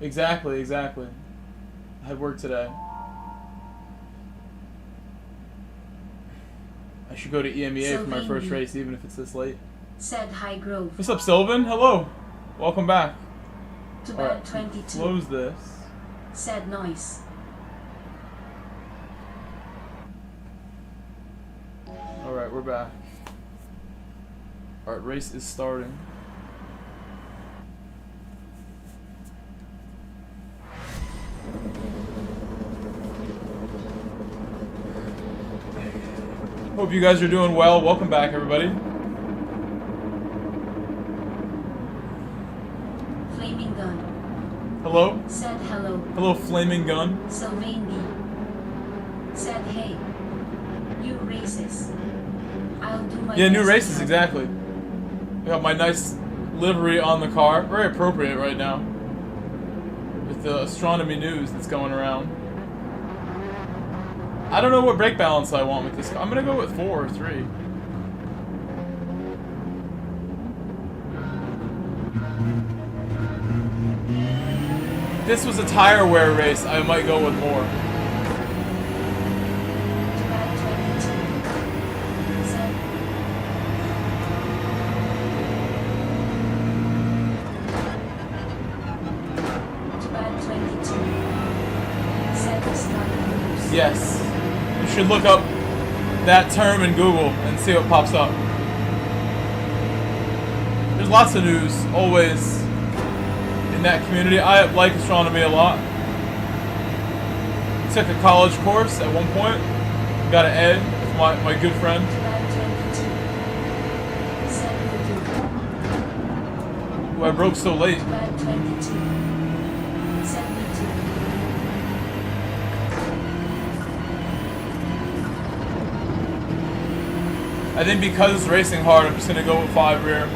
Exactly, exactly. I had work today. I should go to EMEA for my first race, even if it's this late. Said High Grove. What's up, Sylvan? Hello. Welcome back. To bed 22. Close this. Said Noise. Alright, we're back. Alright, race is starting. Hope you guys are doing well. Welcome back, everybody. Flaming Gun. Hello? Said hello. Hello, Flaming Gun. Sylvain D. Said hey. New races. I'll do my Yeah, new best races, to exactly. I got my nice livery on the car. Very appropriate right now. With the astronomy news that's going around. I don't know what brake balance I want with this car. I'm gonna go with 4 or 3. If this was a tire wear race, I might go with more. Yes. You should look up that term in Google and see what pops up. There's lots of news, always, in that community. I like astronomy a lot. Took a college course at one point. Got an A with my good friend. Who I broke so late. I think because it's racing hard, I'm just going to go with 5 rear.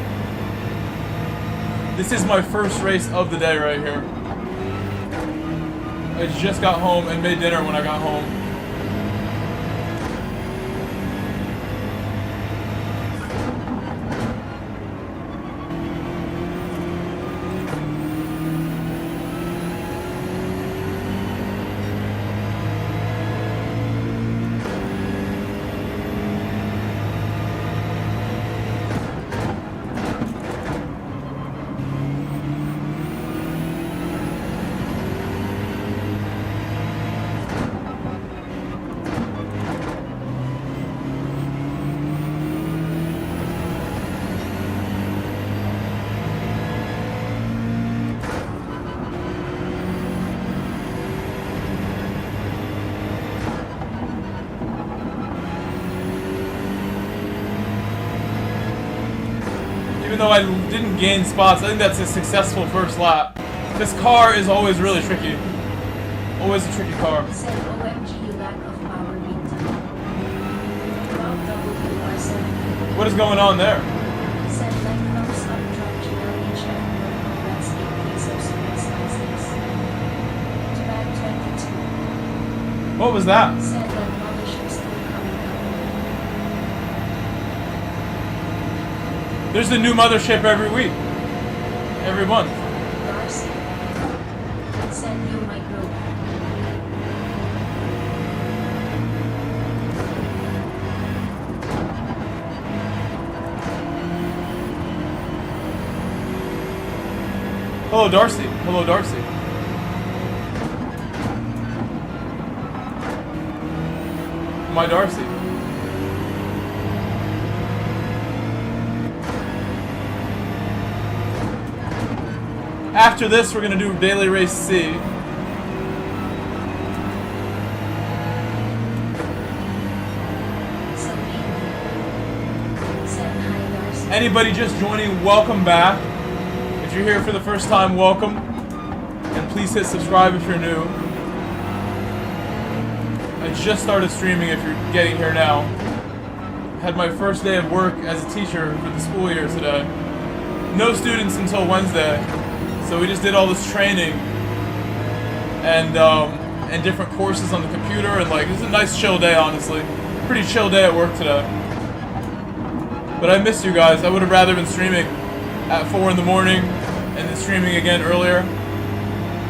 This is my first race of the day right here. I just got home and made dinner when I got home. Even though I didn't gain spots, I think that's a successful first lap. This car is always really tricky. Always a tricky car. Said OMG lack of power beat. About WR7. What is going on there? Said like thumbs up drop GLH and congrats 8 subscribers license. To bag 22. What was that? Said that mothership still coming out. There's a new mothership every week. Every month. Darcy. Said you my group. Hello, Darcy. Hello, Darcy. My Darcy. After this, we're going to do Daily Race C. Anybody just joining, welcome back. If you're here for the first time, welcome. And please hit subscribe if you're new. I just started streaming if you're getting here now. Had my first day of work as a teacher for the school year today. No students until Wednesday. So we just did all this training and different courses on the computer, and like, it was a nice chill day, honestly. Pretty chill day at work today. But I missed you guys. I would have rather been streaming at 4 in the morning and then streaming again earlier.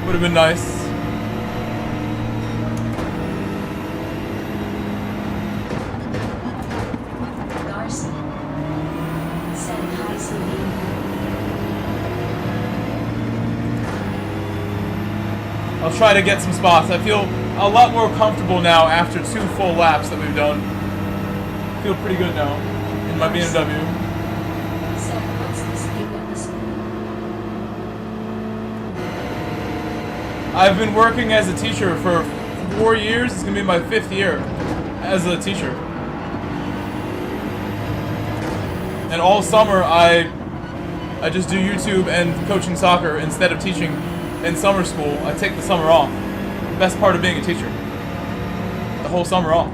Would have been nice. Darcy. Said hi, Celine. I'll try to get some spots. I feel a lot more comfortable now after 2 full laps that we've done. I feel pretty good now in my BMW. Said, what's this gig at the school? I've been working as a teacher for 4 years. It's gonna be my 5th year as a teacher. And all summer I just do YouTube and coaching soccer instead of teaching in summer school. I take the summer off. Best part of being a teacher. The whole summer off.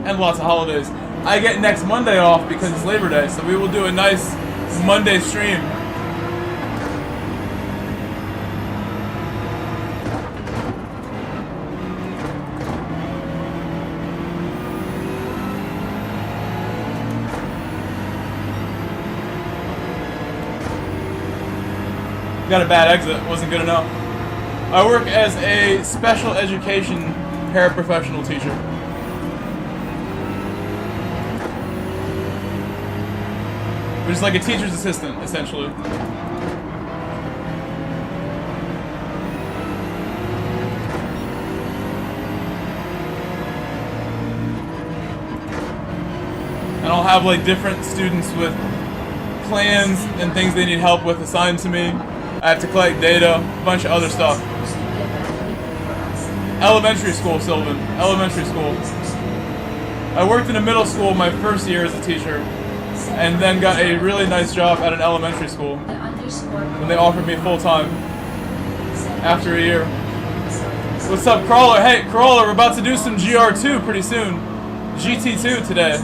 And lots of holidays. I get next Monday off because it's Labor Day, so we will do a nice Monday stream. Got a bad exit, wasn't good enough. I work as a special education paraprofessional teacher. Which is like a teacher's assistant, essentially. And I'll have like different students with plans and things they need help with assigned to me. I have to collect data, a bunch of other stuff. Elementary school, Sylvan. Elementary school. I worked in a middle school my first year as a teacher, and then got a really nice job at an elementary school when they offered me full-time after a year. What's up, Crawler? Hey, Crawler, we're about to do some GR2 pretty soon. GT2 today.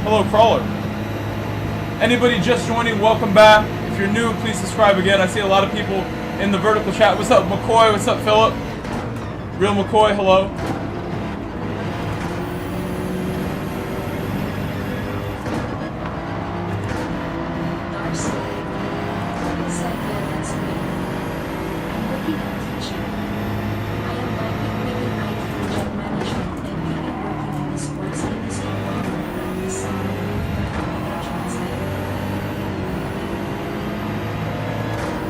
Hello, Crawler. Anybody just joining, welcome back. If you're new, please subscribe again. I see a lot of people in the vertical chat. What's up, McCoy? What's up, Philip? Real McCoy, hello.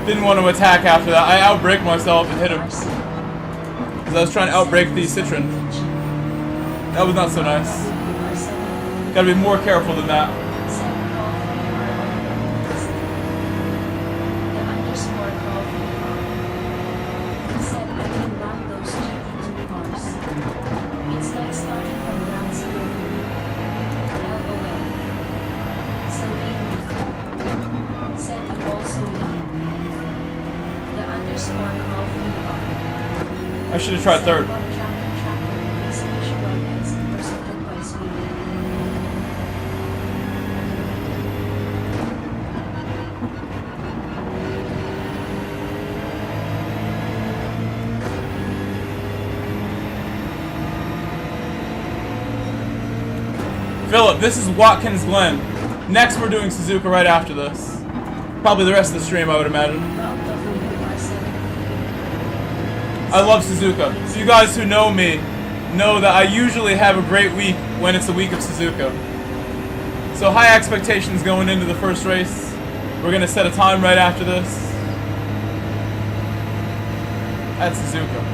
Didn't want to attack after that. I outbraked myself and hit him. Because I was trying to outbrake the Citroen. That was not so nice. Gotta be more careful than that. I should have tried third. Philip, this is Watkins Glen. Next we're doing Suzuka right after this. Probably the rest of the stream, I would imagine. I love Suzuka. So you guys who know me know that I usually have a great week when it's the week of Suzuka. So high expectations going into the first race. We're going to set a time right after this at Suzuka.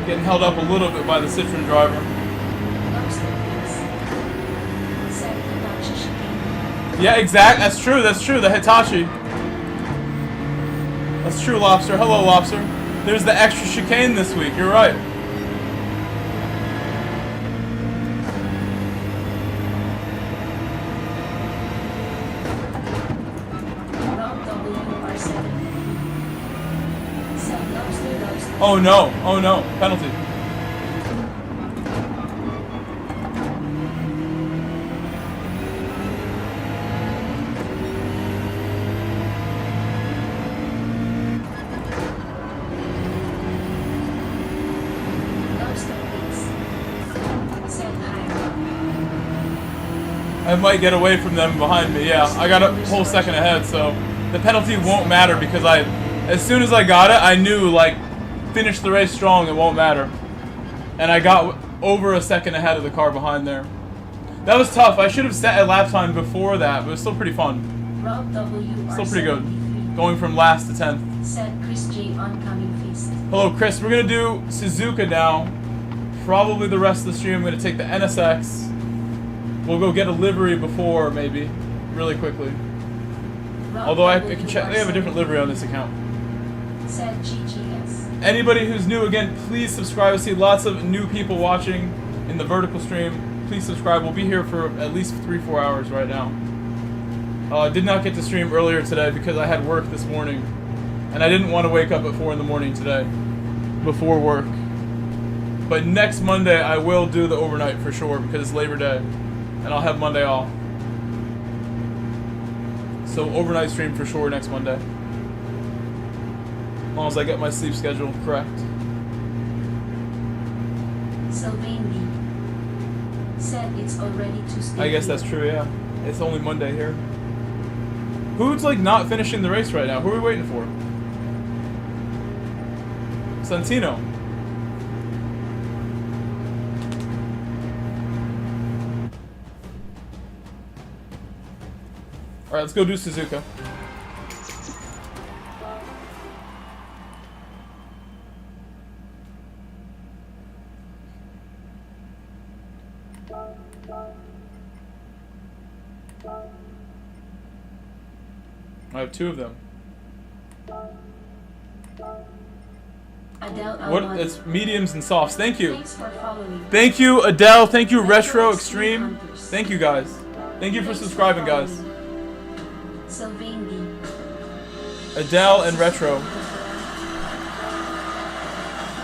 Getting held up a little bit by the Citroen driver. Yeah, exactly. That's true. That's true. The Hitachi. That's true, Lobster. Hello, Lobster. There's the extra chicane this week. You're right. Oh no, oh no, penalty. I might get away from them behind me, yeah. I got a whole second ahead, so the penalty won't matter because as soon as I got it, I knew, like, finish the race strong, it won't matter. And I got over a second ahead of the car behind there. That was tough. I should have set a lap time before that, but it was still pretty fun. Still pretty good. Going from last to 10th. Said Chris J. Oncoming feast. Hello, Chris. We're going to do Suzuka now. Probably the rest of the stream. I'm going to take the NSX. We'll go get a livery before, maybe, really quickly. Although I can check, they have a different livery on this account. Said GGS. Anybody who's new, again, please subscribe. I see lots of new people watching in the vertical stream. Please subscribe. We'll be here for at least 3-4 hours right now. I did not get to stream earlier today because I had work this morning, and I didn't want to wake up at 4 in the morning today before work. But next Monday I will do the overnight for sure because it's Labor Day. And I'll have Monday off. So overnight stream for sure next Monday. As long as I get my sleep schedule correct. Sylvain said it's already Tuesday. I guess that's true, yeah. It's only Monday here. Who's like not finishing the race right now? Who are we waiting for? Santino. Alright, let's go do Suzuka. I have 2 of them. What? It's mediums and softs. Thank you. Thanks for following. Thank you, Adele. Thank you, Retro Extreme. Thank you, guys. Thank you for subscribing, guys. Sylvain Adele and Retro.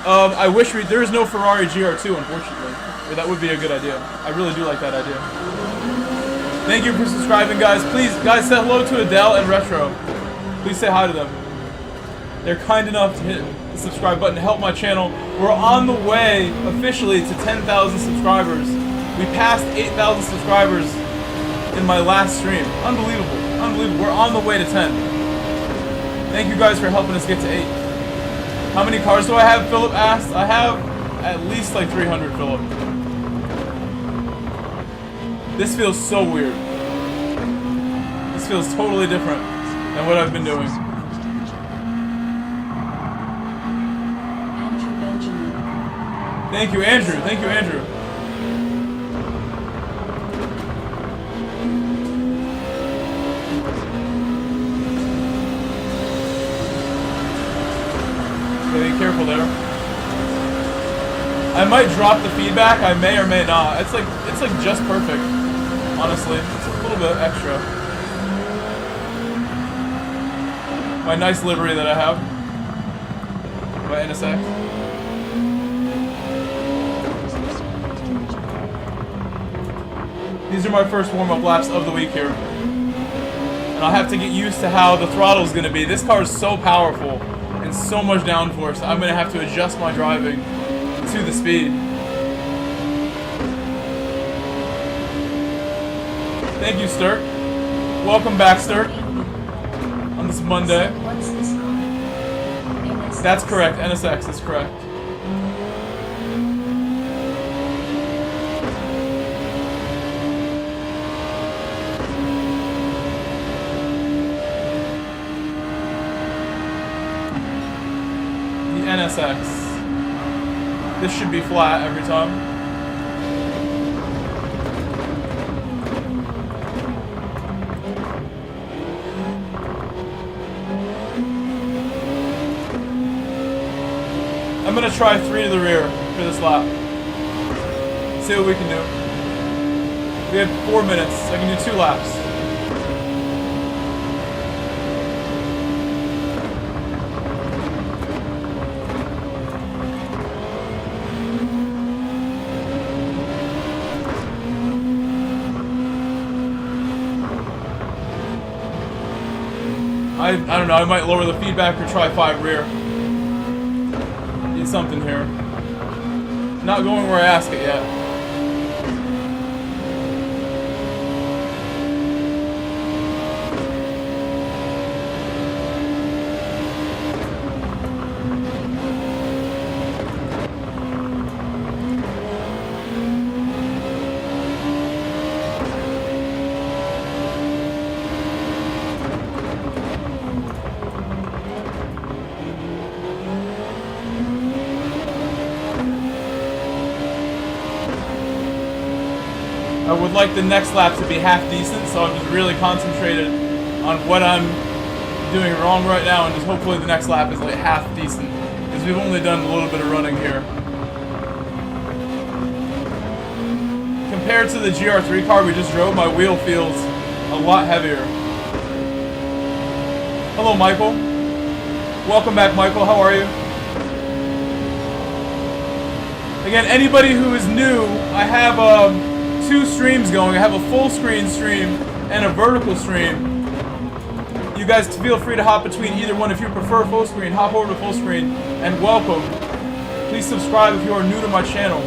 I wish there is no Ferrari GR2, unfortunately. That would be a good idea. I really do like that idea. Thank you for subscribing, guys. Please, guys, say hello to Adele and Retro. Please say hi to them. They're kind enough to hit the subscribe button to help my channel. We're on the way, officially, to 10,000 subscribers. We passed 8,000 subscribers in my last stream. Unbelievable. Unbelievable. We're on the way to 10. Thank you guys for helping us get to 8. How many cars do I have? Philip asked. I have at least like 300, Philip. This feels so weird. This feels totally different than what I've been doing. Thank you, Andrew. Thank you, Andrew. Okay, be careful there. I might drop the feedback. I may or may not. It's like just perfect. Honestly, it's a little bit extra. My nice livery that I have. My NSX. These are my first warm-up laps of the week here. And I'll have to get used to how the throttle is going to be. This car is so powerful and so much downforce. I'm going to have to adjust my driving to the speed. Thank you, Sturk. Welcome back, Sturk. On this Monday. What's this called? That's correct. NSX is correct. NSX. This should be flat every time. I'm gonna try 3 to the rear for this lap. See what we can do. We have 4 minutes. I can do 2 laps. I don't know, I might lower the feedback or try 5 rear. Need something here. Not going where I ask it yet. I would like the next lap to be half decent, so I'm just really concentrated on what I'm doing wrong right now, and just hopefully the next lap is like half decent, because we've only done a little bit of running here. Compared to the GR3 car we just drove, my wheel feels a lot heavier. Hello, Michael. Welcome back, Michael. How are you? Again, anybody who is new, I have 2 streams going. I have a full screen stream and a vertical stream. You guys feel free to hop between either one. If you prefer full screen, hop over to full screen, and welcome. Please subscribe if you are new to my channel.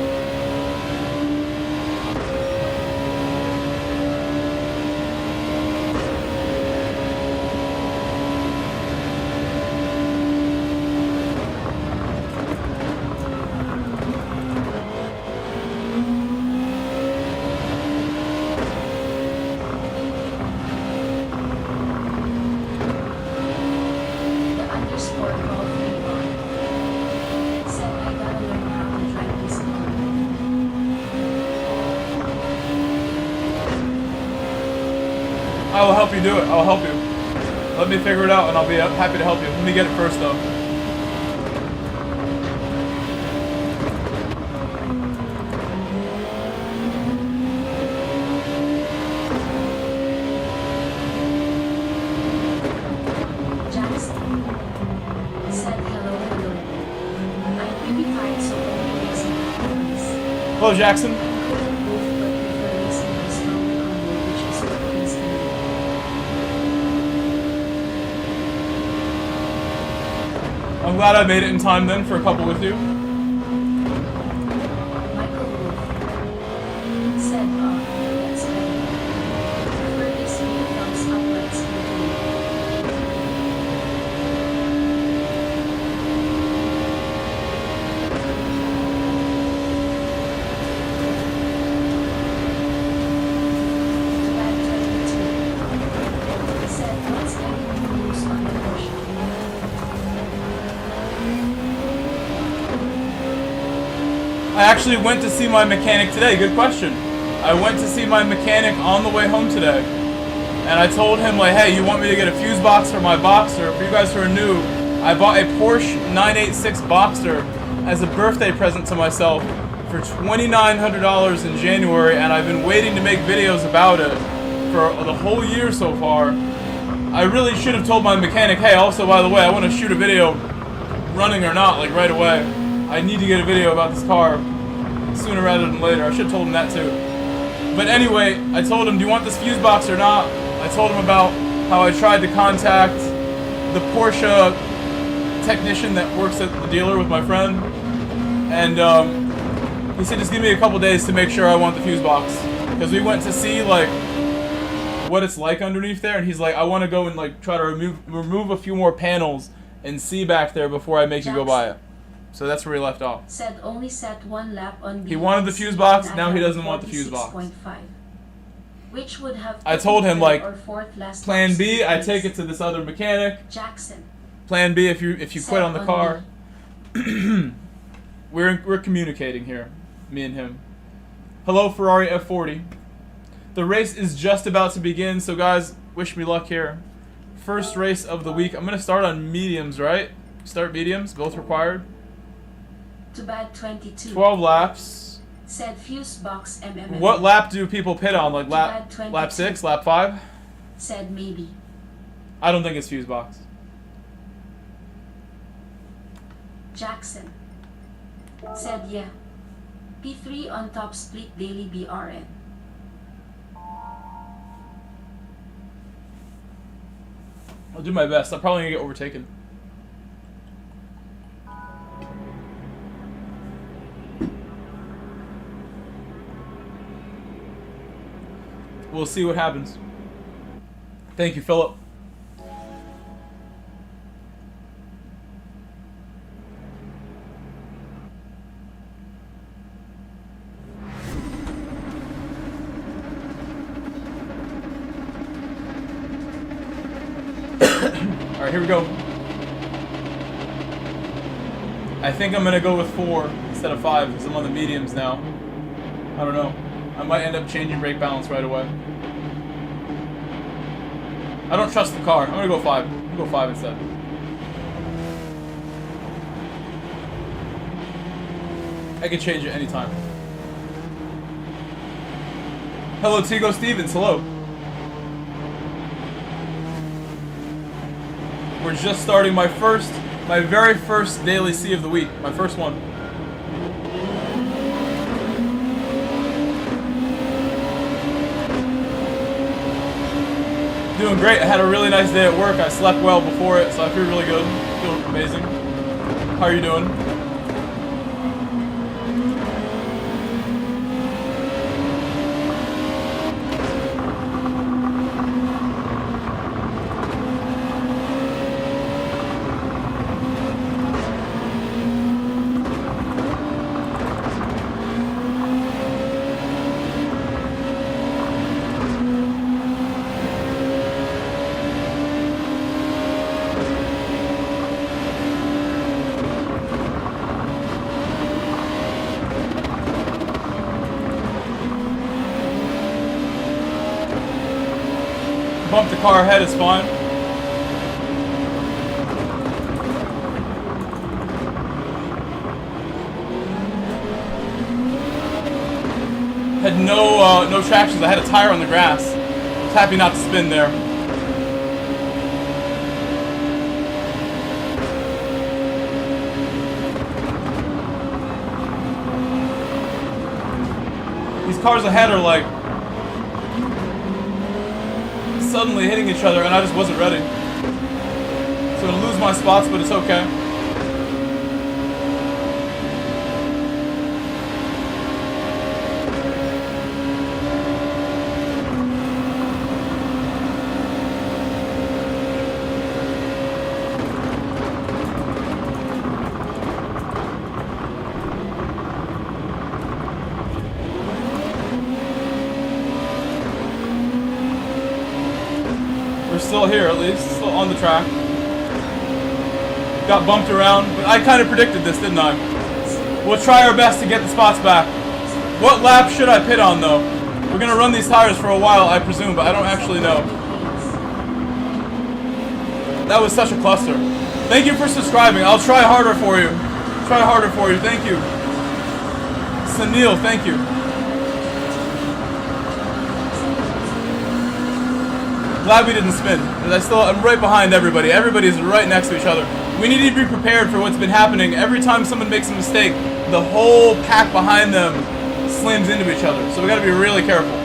I will help you do it. I'll help you. Let me figure it out and I'll be happy to help you. Let me get it first though. Jackson said hello. I'm pretty tired, so only racing please. Hello, Jackson. I'm glad I made it in time then for a couple with you. Michael Wolf said, that's better. For this new thumbs up, let's go. Trak 22 said, what's any news on the Porsche? I actually went to see my mechanic today. Good question. I went to see my mechanic on the way home today. And I told him, like, hey, you want me to get a fuse box for my Boxer? For you guys who are new, I bought a Porsche 986 Boxer as a birthday present to myself for $2,900 in January, and I've been waiting to make videos about it for the whole year so far. I really should have told my mechanic, hey, also, by the way, I want to shoot a video, running or not, like right away. I need to get a video about this car sooner rather than later. I should have told him that too. But anyway, I told him, do you want this fuse box or not? I told him about how I tried to contact the Porsche technician that works at the dealer with my friend. And he said, just give me a couple days to make sure I want the fuse box. Because we went to see like what it's like underneath there. And he's like, I want to go and like try to remove a few more panels and see back there before I make you go buy it. So that's where he left off. Said only set 1 lap on he wanted the fuse box, now he doesn't want the fuse box. Which would have I told him, like, last plan B, I take it to this other mechanic. Jackson. Plan B, if you quit on the car. We're communicating here, me and him. Hello, Ferrari F40. The race is just about to begin, so guys, wish me luck here. First race of the week. I'm gonna start on mediums, right? Start mediums, both required. To bad 22. 12 laps. Said fuse box What lap do people pit on? Like lap 6, lap 5? Said maybe. I don't think it's fuse box. Jackson said yeah. P3 on top split daily BRN. I'll do my best. I'm probably gonna get overtaken. We'll see what happens. Thank you, Philip. Alright, here we go. I think I'm gonna go with 4 instead of 5 because I'm on the mediums now. I don't know. I might end up changing brake balance right away. I don't trust the car. I'm gonna go 5. I'm gonna go 5 instead. I can change it anytime. Hello, Tigo Stevens. Hello. We're just starting my very first daily C of the week. My first one. Doing great. I had a really nice day at work. I slept well before it, so I feel really good. I feel amazing. How are you doing? Bump the car ahead is fine. Had no tractions. I had a tire on the grass. Was happy not to spin there. These cars ahead are like suddenly hitting each other, and I just wasn't ready. So I'm gonna lose my spots, but it's okay. Still here, at least. Still on the track. Got bumped around, but I kind of predicted this, didn't I? We'll try our best to get the spots back. What lap should I pit on, though? We're going to run these tires for a while, I presume, but I don't actually know. That was such a cluster. Thank you for subscribing. I'll try harder for you. Try harder for you. Thank you. Sunil, thank you. Glad we didn't spin. I'm right behind everybody. Everybody's right next to each other. We need to be prepared for what's been happening. Every time someone makes a mistake, the whole pack behind them slams into each other. So we gotta be really careful.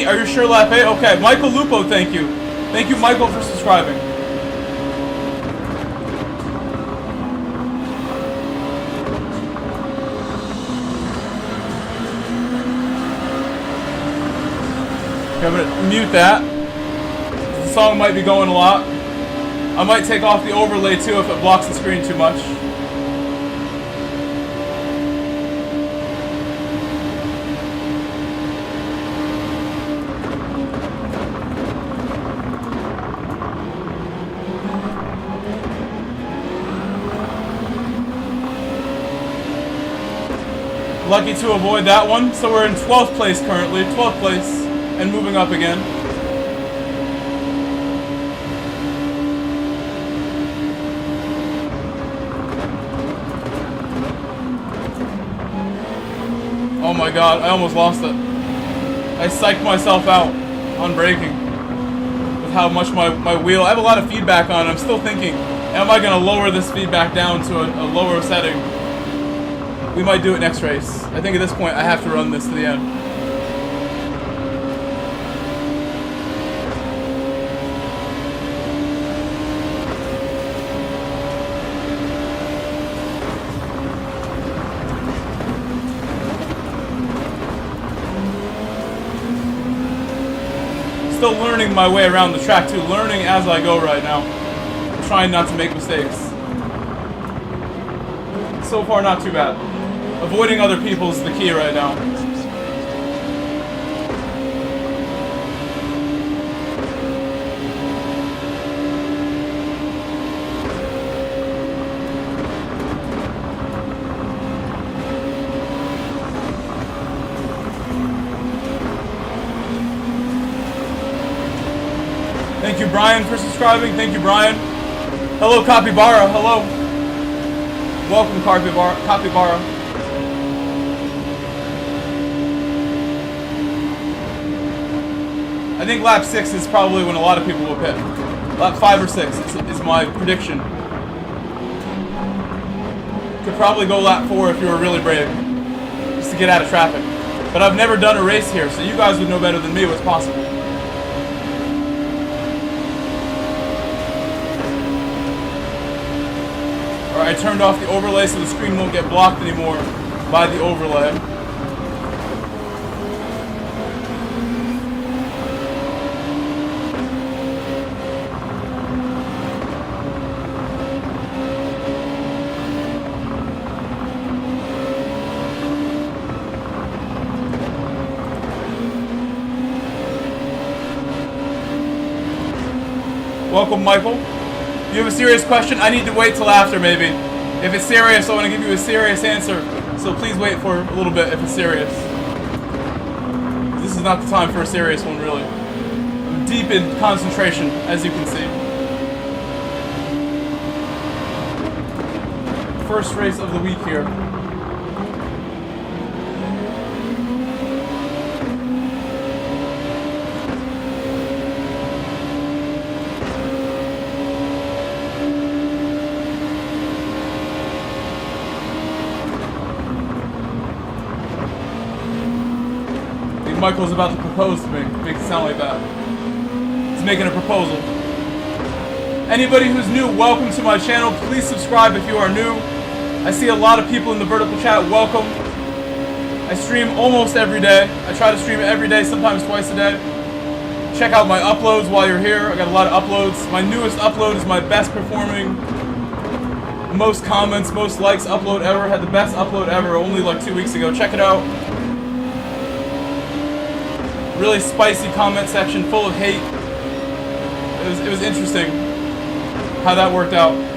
Are you sure lap 8? Okay, Michael Lupo, thank you. Thank you, Michael, for subscribing. Okay, I'm gonna mute that. The song might be going a lot. I might take off the overlay too if it blocks the screen too much. Lucky to avoid that one. So we're in 12th place currently. 12th place and moving up again. Oh my god, I almost lost it. I psyched myself out on braking with how much my wheel... I have a lot of feedback on it. I'm still thinking, am I going to lower this feedback down to a lower setting? We might do it next race. I think at this point I have to run this to the end. Still learning my way around the track too, learning as I go right now. Trying not to make mistakes. So far not too bad. Avoiding other people is the key right now. Thank you, Brian, for subscribing. Thank you, Brian. Hello, Capybara. Hello. Welcome, Capybara. I think lap 6 is probably when a lot of people will pit. Lap 5 or 6 is my prediction. Could probably go lap 4 if you were really brave, just to get out of traffic. But I've never done a race here, so you guys would know better than me what's possible. Alright, I turned off the overlay so the screen won't get blocked anymore by the overlay. Welcome, Michael. You have a serious question? I need to wait till after, maybe. If it's serious, I want to give you a serious answer. So please wait for a little bit if it's serious. This is not the time for a serious one, really. I'm deep in concentration, as you can see. First race of the week here. Michael's about to propose to me. Makes it sound like that. He's making a proposal. Anybody who's new, welcome to my channel. Please subscribe if you are new. I see a lot of people in the vertical chat. Welcome. I stream almost every day. I try to stream every day, sometimes twice a day. Check out my uploads while you're here. I got a lot of uploads. My newest upload is my best performing, most comments, most likes upload ever. Had the best upload ever only like 2 weeks ago. Check it out. Really spicy comment section, full of hate. It was interesting how that worked out.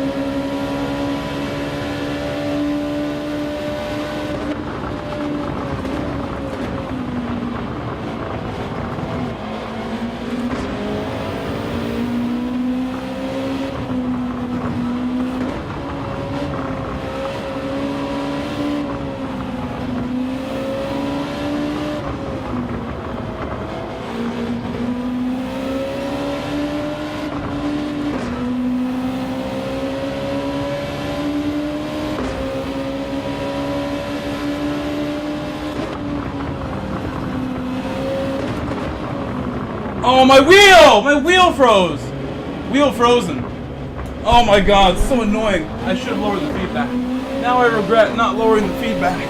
Oh, my wheel! My wheel froze! Wheel frozen. Oh my god, it's so annoying. I should have lowered the feedback. Now I regret not lowering the feedback.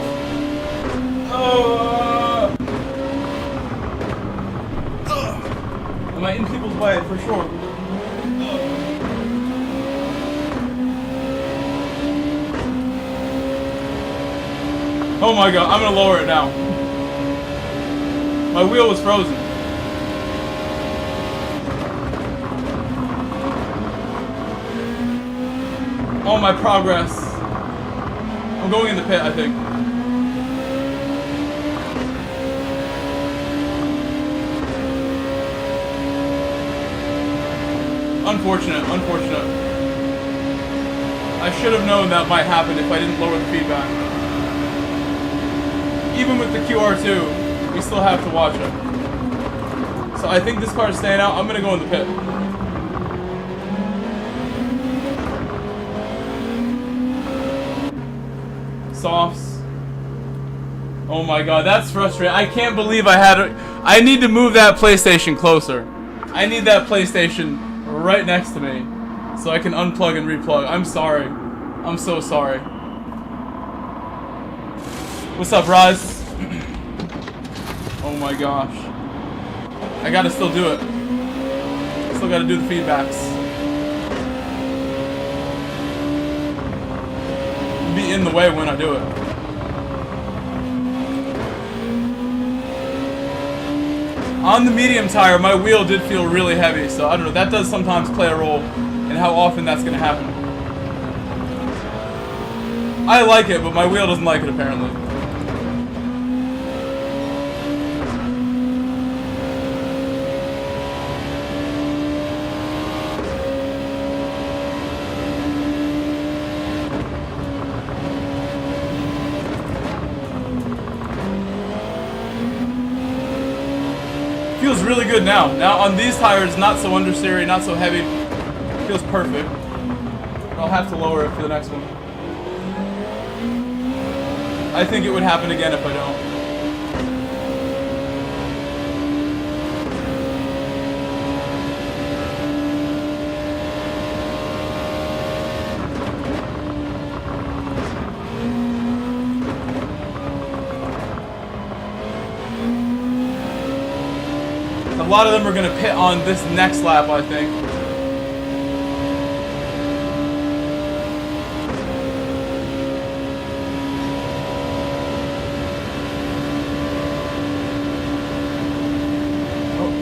Am I in people's way? For sure. Oh my god, I'm gonna lower it now. My wheel was frozen. Oh, my progress. I'm going in the pit, I think. Unfortunate, unfortunate. I should have known that might happen if I didn't lower the feedback. even with the QR2, we still have to watch it. So I think this car is staying out. I'm gonna go in the pit. Softs. Oh my god, that's frustrating. I can't believe I had it. I need to move that PlayStation closer. I need that PlayStation right next to me so I can unplug and replug. I'm sorry. I'm so sorry. What's up, Roz? Oh my gosh. I gotta still do it. Still gotta do the feedbacks. Be in the way when I do it. On the medium tire, my wheel did feel really heavy, so I don't know, that does sometimes play a role in how often that's gonna happen. I like it, but my wheel doesn't like it apparently. Feels really good now. Now on these tires, not so understeery, not so heavy. Feels perfect. I'll have to lower it for the next one. I think it would happen again if I don't. A lot of them are going to pit on this next lap, I think. Oh.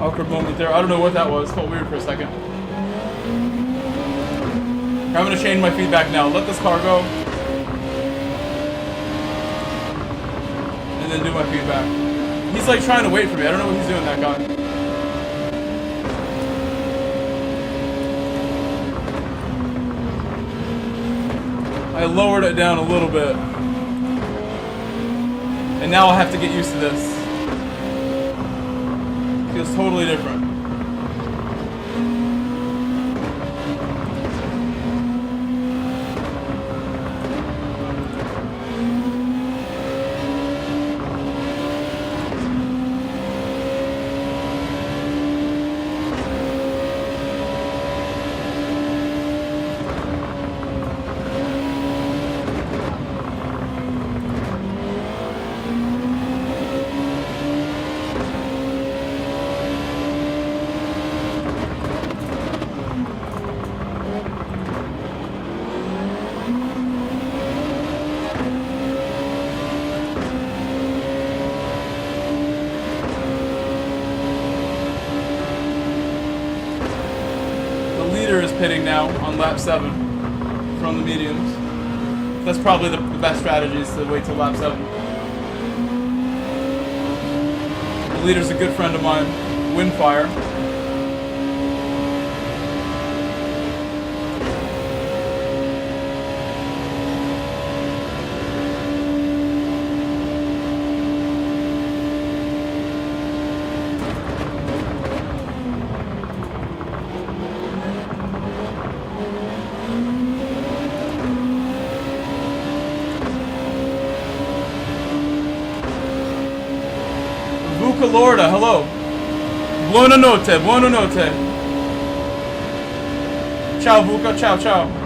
Awkward moment there. I don't know what that was. Felt weird for a second. I'm going to change my feedback now. Let this car go. And then do my feedback. He's like trying to wait for me. I don't know what he's doing, that guy. I lowered it down a little bit. And now I'll have to get used to this. Feels totally different. Pitting now on lap 7 from the mediums. That's probably the best strategy, is to wait till lap 7. The leader's a good friend of mine, Windfire. Lorda, hello. Buona notte, buona notte. Ciao, Vuka, ciao, ciao.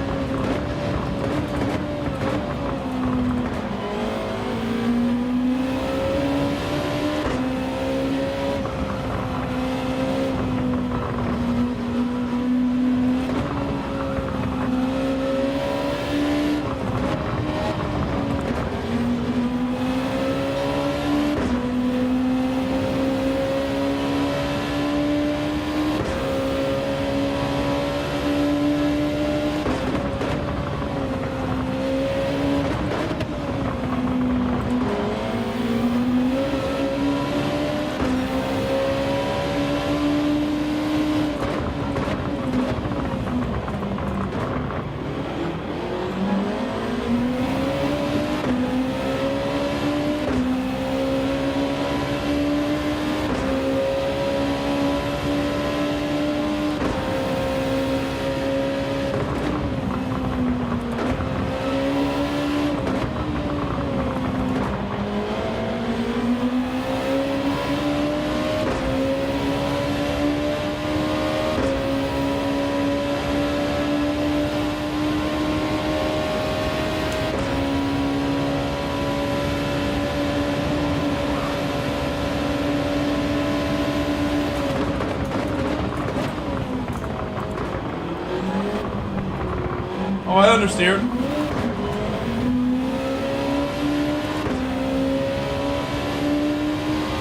Oh, I understeered.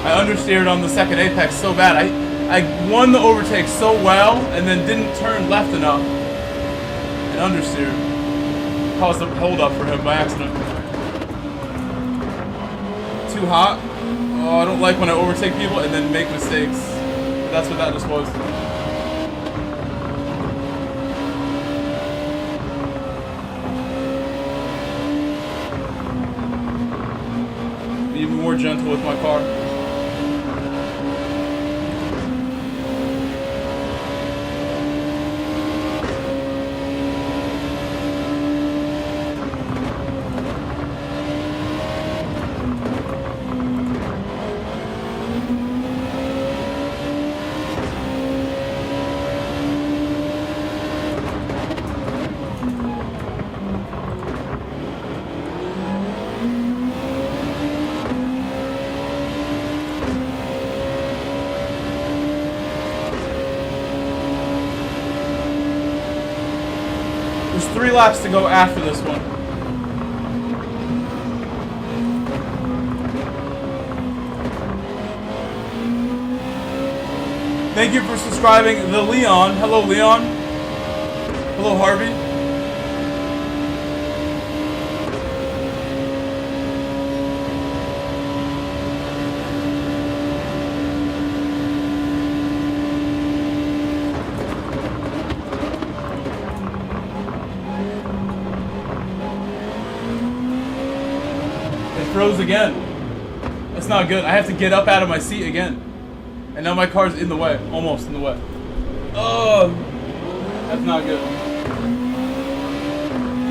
I understeered on the second apex so bad. I won the overtake so well and then didn't turn left enough and understeered. Caused a hold up for him by accident. Too hot. Oh, I don't like when I overtake people and then make mistakes. But that's what that just was. Be even more gentle with my car. There's 3 laps to go after this one. Thank you for subscribing, the Leon. Hello, Leon. Hello, Harvey. Froze again. That's not good. I have to get up out of my seat again. And now my car's in the way. Almost in the way. Oh, that's not good.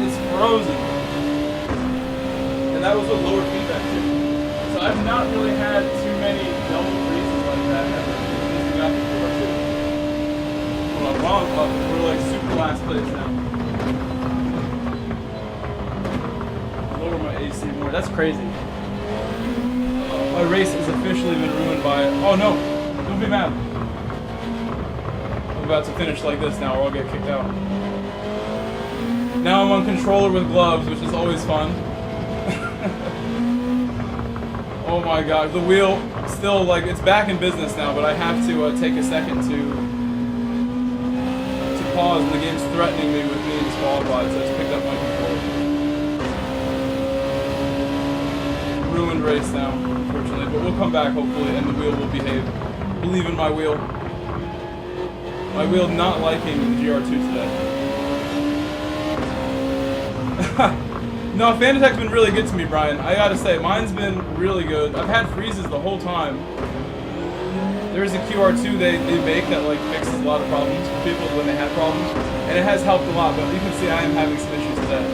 It's frozen. And that was with lower feedback too. So I've not really had too many double freezes like that ever since we got the Porsche. Hold on, while I'm up, we're like super last place now. Lower my AC more. That's crazy. My race has officially been ruined by it. Oh no! Don't be mad. I'm about to finish like this now or I'll get kicked out. Now I'm on controller with gloves, which is always fun. Oh my god, the wheel still, like, it's back in business now, but I have to take a second to pause, and the game's threatening me with being disqualified, so I just picked up my controller. Ruined race now, unfortunately, but we'll come back hopefully, and the wheel will behave. Believe in my wheel. My wheel not liking the GR2 today. No, Fanatec's been really good to me, Brian. I gotta say, mine's been really good. I've had freezes the whole time. There's a QR2 they make that like fixes a lot of problems for people when they have problems, and it has helped a lot. But you can see I am having some issues today.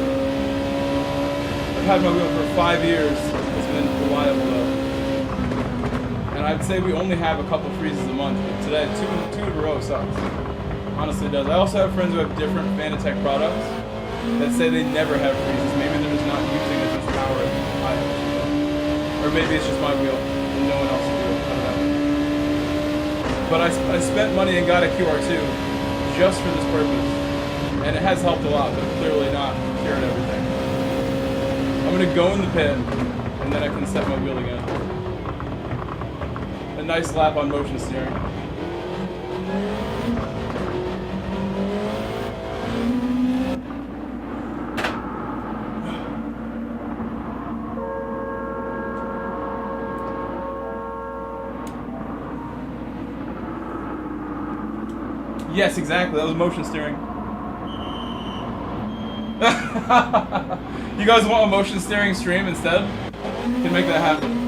I've had my wheel for 5 years. It's been reliable though, and I'd say we only have a couple freezes a month. But today, two in a row sucks. Honestly, it does. I also have friends who have different Fanatec products that say they never have freezes. Maybe they're just not using as much power as I am. Or maybe it's just my wheel and no one else's wheel. I don't know. But I spent money and got a QR2 just for this purpose. And it has helped a lot, but clearly not curing everything. I'm going to go in the pit, and then I can set my wheel again. A nice lap on motion steering. Yes, exactly. That was motion steering. You guys want a motion steering stream instead? Can make that happen.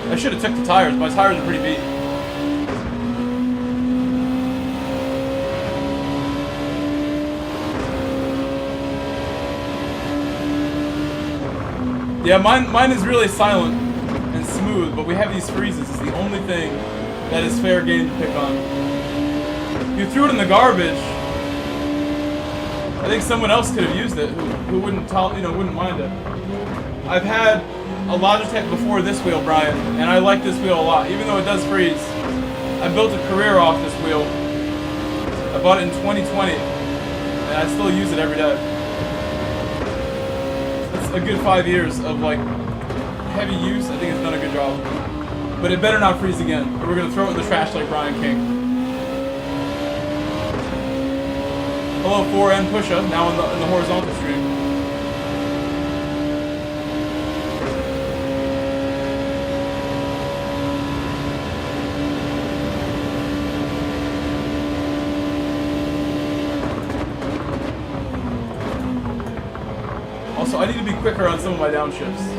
I should have took the tires. My tires are pretty beat. Yeah, mine is really silent and smooth. but we have these freezes. It's the only thing that is fair game to pick on. If you threw it in the garbage, I think someone else could have used it who wouldn't wouldn't mind it. I've had a Logitech before this wheel, Brian, and I like this wheel a lot, even though it does freeze. I built a career off this wheel. I bought it in 2020, and I still use it every day. It's a good 5 years of like heavy use. I think it's done a good job. But it better not freeze again, or we're gonna throw it in the trash like Brian King. Hello, 4N Pusha, now in the horizontal stream. Also, I need to be quicker on some of my downshifts.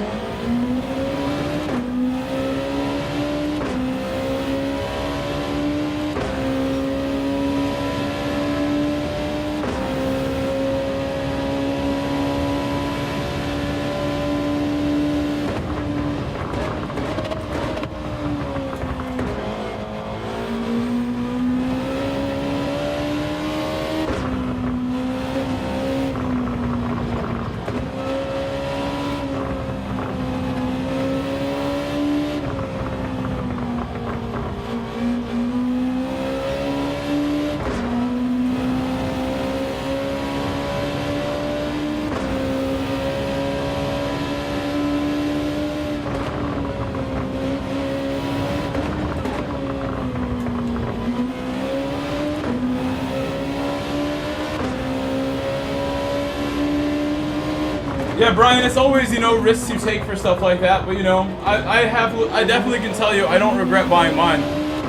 Yeah, Brian, it's always, risks you take for stuff like that, but, I definitely can tell you I don't regret buying mine.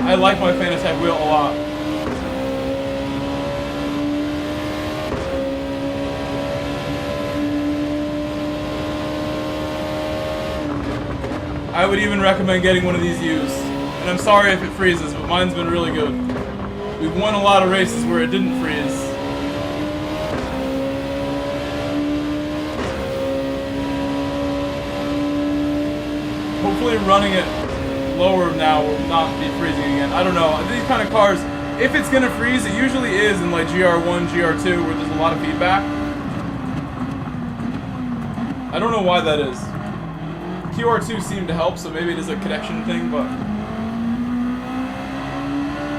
I like my Fanatec wheel a lot. I would even recommend getting one of these used. And I'm sorry if it freezes, but mine's been really good. We've won a lot of races where it didn't freeze. Hopefully running it lower now will not be freezing again. I don't know. These kind of cars, if it's going to freeze, it usually is in like GR1, GR2, where there's a lot of feedback. I don't know why that is. QR2 seemed to help, so maybe it is a connection thing, but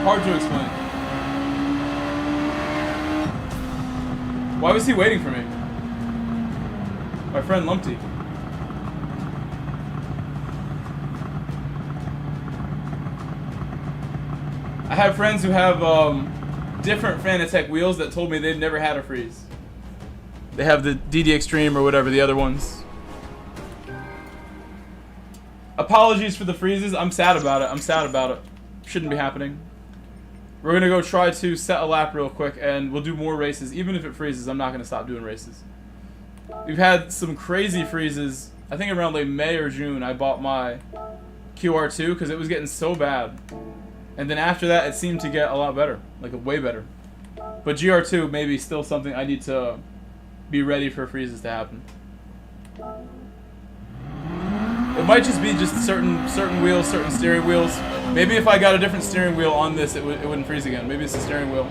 hard to explain. Why was he waiting for me? My friend Lumpty. I have friends who have different Fanatec wheels that told me they've never had a freeze. They have the DD Extreme or whatever, the other ones. Apologies for the freezes. I'm sad about it. Shouldn't be happening. We're going to go try to set a lap real quick, and we'll do more races. Even if it freezes, I'm not going to stop doing races. We've had some crazy freezes. I think around like May or June, I bought my QR2 because it was getting so bad. And then after that, it seemed to get a lot better. Like, way better. But GR2 may be still something I need to be ready for freezes to happen. It might just be just certain wheels, certain steering wheels. Maybe if I got a different steering wheel on this, it wouldn't freeze again. Maybe it's the steering wheel.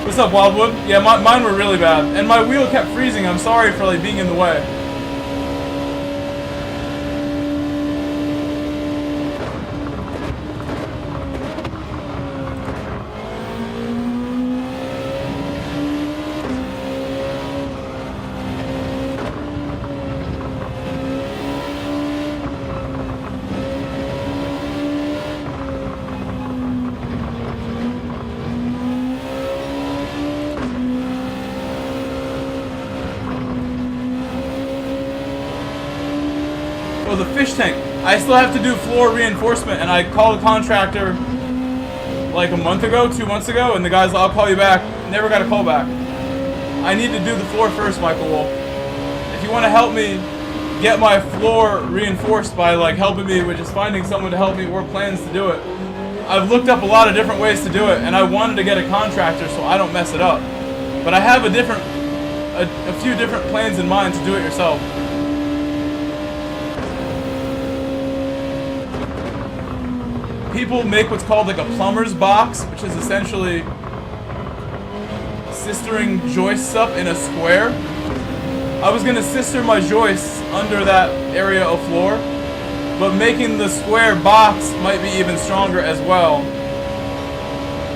What's up, Wildwood? Yeah, mine were really bad. And my wheel kept freezing. I'm sorry for like being in the way. Fish tank. I still have to do floor reinforcement, and I called a contractor like a month ago, 2 months ago, and the guy's like, I'll call you back. Never got a call back. I need to do the floor first, Michael Wolf. If you want to help me get my floor reinforced by like helping me with just finding someone to help me or plans to do it. I've looked up a lot of different ways to do it, and I wanted to get a contractor so I don't mess it up. But I have a few different plans in mind to do it yourself. People make what's called like a plumber's box, which is essentially sistering joists up in a square. I was gonna sister my joists under that area of floor, but making the square box might be even stronger as well.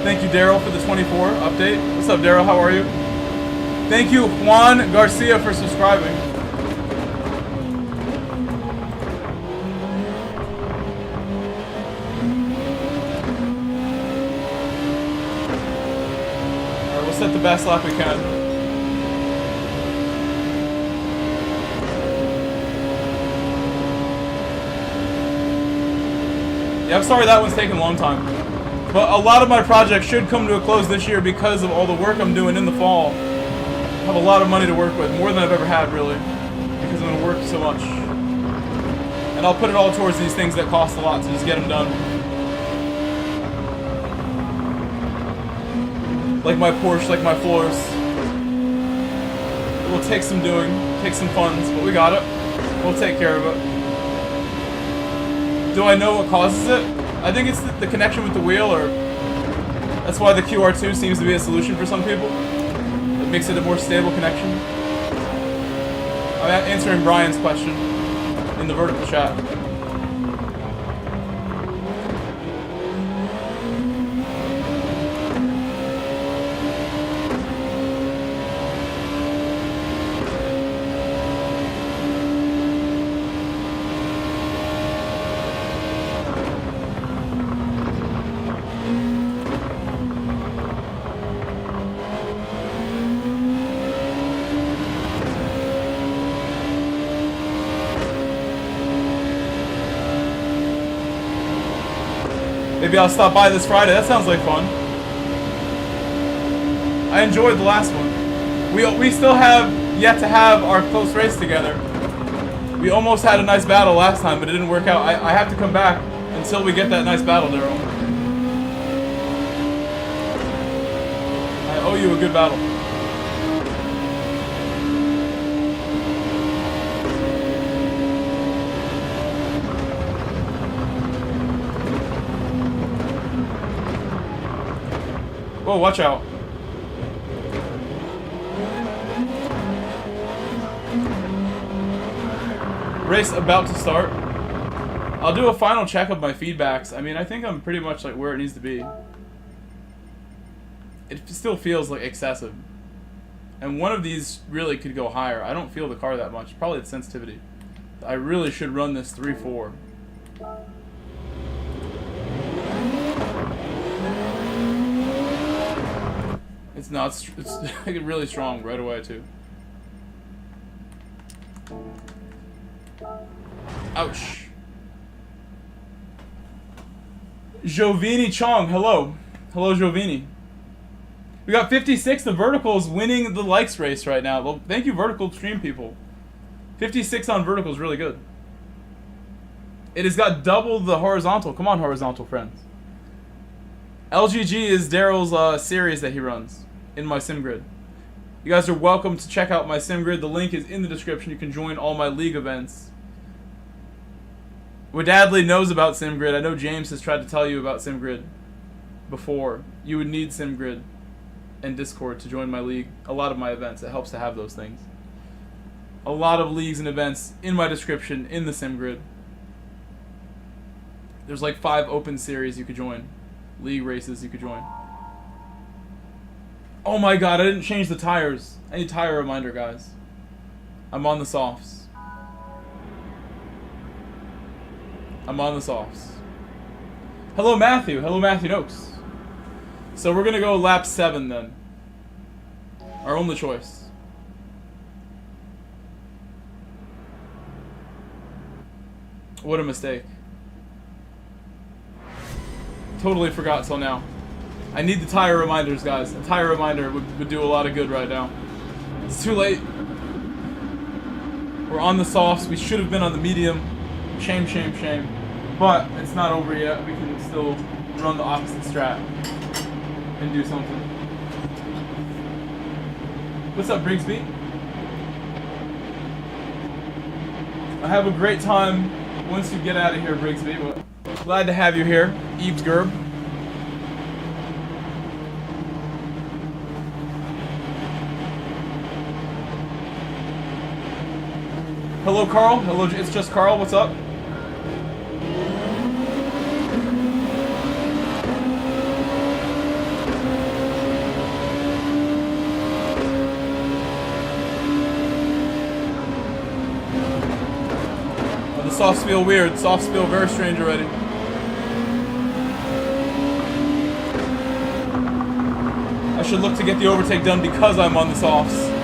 Thank you, Daryl, for the 24 update. What's up, Daryl? How are you? Thank you, Juan Garcia, for subscribing. Alright, we'll set the best lap we can. Yeah, I'm sorry that one's taking a long time. But a lot of my projects should come to a close this year because of all the work I'm doing in the fall. I have a lot of money to work with, more than I've ever had, really, because I'm going to work so much. And I'll put it all towards these things that cost a lot to just get them done. Like my Porsche, like my floors. It will take some doing, take some funds, but we got it. We'll take care of it. Do I know what causes it? I think it's the connection with the wheel, or that's why the QR2 seems to be a solution for some people. It makes it a more stable connection. I'm answering Brian's question in the vertical chat. Maybe I'll stop by this Friday. That sounds like fun. I enjoyed the last one. We still have yet to have our close race together. We almost had a nice battle last time, but it didn't work out. I have to come back until we get that nice battle, Daryl. I owe you a good battle. Whoa, watch out. Race about to start. I'll do a final check of my feedbacks. I mean, I think I'm pretty much like where it needs to be. It still feels like excessive. And one of these really could go higher. I don't feel the car that much. Probably the sensitivity. I really should run this 3.4. It's not, it's really strong right away too. Ouch. Jovini Chong, hello. Hello, Jovini. We got 56 the verticals winning the likes race right now. Well, thank you, vertical stream people. 56 on vertical is really good. It has got double the horizontal. Come on, horizontal friends. LGG is Daryl's series that he runs in my SIMGRID. You guys are welcome to check out my SIMGRID. The link is in the description. You can join all my league events. Wadadley knows about SIMGRID. I know James has tried to tell you about SIMGRID before. You would need SIMGRID and Discord to join my league. A lot of my events. It helps to have those things. A lot of leagues and events in my description in the SIMGRID. There's like 5 open series you could join. League races you could join. Oh my god, I didn't change the tires. I need tire reminder, guys. I'm on the softs. I'm on the softs. Hello, Matthew. Hello, Matthew Noakes. So we're gonna go lap 7 then. Our only choice. What a mistake. Totally forgot till now. I need the tire reminders, guys. A tire reminder would do a lot of good right now. It's too late. We're on the softs. We should have been on the medium. Shame, shame, shame. But it's not over yet. We can still run the opposite strat and do something. What's up, Brigsby? I have a great time once you get out of here, Brigsby, but glad to have you here, Eves Gerb. Hello, Carl. Hello, it's just Carl. What's up? Oh, the softs feel weird. Softs feel very strange already. I should look to get the overtake done because I'm on the softs.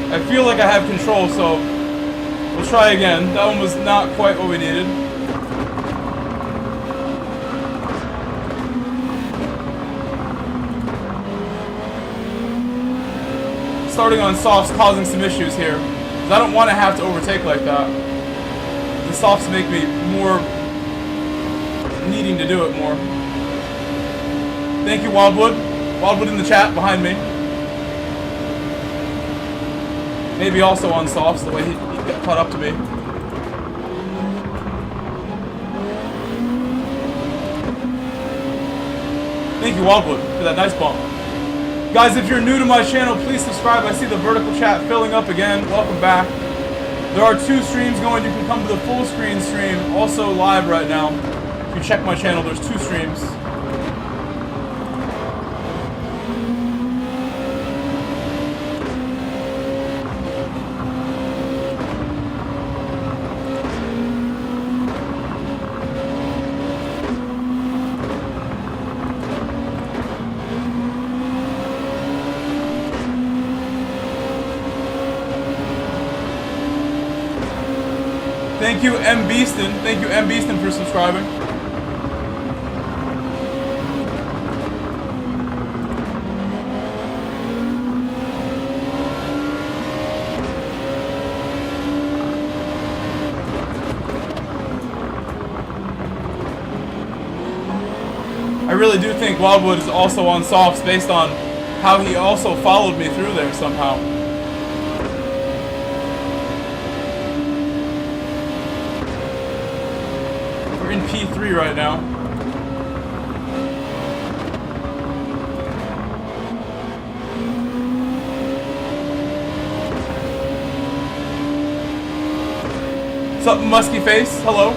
I feel like I have control, so we'll try again. That one was not quite what we needed. Starting on softs causing some issues here, because I don't want to have to overtake like that. The softs make me more needing to do it more. Thank you, Wildwood. Wildwood in the chat behind me. Maybe also on softs, the way he got caught up to me. Thank you, Wildwood, for that nice bump. Guys, if you're new to my channel, please subscribe. I see the vertical chat filling up again. Welcome back. There are 2 streams going. You can come to the full screen stream, also live right now. If you check my channel, there's 2 streams. Thank you, M. Beeston. Thank you, M. Beeston, for subscribing. I really do think Wildwood is also on softs based on how he also followed me through there somehow. In P3 right now. What's up, musky face? Hello.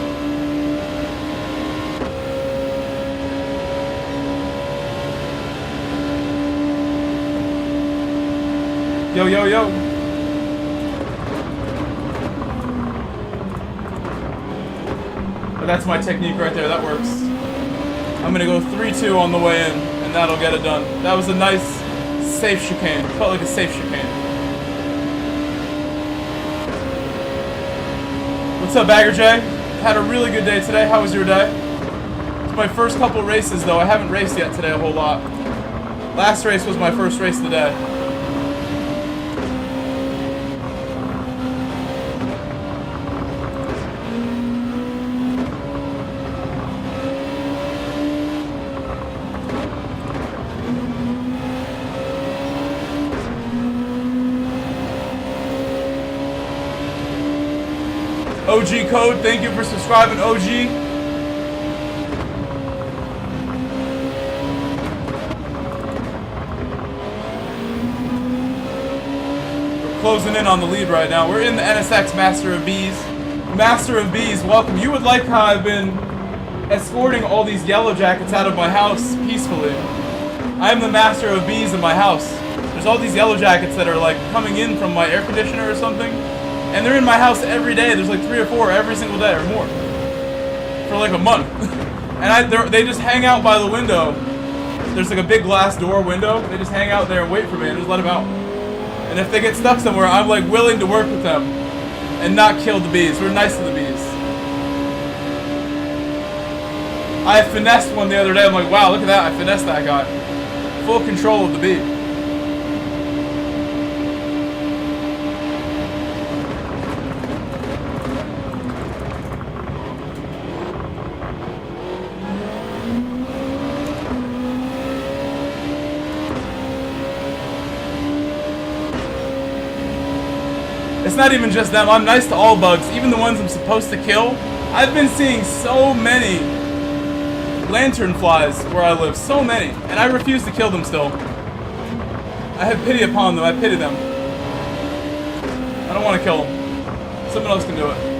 Yo, yo, yo. That's my technique right there. That works. I'm gonna go 3-2 on the way in, and that'll get it done. That was a nice, safe chicane. Felt like a safe chicane. What's up, Bagger J? Had a really good day today. How was your day? It's my first couple races, though. I haven't raced yet today a whole lot. Last race was my first race of the day. OG Code, thank you for subscribing, OG. We're closing in on the lead right now. We're in the NSX Master of Bees. Master of Bees, welcome. You would like how I've been escorting all these yellow jackets out of my house peacefully. I am the Master of Bees in my house. There's all these yellow jackets that are like coming in from my air conditioner or something. And they're in my house every day. There's like 3 or 4 every single day or more. For like a month. And they just hang out by the window. There's like a big glass door window. They just hang out there and wait for me and just let them out. And if they get stuck somewhere, I'm like willing to work with them and not kill the bees. We're nice to the bees. I finessed one the other day. I'm like, wow, look at that. I finessed that guy. Full control of the bee. It's not even just them. I'm nice to all bugs, even the ones I'm supposed to kill. I've been seeing so many lantern flies where I live, so many, and I refuse to kill them still. I have pity upon them. I pity them. I don't want to kill them. Someone else can do it.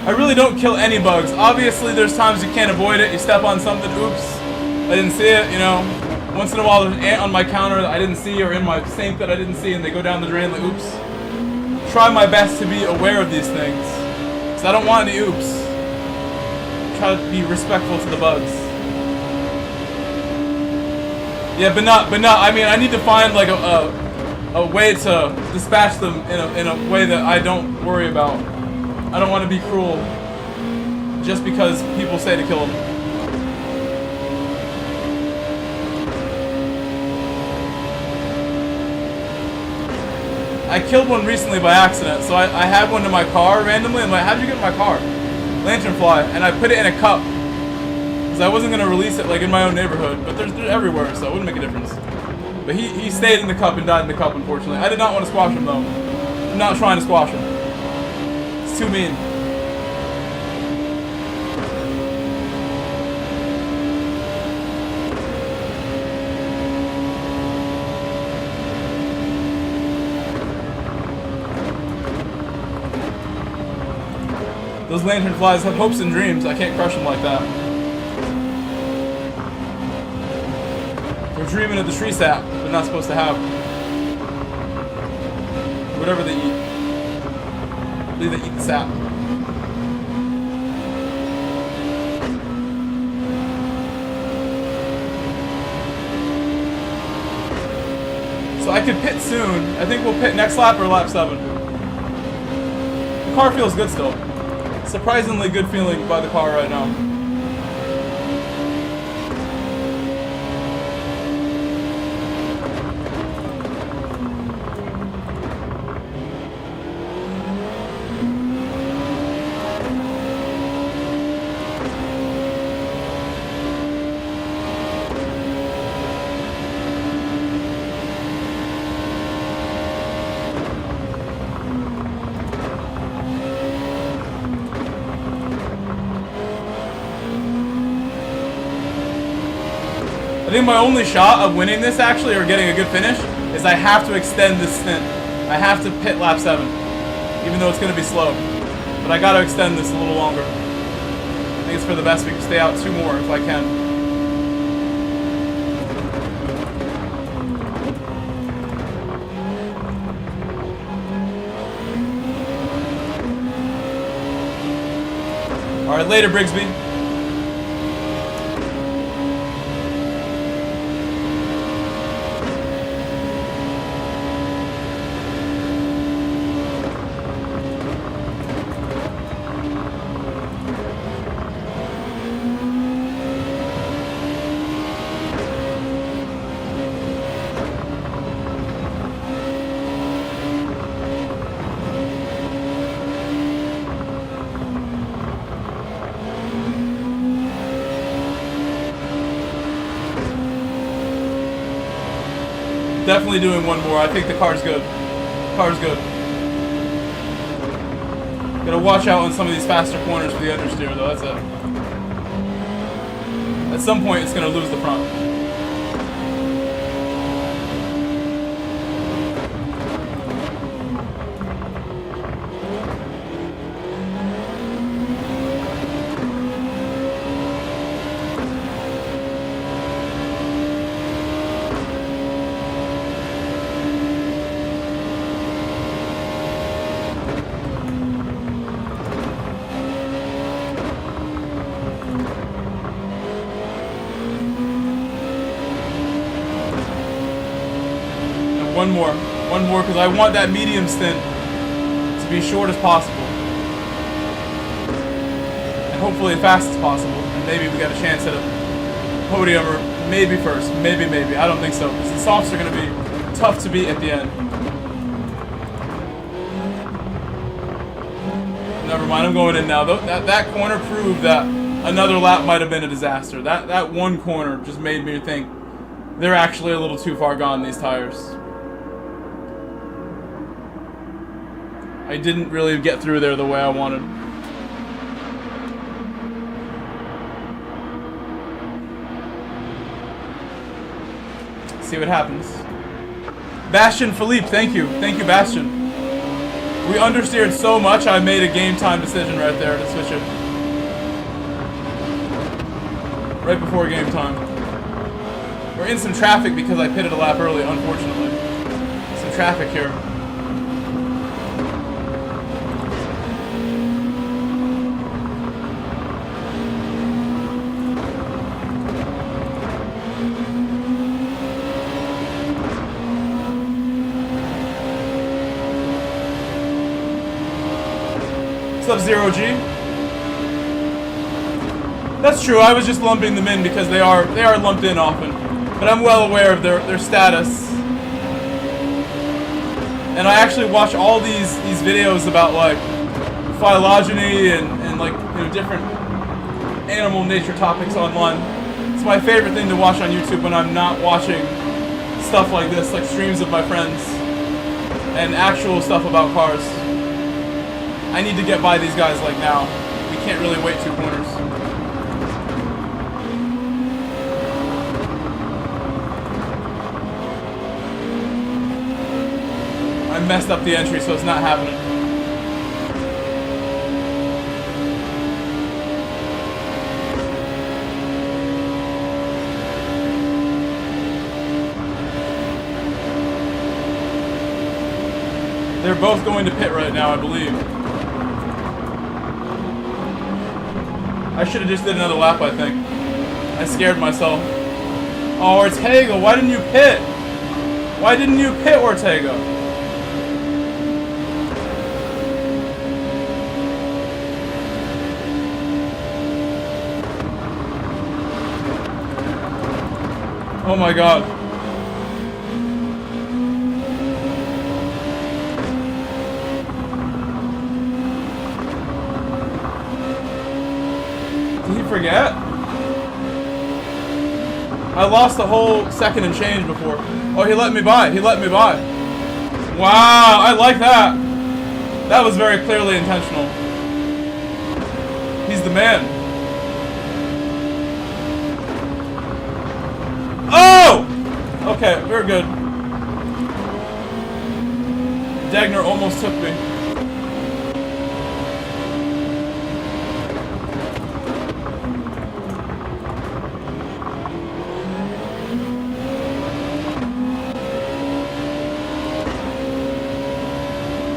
I really don't kill any bugs. Obviously, there's times you can't avoid it. You step on something, oops, I didn't see it, you know. Once in a while, there's an ant on my counter that I didn't see, or in my sink that I didn't see, and they go down the drain like, oops. Try my best to be aware of these things, because I don't want any oops. Try to be respectful to the bugs. Yeah, but not. I mean, I need to find like a way to dispatch them in a way that I don't worry about. I don't want to be cruel just because people say to kill them. I killed one recently by accident, so I had one in my car randomly. I'm like, how'd you get in my car? Lanternfly. And I put it in a cup because I wasn't going to release it like in my own neighborhood, but they're everywhere, so it wouldn't make a difference. But he stayed in the cup and died in the cup, unfortunately. I did not want to squash him, though. I'm not trying to squash him. It's too mean. Those lantern flies have hopes and dreams. I can't crush them like that. They're dreaming of the tree sap they're not supposed to have. Whatever they eat. I believe they eat the sap. So I could pit soon. I think we'll pit next lap or lap 7. The car feels good still. Surprisingly good feeling by the car right now. I think my only shot of winning this actually, or getting a good finish, is I have to extend this stint. I have to pit lap 7, even though it's going to be slow. But I got to extend this a little longer. I think it's for the best. We can stay out 2 more if I can. All right, later, Brigsby. Definitely doing one more. I think the car's good. Car's good. Gotta watch out on some of these faster corners for the understeer, though. That's it. At some point, it's going to lose the front. One more, because I want that medium stint to be short as possible. And hopefully as fast as possible. And maybe we got a chance at a podium, or maybe first. Maybe. I don't think so, because the softs are going to be tough to beat at the end. Never mind, I'm going in now. That corner proved that another lap might have been a disaster. That one corner just made me think they're actually a little too far gone, these tires. I didn't really get through there the way I wanted. See what happens. Bastion Philippe, thank you. Thank you, Bastion. We understeered so much, I made a game time decision right there to switch it. Right before game time. We're in some traffic because I pitted a lap early, unfortunately. Some traffic here. Sub-Zero G. That's true, I was just lumping them in because they are lumped in often. But I'm well aware of their status. And I actually watch all these videos about like phylogeny and like, you know, different animal nature topics online. It's my favorite thing to watch on YouTube when I'm not watching stuff like this, like streams of my friends and actual stuff about cars. I need to get by these guys like now. We can't really wait 2 corners. I messed up the entry, so it's not happening. They're both going to pit right now, I believe. I should have just did another lap, I think. I scared myself. Oh, Ortega, why didn't you pit? Why didn't you pit, Ortega? Oh my god. Forget? I lost the whole second and change before. Oh, he let me by. He let me by. Wow, I like that. That was very clearly intentional. He's the man. Oh! Okay, we're good. Dagner almost took me.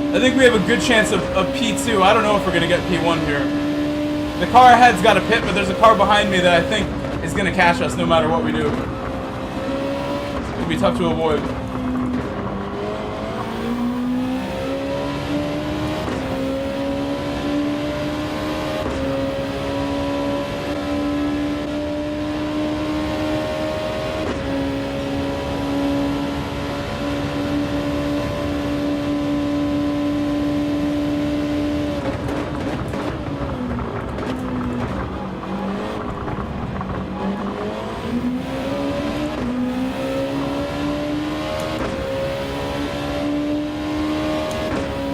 I think we have a good chance of P2. I don't know if we're going to get P1 here. The car ahead's got a pit, but there's a car behind me that I think is going to catch us no matter what we do. It'll be tough to avoid.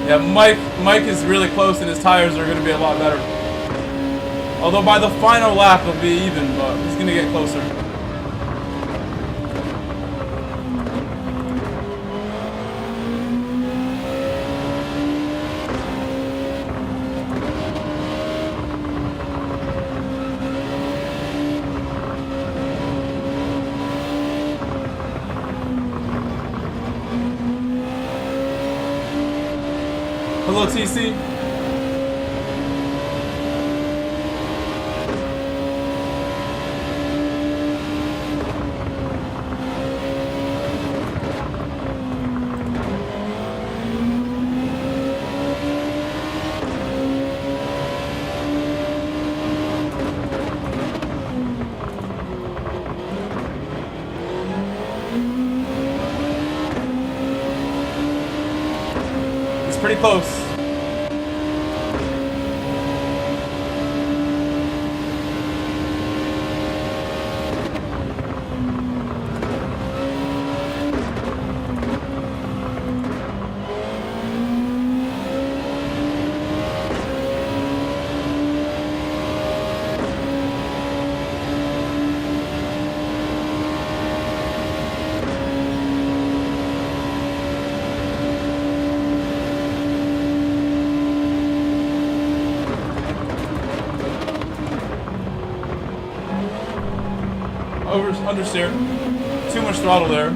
Yeah, Mike is really close and his tires are going to be a lot better. Although by the final lap it'll be even, but he's gonna get closer. Hello, TC. It's pretty close. Understeer. Too much throttle there.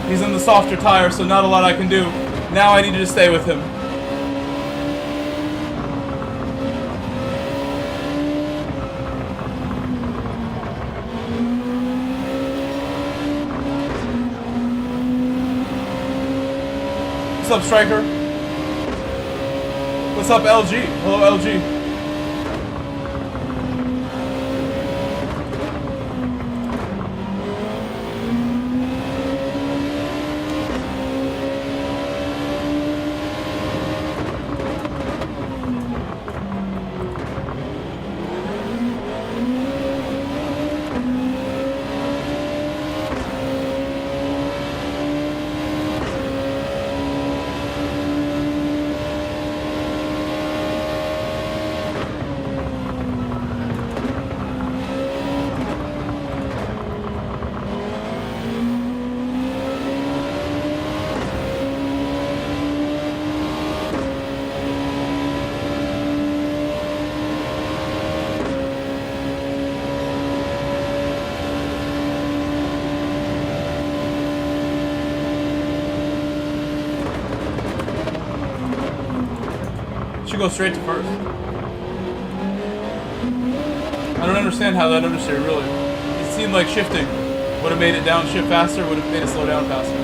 He's in the softer tire, so not a lot I can do. Now I need to just stay with him. What's up, Striker? What's up, LG? Hello, LG. Should go straight to first. I don't understand how that understeer really. It seemed like shifting would have made it downshift faster, would have made it slow down faster.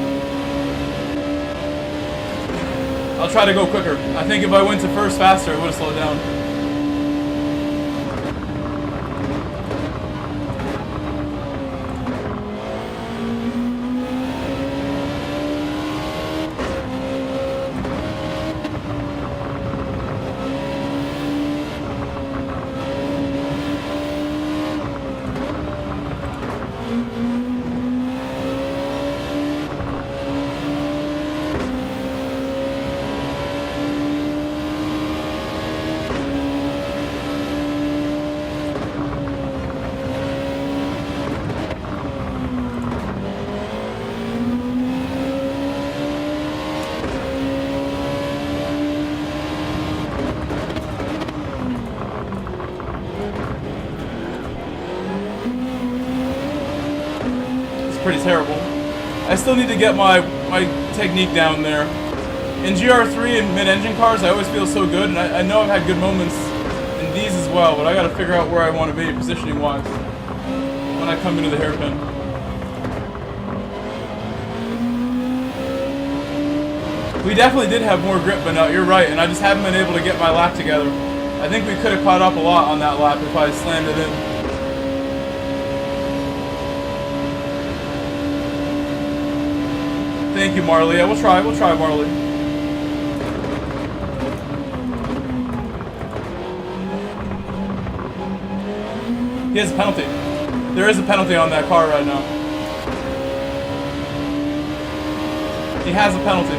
I'll try to go quicker. I think if I went to first faster, it would have slowed down. Pretty terrible. I still need to get my technique down there. In GR3 and mid-engine cars, I always feel so good, and I know I've had good moments in these as well, but I gotta figure out where I want to be positioning-wise when I come into the hairpin. We definitely did have more grip, but no, you're right, and I just haven't been able to get my lap together. I think we could have caught up a lot on that lap if I slammed it in. Thank you, Marley. Yeah, we'll try, Marley. He has a penalty. There is a penalty on that car right now. He has a penalty.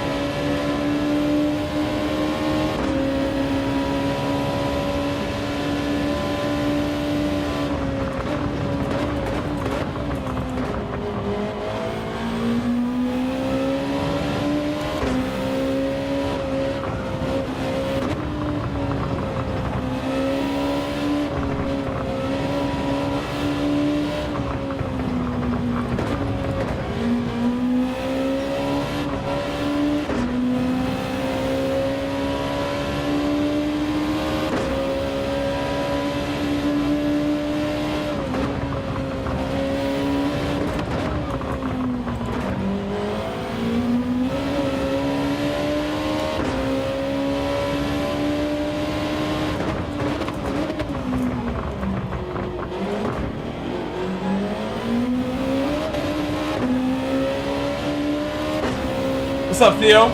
What's up, Theo?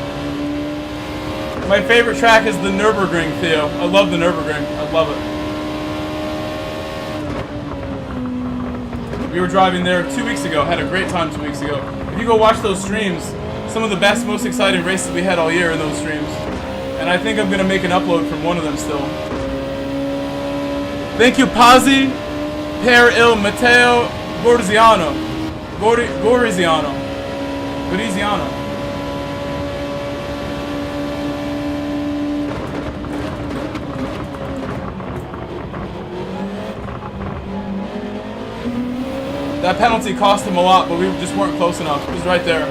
My favorite track is the Nürburgring, Theo. I love the Nürburgring. I love it. We were driving there 2 weeks ago. Had a great time 2 weeks ago. If you go watch those streams, some of the best, most exciting races we had all year in those streams. And I think I'm going to make an upload from one of them still. Thank you, Pazzi, Per Il Matteo Gorziano. Goriziano. That penalty cost him a lot, but we just weren't close enough. It was right there.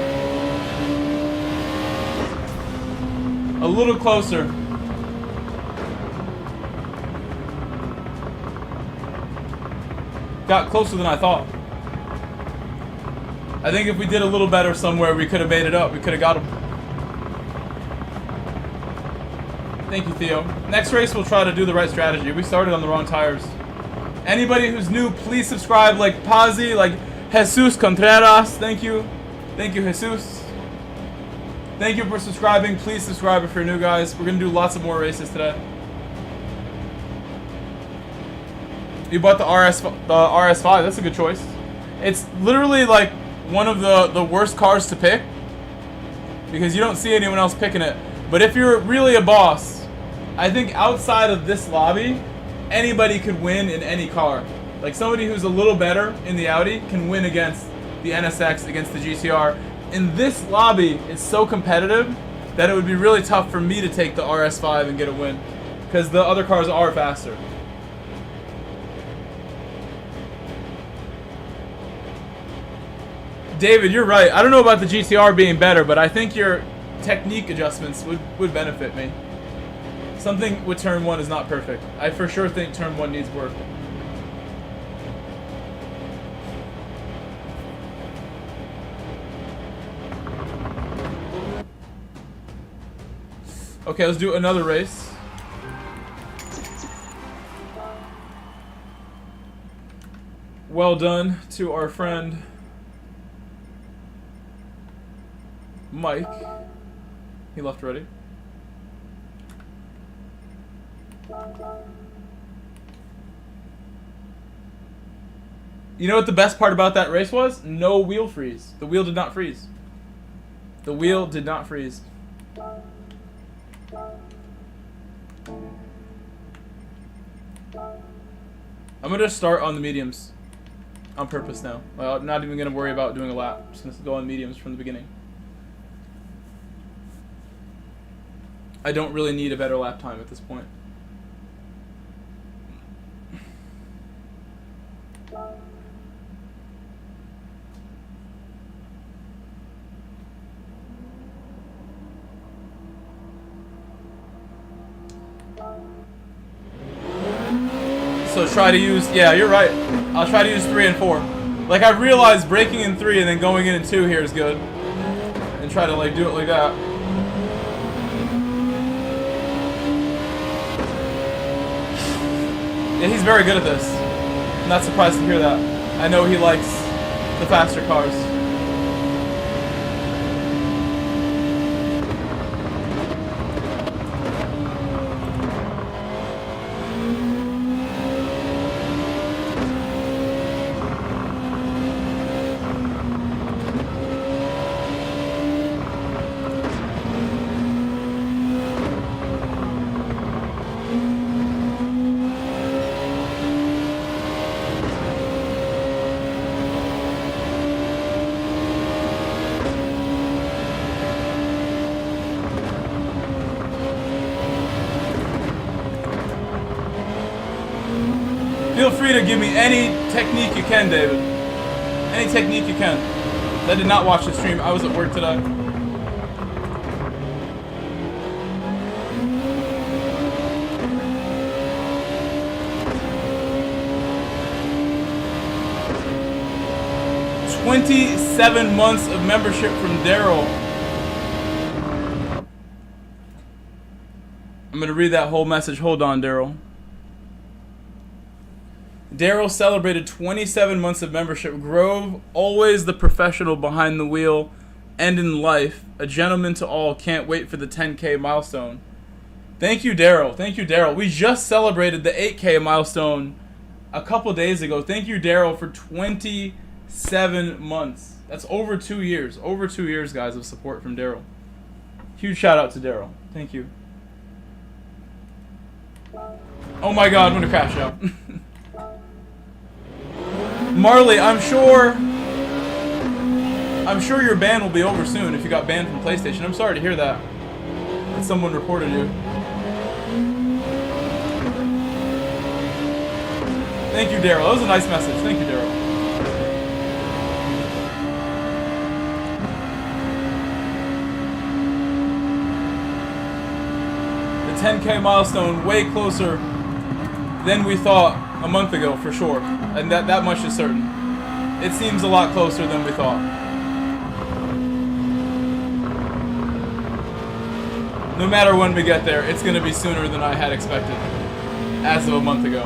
A little closer. Got closer than I thought. I think if we did a little better somewhere, we could have made it up. We could have got him. Thank you, Theo. Next race, we'll try to do the right strategy. We started on the wrong tires. Anybody who's new, please subscribe, like Pazzi, like Jesus Contreras. Thank you. Thank you, Jesus. Thank you for subscribing. Please subscribe if you're new, guys. We're going to do lots of more races today. You bought the RS5. That's a good choice. It's literally like one of the worst cars to pick because you don't see anyone else picking it. But if you're really a boss, I think outside of this lobby, anybody could win in any car. Like somebody who's a little better in the Audi can win against the NSX, against the GTR. In this lobby, it's so competitive that it would be really tough for me to take the RS5 and get a win because the other cars are faster. David, you're right. I don't know about the GTR being better, but I think your technique adjustments would benefit me. Something with turn 1 is not perfect. I for sure think turn 1 needs work. Okay, let's do another race. Well done to our friend Mike. He left already. You know what the best part about that race was? No wheel freeze. The wheel did not freeze. The wheel did not freeze. I'm gonna start on the mediums on purpose now. Well, I'm not even gonna worry about doing a lap. I'm just gonna go on mediums from the beginning. I don't really need a better lap time at this point. So try to use, yeah, you're right. I'll try to use 3 and 4. Like I realized breaking in 3 and then going in 2 here is good. And try to like do it like that. Yeah, he's very good at this. I'm not surprised to hear that. I know he likes the faster cars. free to give me any technique you can, David. Any technique you can. I did not watch the stream. I was at work today. $27 months of membership from Daryl. I'm gonna read that whole message. Hold on, Daryl. Daryl celebrated 27 months of membership. Grove, always the professional behind the wheel and in life. A gentleman to all. Can't wait for the 10K milestone. Thank you, Daryl. Thank you, Daryl. We just celebrated the 8K milestone a couple days ago. Thank you, Daryl, for 27 months. That's over 2 years. Over 2 years, guys, of support from Daryl. Huge shout out to Daryl. Thank you. Oh my god, I'm gonna crash out. Marley, I'm sure your ban will be over soon if you got banned from PlayStation. I'm sorry to hear that. That someone reported you. Thank you, Daryl. That was a nice message. Thank you, Daryl. The 10K milestone way closer than we thought a month ago, for sure. And that much is certain. It seems a lot closer than we thought. No matter when we get there, it's going to be sooner than I had expected, as of a month ago.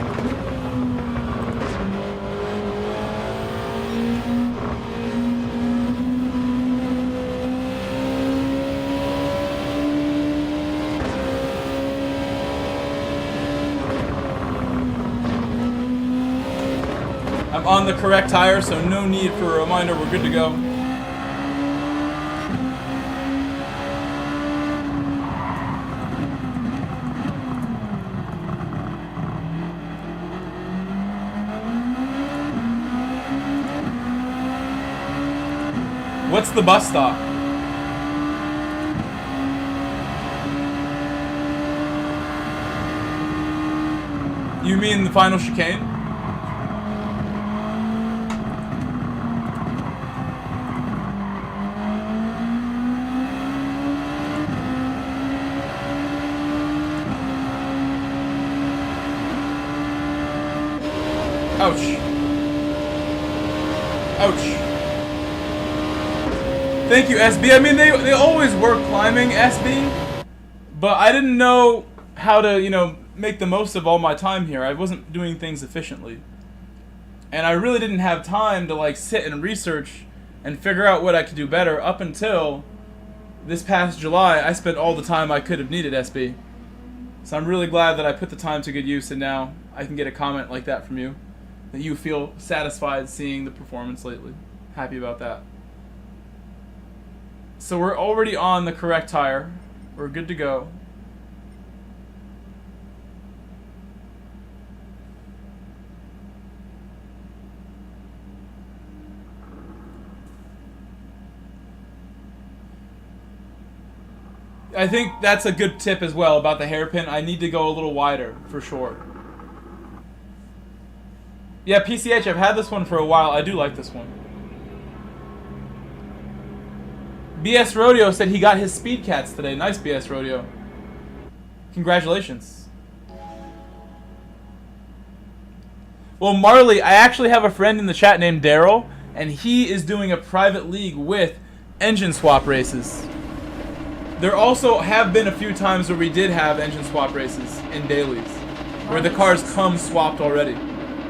I'm on the correct tire, so no need for a reminder. We're good to go. What's the bus stop? You mean the final chicane? Ouch. Ouch. Thank you, SB. I mean, they always were climbing, SB, but I didn't know how to, you know, make the most of all my time here. I wasn't doing things efficiently. And I really didn't have time to, like, sit and research and figure out what I could do better up until this past July. I spent all the time I could have needed, SB. So I'm really glad that I put the time to good use, and now I can get a comment like that from you, that you feel satisfied seeing the performance lately. Happy about that. So we're already on the correct tire. We're good to go. I think that's a good tip as well about the hairpin. I need to go a little wider, for sure. Yeah, PCH, I've had this one for a while. I do like this one. BS Rodeo said he got his speed cats today. Nice, BS Rodeo. Congratulations. Well, Marley, I actually have a friend in the chat named Daryl, and he is doing a private league with engine swap races. There also have been a few times where we did have engine swap races in dailies, where the cars come swapped already.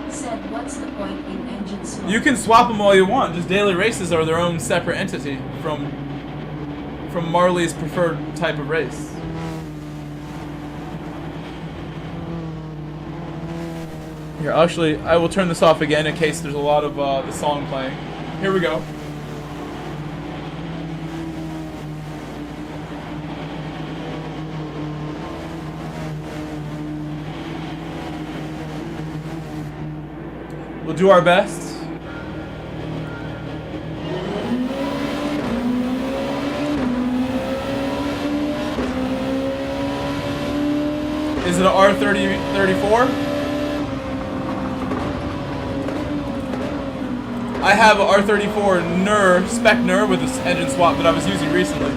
Said, what's the point in engine swap? You can swap them all you want. Just daily races are their own separate entity from Marley's preferred type of race. Here, actually, I will turn this off again in case there's a lot of the song playing. Here we go. We'll do our best. Is it an R3034? I have a R34 spec NER with this engine swap that I was using recently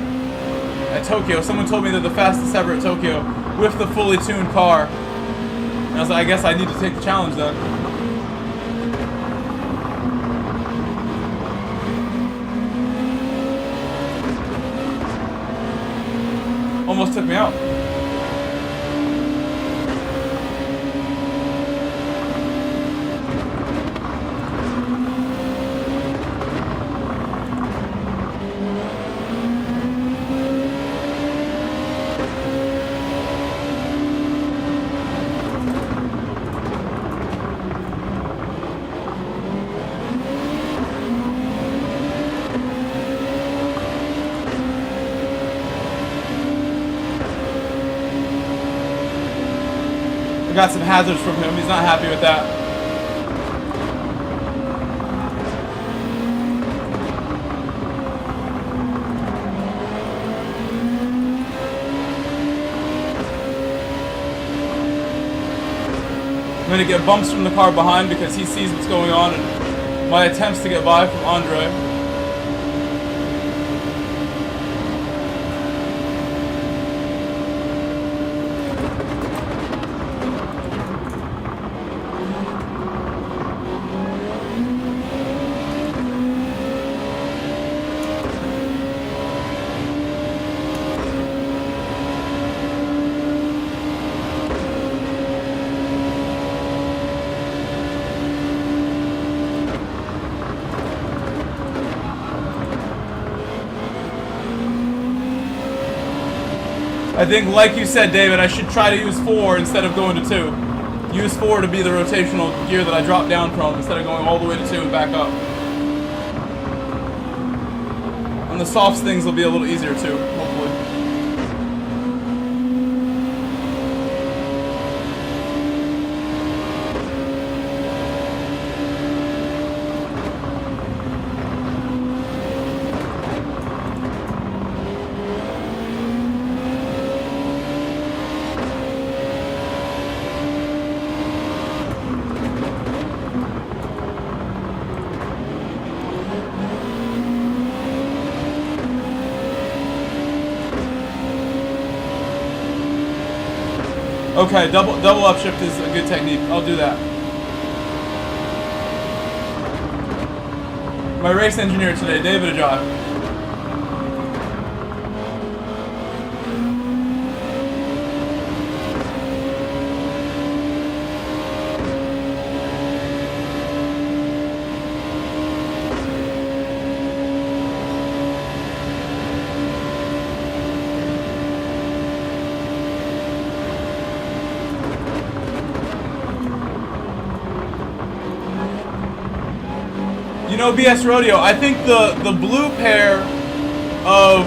at Tokyo. Someone told me they're the fastest ever at Tokyo with the fully tuned car. And I was like, I guess I need to take the challenge then. Almost took me out. Got some hazards from him. He's not happy with that. I'm gonna get bumps from the car behind because he sees what's going on and my attempts to get by from Andre. I think, like you said, David, I should try to use 4 instead of going to 2. Use 4 to be the rotational gear that I drop down from instead of going all the way to 2 and back up. And the softs things will be a little easier too, hopefully. Okay, double upshift is a good technique. I'll do that. My race engineer today, David Ajay. You know, BS Rodeo, I think the blue pair of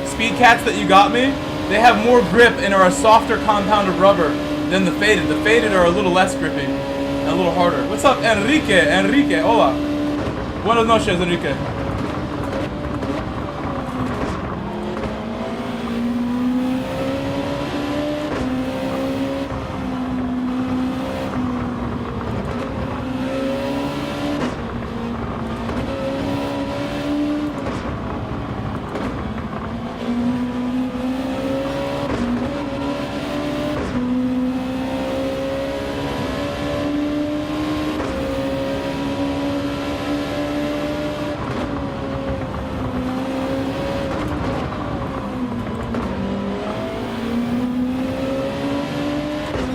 Speed Cats that you got me, they have more grip and are a softer compounded rubber than the faded. The faded are a little less grippy and a little harder. What's up, Enrique? Enrique, hola. Buenas noches, Enrique.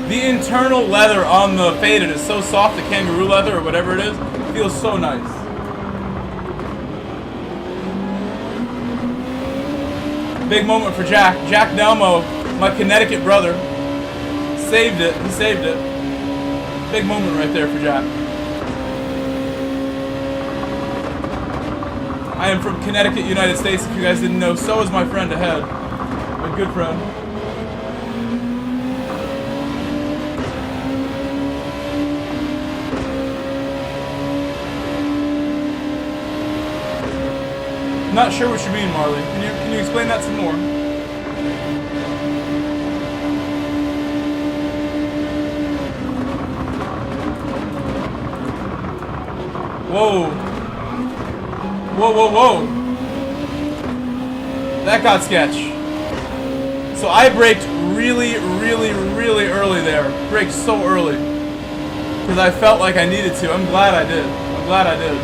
The internal leather on the faded is so soft, the kangaroo leather or whatever it is, feels so nice. Big moment for Jack. Jack Nelmo, my Connecticut brother, saved it. He saved it. Big moment right there for Jack. I am from Connecticut, United States, if you guys didn't know. So is my friend ahead. A good friend. Not sure what you mean, Marley. Can you explain that some more? Whoa. Whoa, whoa, whoa. That got sketch. So I braked really, really, really early there. Braked so early. Because I felt like I needed to. I'm glad I did. I'm glad I did.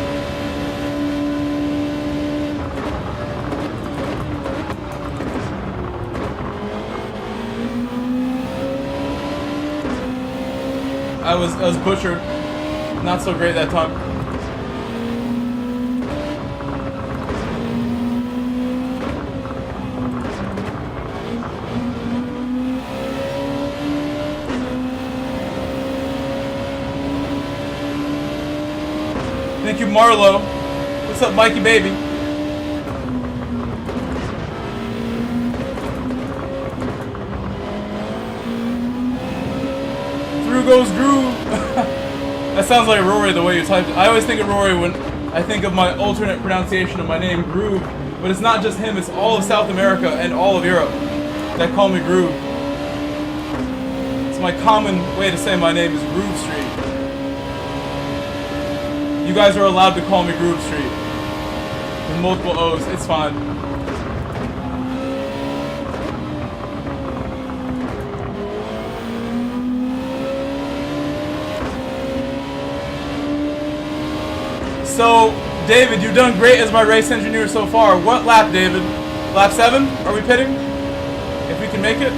I was butchered. Not so great that time. Thank you, Marlo. What's up, Mikey baby? Through goes Groove. That sounds like Rory the way you typed it. I always think of Rory when I think of my alternate pronunciation of my name, Groove. But it's not just him, it's all of South America and all of Europe that call me Groove. It's my common way to say my name is Groove Street. You guys are allowed to call me Groove Street. With multiple O's, it's fine. So, David, you've done great as my race engineer so far. What lap, David? Lap 7? Are we pitting? If we can make it?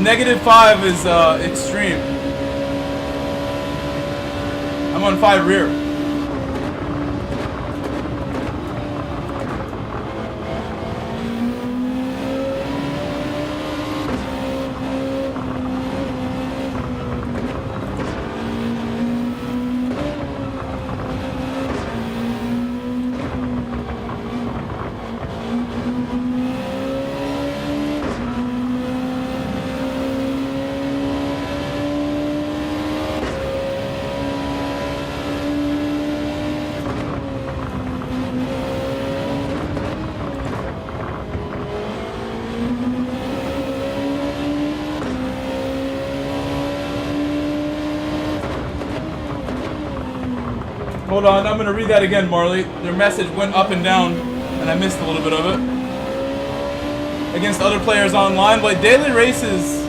-5 is extreme. I'm on 5 rear. Hold on, I'm gonna read that again, Marley. Their message went up and down, and I missed a little bit of it. Against other players online, like daily races,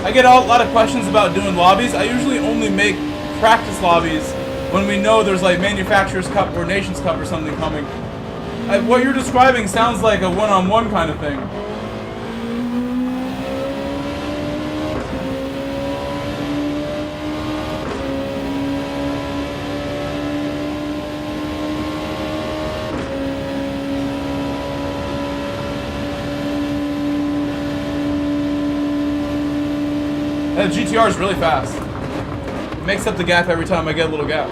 I get a lot of questions about doing lobbies. I usually only make practice lobbies when we know there's like Manufacturers Cup or Nations Cup or something coming. What you're describing sounds like a one-on-one kind of thing. That GTR is really fast. It makes up the gap every time I get a little gap.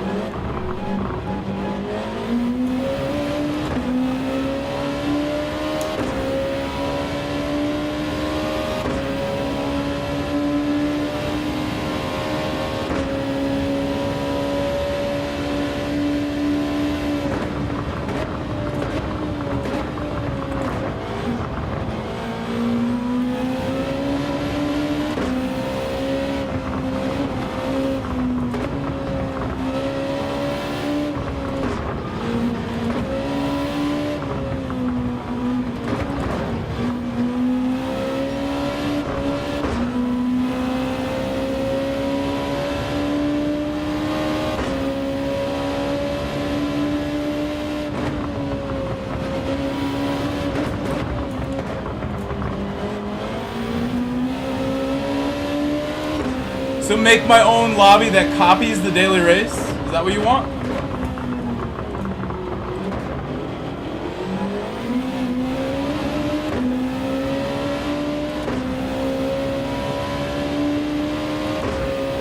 So make my own lobby that copies the daily race? Is that what you want?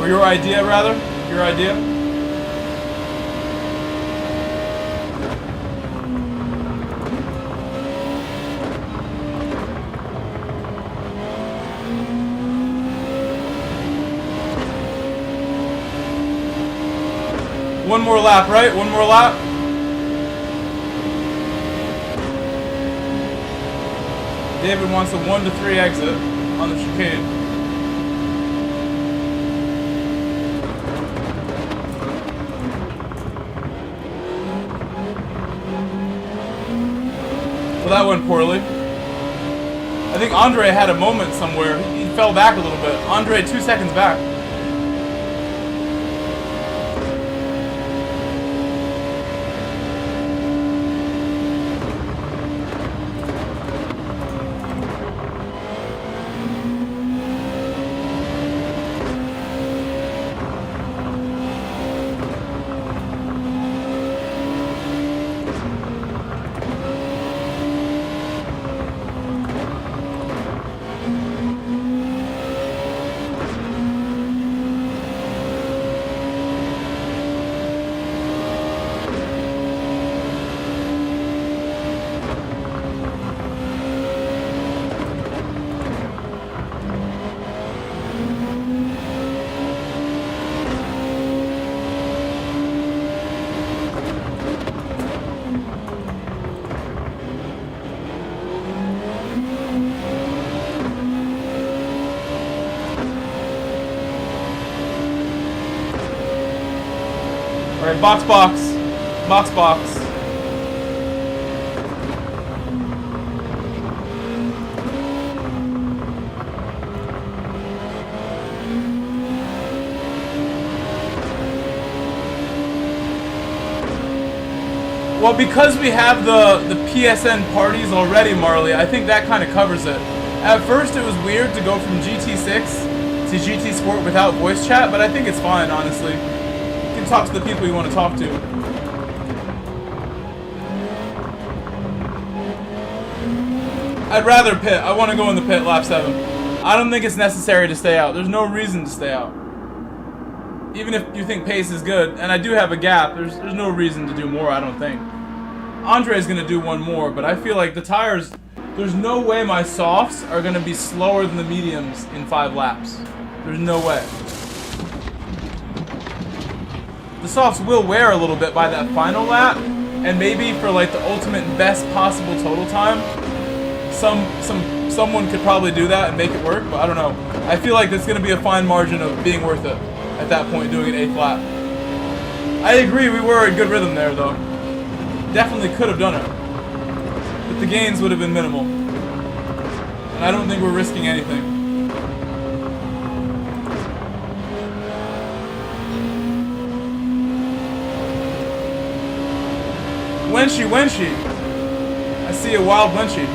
Or your idea, rather? Your idea? One more lap, right? One more lap. David wants a 1 to 3 exit on the chicane. Well, that went poorly. I think Andre had a moment somewhere. He fell back a little bit. Andre 2 seconds back. Alright, box. Well, because we have the PSN parties already, Marley, I think that kind of covers it. At first, it was weird to go from GT6 to GT Sport without voice chat, but I think it's fine, honestly. You can talk to the people you want to talk to. I'd rather pit. I want to go in the pit lap 7. I don't think it's necessary to stay out. There's no reason to stay out. Even if you think pace is good, and I do have a gap, there's no reason to do more, I don't think. Andre's going to do one more, but I feel like the tires... There's no way my softs are going to be slower than the mediums in 5 laps. There's no way. The softs will wear a little bit by that final lap, and maybe for like the ultimate best possible total time, someone could probably do that and make it work, but I don't know. I feel like there's going to be a fine margin of being worth it at that point, doing an 8th lap. I agree, we were in good rhythm there, though. Definitely could have done it. But the gains would have been minimal. And I don't think we're risking anything. Wenshi! I see a wild Wenshi.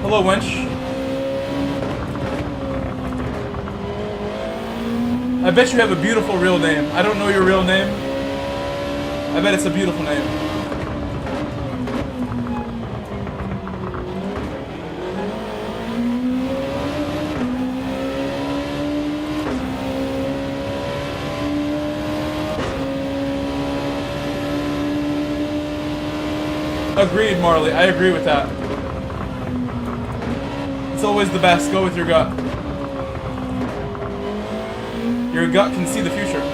Hello, Wench. I bet you have a beautiful real name. I don't know your real name. I bet it's a beautiful name. Agreed, Marley. I agree with that. It's always the best. Go with your gut. Your gut can see the future.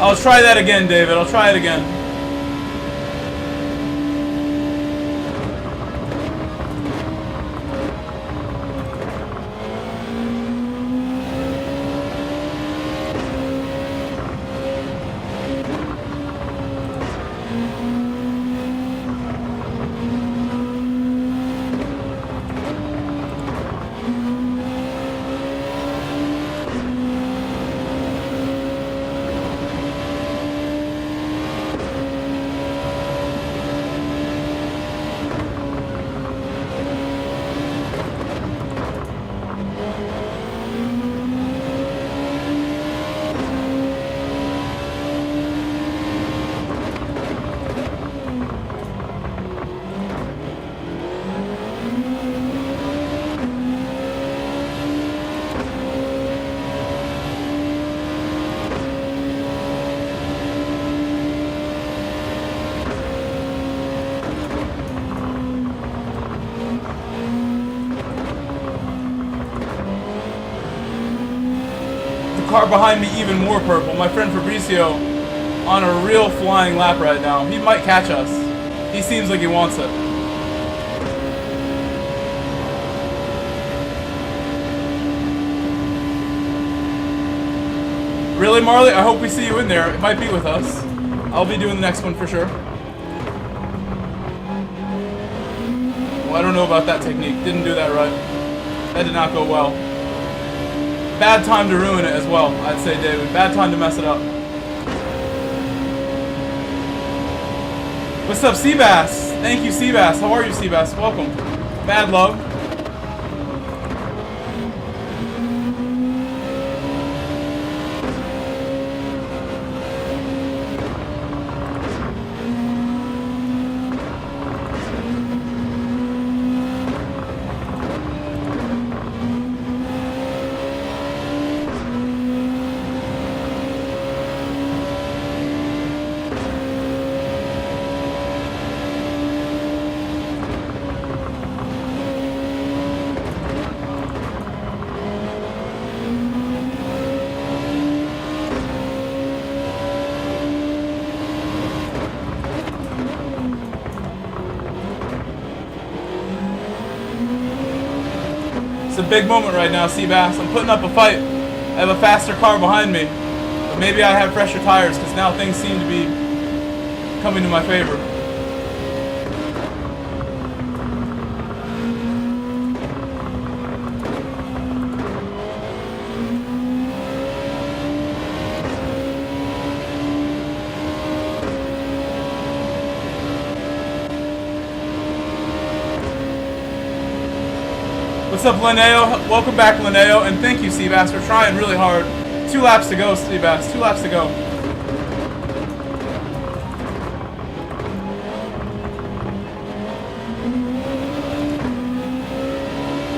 I'll try that again, David. I'll try it again. car behind me even more purple. My friend Fabrizio on a real flying lap right now. He might catch us. He seems like he wants it. Really, Marley? I hope we see you in there. It might be with us. I'll be doing the next one for sure. Well, I don't know about that technique. Didn't do that right. That did not go well. Bad time to ruin it as well, I'd say, David. Bad time to mess it up. What's up, Seabass? Thank you, Seabass. How are you, Seabass? Welcome. Bad love. It's a big moment right now, Seabass. I'm putting up a fight. I have a faster car behind me. But maybe I have fresher tires, because now things seem to be coming to my favor. What's up, Linneo? Welcome back, Linneo, and thank you, Seabass. We're trying really hard. 2 laps to go, Seabass. 2 laps to go.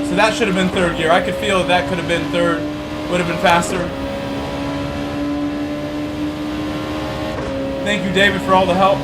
So that should have been 3rd gear. I could feel that could have been 3rd. Would have been faster. Thank you, David, for all the help.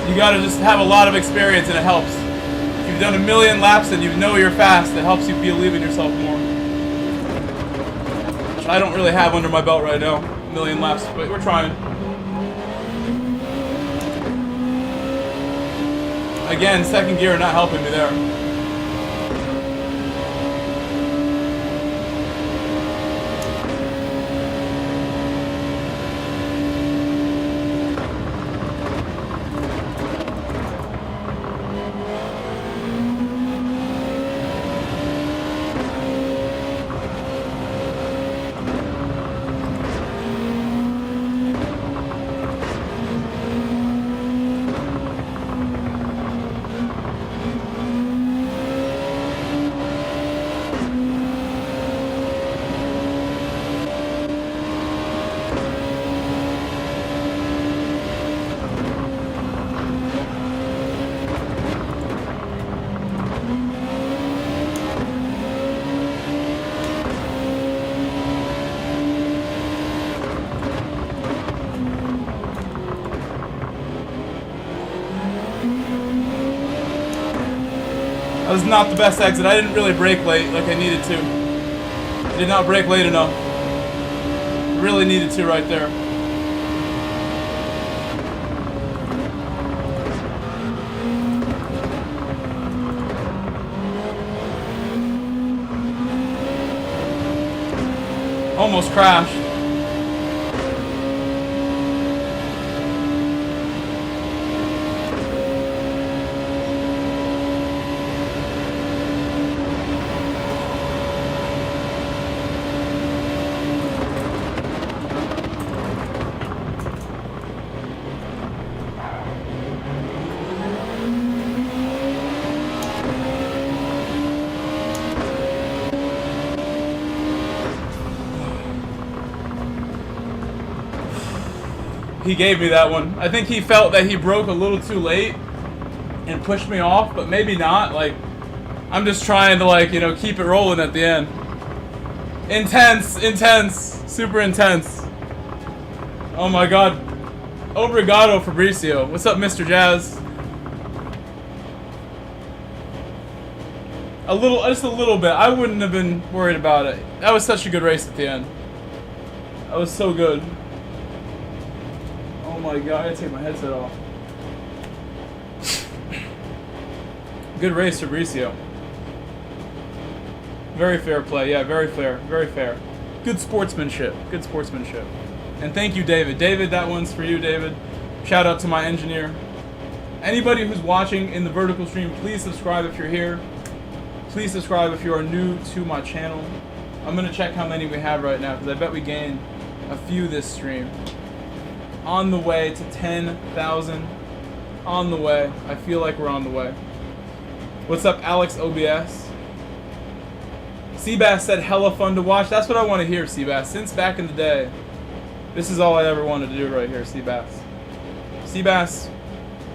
You gotta just have a lot of experience and it helps. If you've done a million laps and you know you're fast, it helps you believe in yourself more. Which I don't really have under my belt right now, a million laps, but we're trying. Again, 2nd gear not helping me there. That was not the best exit. I didn't really brake late like I needed to. I did not brake late enough. Really needed to right there. Almost crashed. He gave me that one. I think he felt that he broke a little too late and pushed me off, but maybe not. Like, I'm just trying to, like, you know, keep it rolling at the end. Intense, intense, super intense. Oh my god. Obrigado, Fabricio. What's up, Mr. Jazz? A little, just a little bit. I wouldn't have been worried about it. That was such a good race at the end. That was so good. Oh my god, I gotta take my headset off. Good race, Fabricio. Very fair play, yeah, very fair, very fair. Good sportsmanship, good sportsmanship. And thank you, David. David, that one's for you, David. Shout out to my engineer. Anybody who's watching in the vertical stream, please subscribe if you're here. Please subscribe if you are new to my channel. I'm gonna check how many we have right now, because I bet we gained a few this stream. On the way to 10,000. On the way. I feel like we're on the way. What's up, Alex OBS? Seabass said hella fun to watch. That's what I want to hear, Seabass. Since back in the day, this is all I ever wanted to do right here, Seabass. Seabass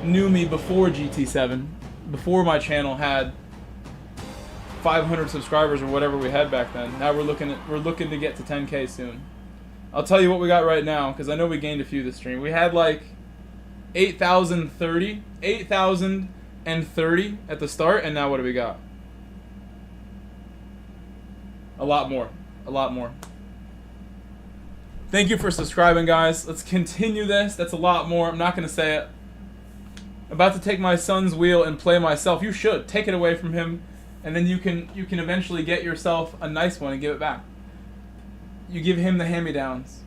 knew me before GT7. Before my channel had 500 subscribers or whatever we had back then. Now we're looking to get to 10K soon. I'll tell you what we got right now, because I know we gained a few this stream. We had like 8,030 at the start, and now what do we got? A lot more. A lot more. Thank you for subscribing, guys. Let's continue this. That's a lot more. I'm not going to say it. About to take my son's wheel and play myself. You should. Take it away from him, and then you can eventually get yourself a nice one and give it back. You give him the hand-me-downs.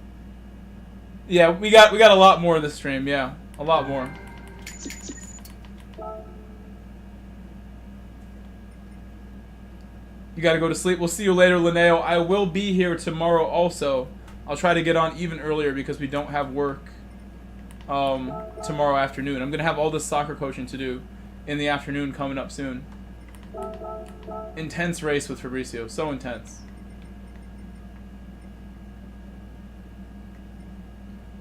Yeah, we got a lot more of this stream. Yeah, a lot more. You gotta go to sleep. We'll see you later, Linneo. I will be here tomorrow also. I'll try to get on even earlier because we don't have work tomorrow afternoon. I'm gonna have all this soccer coaching to do in the afternoon coming up soon. Intense race with Fabricio. So intense.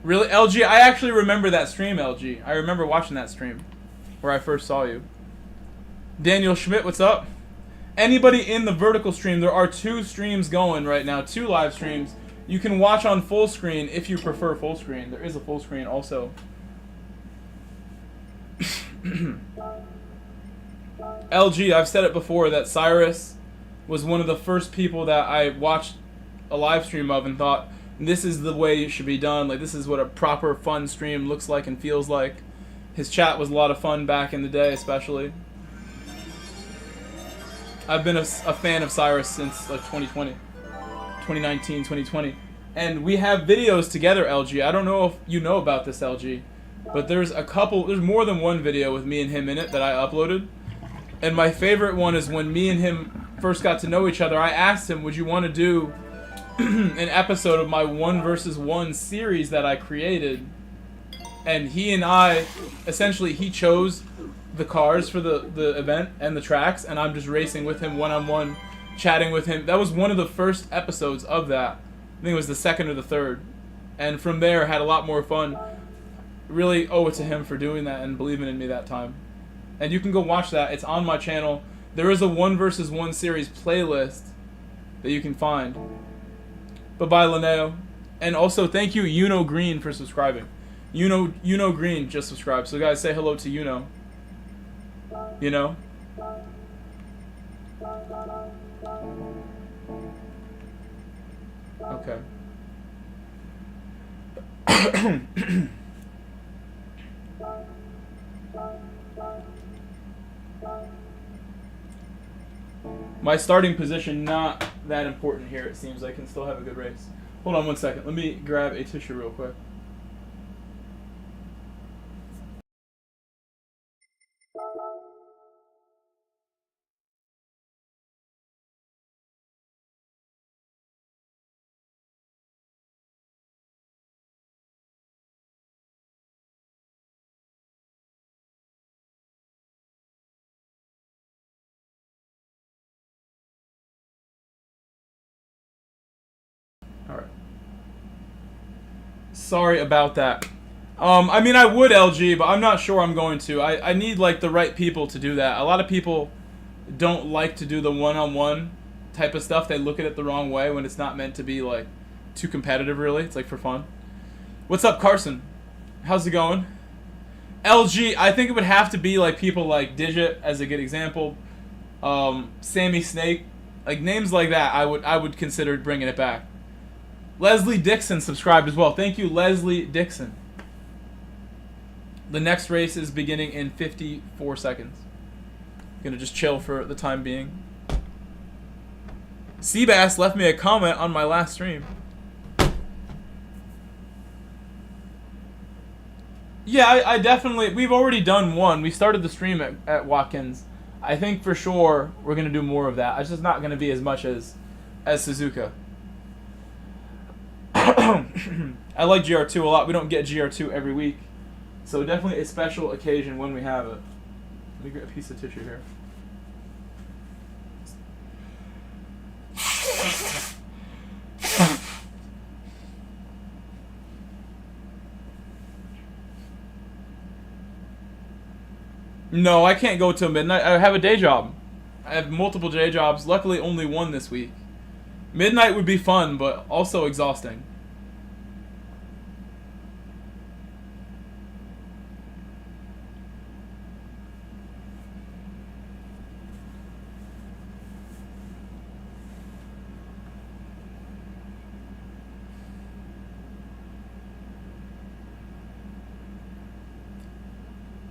Really? LG, I actually remember that stream, LG. I remember watching that stream where I first saw you. Daniel Schmidt, what's up? Anybody in the vertical stream, there are 2 streams going right now, 2 live streams. You can watch on full screen if you prefer full screen. There is a full screen also. LG, I've said it before that Cyrus was one of the first people that I watched a live stream of and thought, this is the way it should be done. Like, this is what a proper fun stream looks like and feels like. His chat was a lot of fun back in the day, especially. I've been a fan of Cyrus since like 2020. 2019, 2020. And we have videos together, LG. I don't know if you know about this, LG. But there's more than one video with me and him in it that I uploaded. And my favorite one is when me and him first got to know each other. I asked him, would you want to do an episode of my 1 vs. 1 series that I created? And he and I, essentially, he chose the cars for the event and the tracks, and I'm just racing with him one-on-one, chatting with him. That was one of the first episodes of that. I think it was the 2nd or the 3rd. And from there, had a lot more fun. Really owe it to him for doing that and believing in me that time. And you can go watch that. It's on my channel. There is a 1 vs. 1 series playlist that you can find. Bye-bye, Linneo. And also, thank you, Uno Green, for subscribing. Uno Green just subscribed. So, guys, say hello to Uno. You know? Okay. My starting position not that important here. It seems I can still have a good race. Hold on one second. Let me grab a tissue real quick. Alright. Sorry about that. I mean, I would LG, but I'm not sure I'm going to. I need, like, the right people to do that. A lot of people don't like to do the one-on-one type of stuff. They look at it the wrong way when it's not meant to be, like, too competitive, really. It's, like, for fun. What's up, Carson? How's it going? LG, I think it would have to be, like, people like Digit, as a good example. Sammy Snake. Like, names like that, I would consider bringing it back. Leslie Dixon subscribed as well. Thank you, Leslie Dixon. The next race is beginning in 54 seconds. Gonna just chill for the time being. Seabass left me a comment on my last stream. Yeah, I definitely... We've already done one. We started the stream at Watkins. I think for sure we're gonna do more of that. It's just not gonna be as much as Suzuka. I like GR2 a lot. We don't get GR2 every week. So definitely a special occasion when we have it. Let me get a piece of tissue here. No, I can't go till midnight. I have a day job. I have multiple day jobs. Luckily, only one this week. Midnight would be fun, but also exhausting.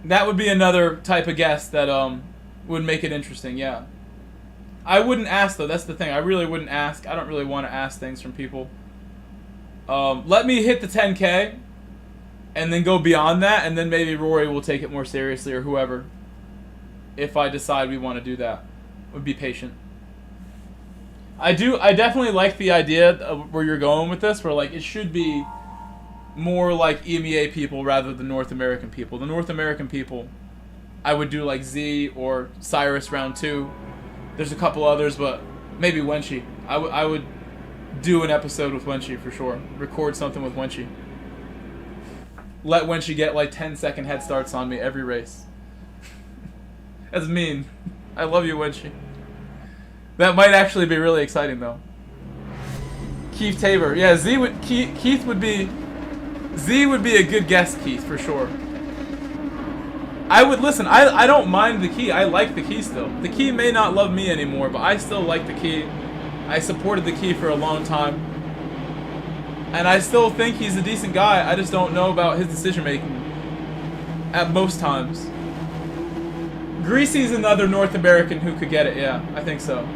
That would be another type of guest that would make it interesting, yeah. I wouldn't ask, though. That's the thing. I really wouldn't ask. I don't really want to ask things from people. Let me hit the 10K and then go beyond that, and then maybe Rory will take it more seriously, or whoever. If I decide we want to do that. Would be patient. I definitely like the idea of where you're going with this, where like it should be more like EMEA people rather than North American people. The North American people, I would do like Z or Cyrus round 2. There's a couple others, but maybe Wenchi. I would do an episode with Wenchi for sure. Record something with Wenchi. Let Wenchi get like 10-second head starts on me every race. That's mean. I love you, Wenchi. That might actually be really exciting though. Keith Tabor. Yeah, Keith would be... Z would be a good guest, Keith, for sure. I would listen. I don't mind the Key. I like the Key still. The Key may not love me anymore, but I still like the Key. I supported the Key for a long time, and I still think he's a decent guy. I just don't know about his decision making at most times. Greasy's another North American who could get it. Yeah, I think so.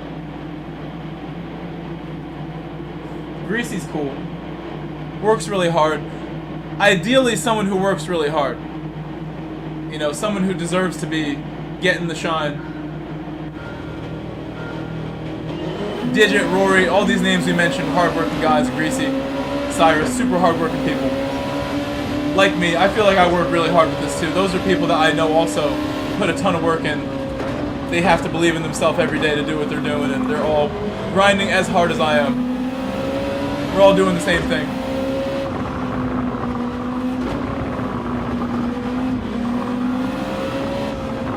Greasy's cool. Works really hard. Ideally, someone who works really hard. You know, someone who deserves to be getting the shine. Digit, Rory, all these names we mentioned, hardworking guys, Greasy, Cyrus, super hardworking people. Like me, I feel like I work really hard with this too. Those are people that I know also put a ton of work in. They have to believe in themselves every day to do what they're doing, and they're all grinding as hard as I am. We're all doing the same thing.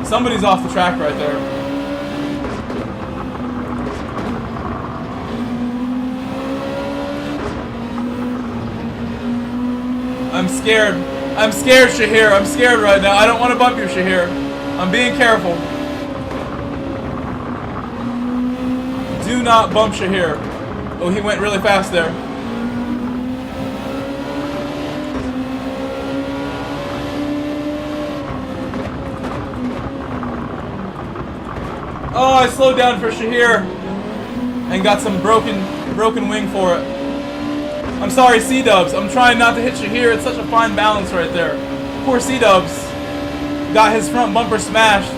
Somebody's off the track right there. I'm scared. I'm scared, Shahir. I'm scared right now. I don't want to bump you, Shahir. I'm being careful. Do not bump Shahir. Oh, he went really fast there. Oh, I slowed down for Shahir and got some broken wing for it. I'm sorry, C-Dubs. I'm trying not to hit Shahir. It's such a fine balance right there. Poor C-Dubs got his front bumper smashed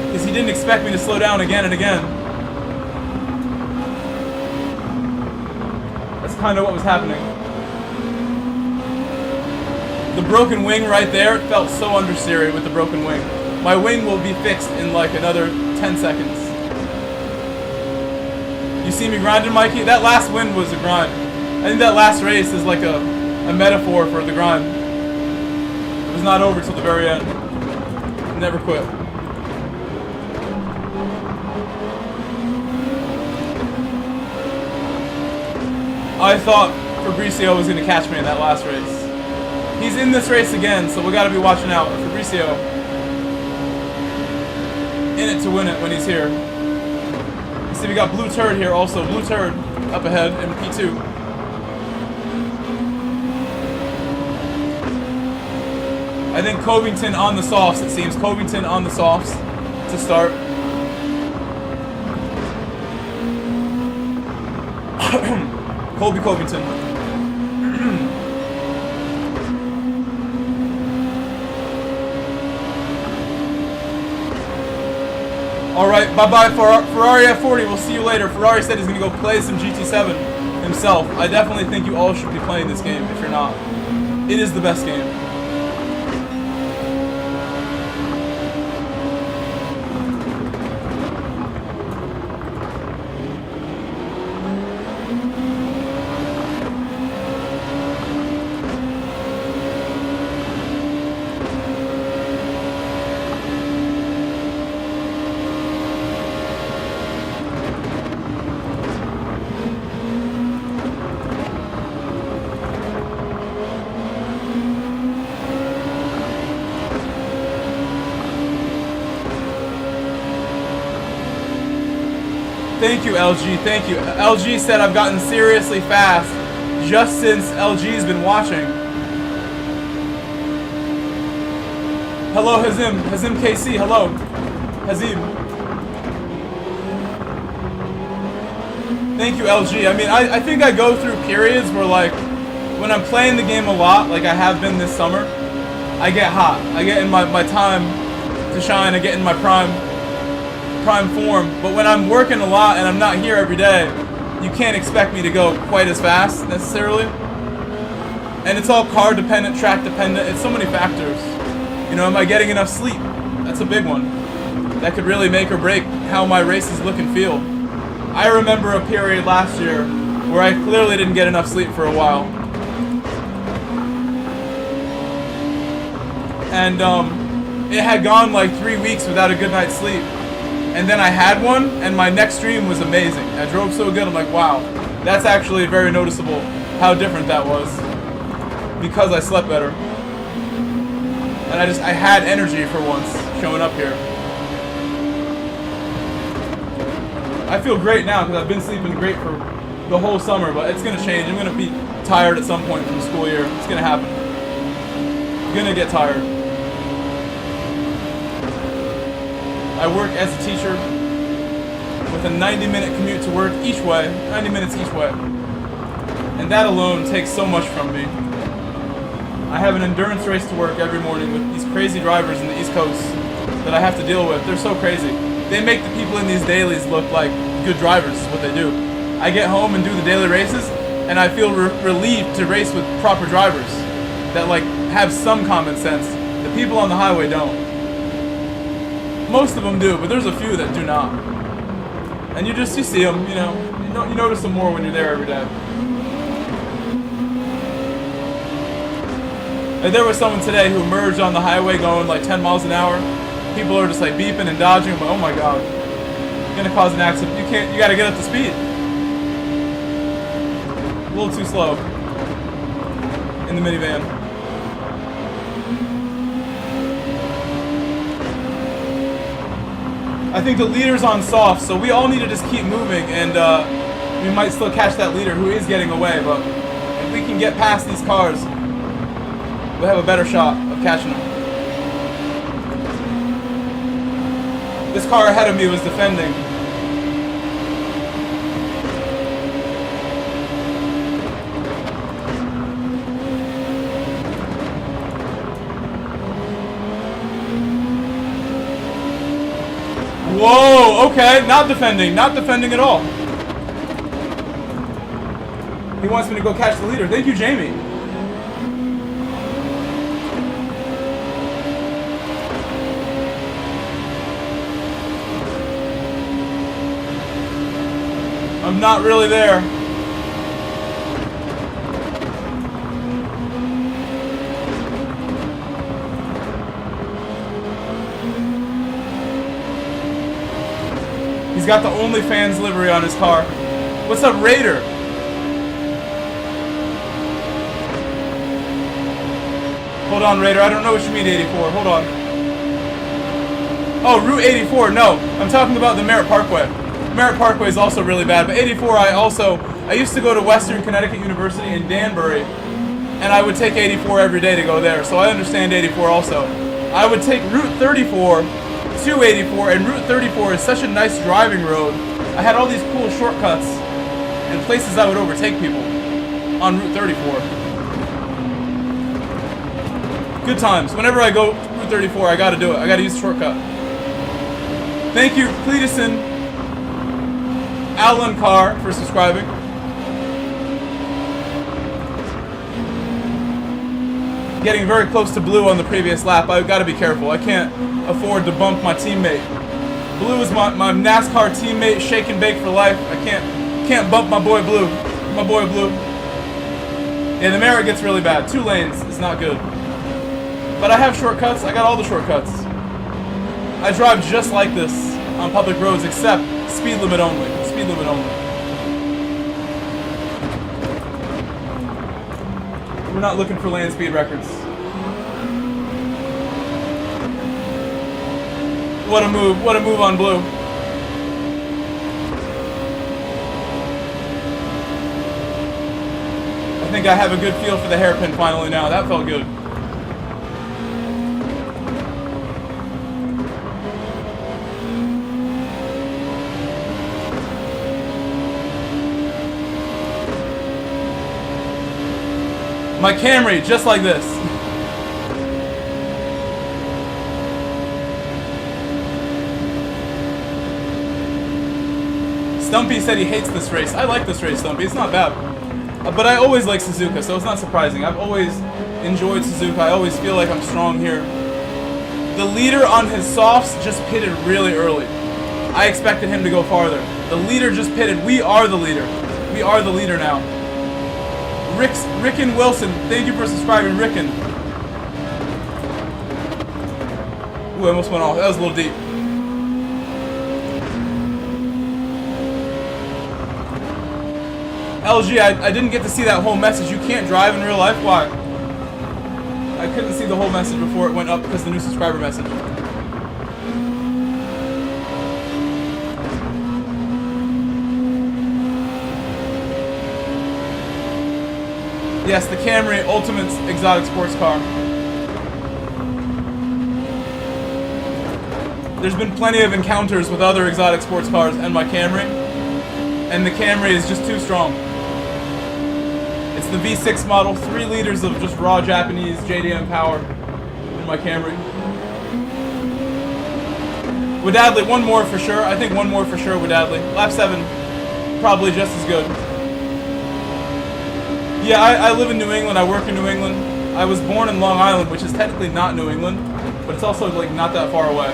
because he didn't expect me to slow down again and again. That's kind of what was happening. The broken wing right there, it felt so understeery with the broken wing. My wing will be fixed in like another 10 seconds. You see me grinding, Mikey? That last win was a grind. I think that last race is like a metaphor for the grind. It was not over till the very end. Never quit. I thought Fabricio was going to catch me in that last race. He's in this race again, so we got to be watching out. Fabricio in it to win it when he's here. You see we got Blue Turd here also. Blue Turd up ahead in P2. I think Covington on the softs, it seems. Covington on the softs to start. Colby Covington. Alright, bye-bye Ferrari F40, we'll see you later. Ferrari said he's going to go play some GT7 himself. I definitely think you all should be playing this game if you're not. It is the best game. Thank you, LG. Thank you. LG said I've gotten seriously fast just since LG's been watching. Hello, Hazim. Hazim KC. Hello. Hazim. Thank you, LG. I mean, I think I go through periods where, like, when I'm playing the game a lot, like I have been this summer, I get hot. I get in my time to shine. I get in my prime form, but when I'm working a lot and I'm not here every day, you can't expect me to go quite as fast necessarily. And it's all car dependent, track dependent. It's so many factors. You know, am I getting enough sleep? That's a big one. That could really make or break how my races look and feel. I remember a period last year where I clearly didn't get enough sleep for a while. And it had gone like 3 weeks without a good night's sleep. And then I had one, and my next stream was amazing. I drove so good, I'm like, wow, that's actually very noticeable how different that was. Because I slept better. And I had energy for once, showing up here. I feel great now, because I've been sleeping great for the whole summer, but it's going to change. I'm going to be tired at some point from the school year. It's going to happen. I'm going to get tired. I work as a teacher with a 90-minute commute to work each way, 90 minutes each way. And that alone takes so much from me. I have an endurance race to work every morning with these crazy drivers in the East Coast that I have to deal with. They're so crazy. They make the people in these dailies look like good drivers, is what they do. I get home and do the daily races, and I feel relieved to race with proper drivers that like have some common sense. The people on the highway don't. Most of them do, but there's a few that do not. And you see them, you notice them more when you're there every day. And there was someone today who merged on the highway going like 10 miles an hour. People are just like beeping and dodging. I'm like, oh my god, you're gonna cause an accident. You gotta get up to speed. A little too slow in the minivan. I think the leader's on soft, so we all need to just keep moving, and we might still catch that leader who is getting away, but if we can get past these cars, we'll have a better shot of catching him. This car ahead of me was defending. Whoa, okay, not defending at all. He wants me to go catch the leader. Thank you, Jamie. I'm not really there. He's got the OnlyFans livery on his car. What's up, Raider? Hold on, Raider. I don't know what you mean, 84. Hold on. Oh, Route 84. No, I'm talking about the Merritt Parkway. Merritt Parkway is also really bad, but 84, I used to go to Western Connecticut University in Danbury, and I would take 84 every day to go there, so I understand 84 also. I would take Route 34 to 84, and Route 34 is such a nice driving road. I had all these cool shortcuts and places I would overtake people on Route 34. Good times. Whenever I go Route 34, I gotta do it. I gotta use the shortcut. Thank you, Cleetuson Alan Carr, for subscribing. Getting very close to blue on the previous lap. I've got to be careful. I can't afford to bump my teammate. Blue is my NASCAR teammate, shake and bake for life. I can't bump my boy Blue. My boy Blue. Yeah, the Merritt gets really bad. 2 lanes is not good. But I have shortcuts. I got all the shortcuts. I drive just like this on public roads, except speed limit only. Speed limit only. We're not looking for land speed records. What a move on blue. I think I have a good feel for the hairpin finally now. That felt good. My Camry, just like this. Stumpy said he hates this race. I like this race, Stumpy. It's not bad. But I always like Suzuka, so it's not surprising. I've always enjoyed Suzuka. I always feel like I'm strong here. The leader on his softs just pitted really early. I expected him to go farther. The leader just pitted. We are the leader. We are the leader now. Rickon Wilson, thank you for subscribing, Rickon. Ooh, I almost went off. That was a little deep. LG, I didn't get to see that whole message. You can't drive in real life? Why? I couldn't see the whole message before it went up because of the new subscriber message. Yes, the Camry Ultimate Exotic Sports Car. There's been plenty of encounters with other exotic sports cars and my Camry, and the Camry is just too strong. It's the V6 model, 3 liters of just raw Japanese JDM power in my Camry. Wadadley, one more for sure. I think one more for sure, Wadadley. Lap 7, probably just as good. Yeah, I live in New England. I work in New England. I was born in Long Island, which is technically not New England, but it's also like not that far away.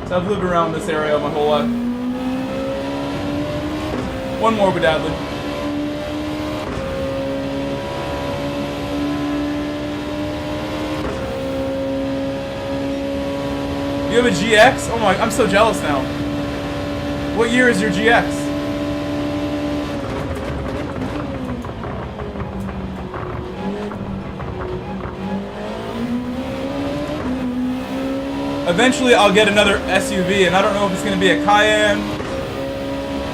So I've lived around this area my whole life. One more, Wadadley. You have a GX? Oh my, I'm so jealous now. What year is your GX? Eventually, I'll get another SUV, and I don't know if it's going to be a Cayenne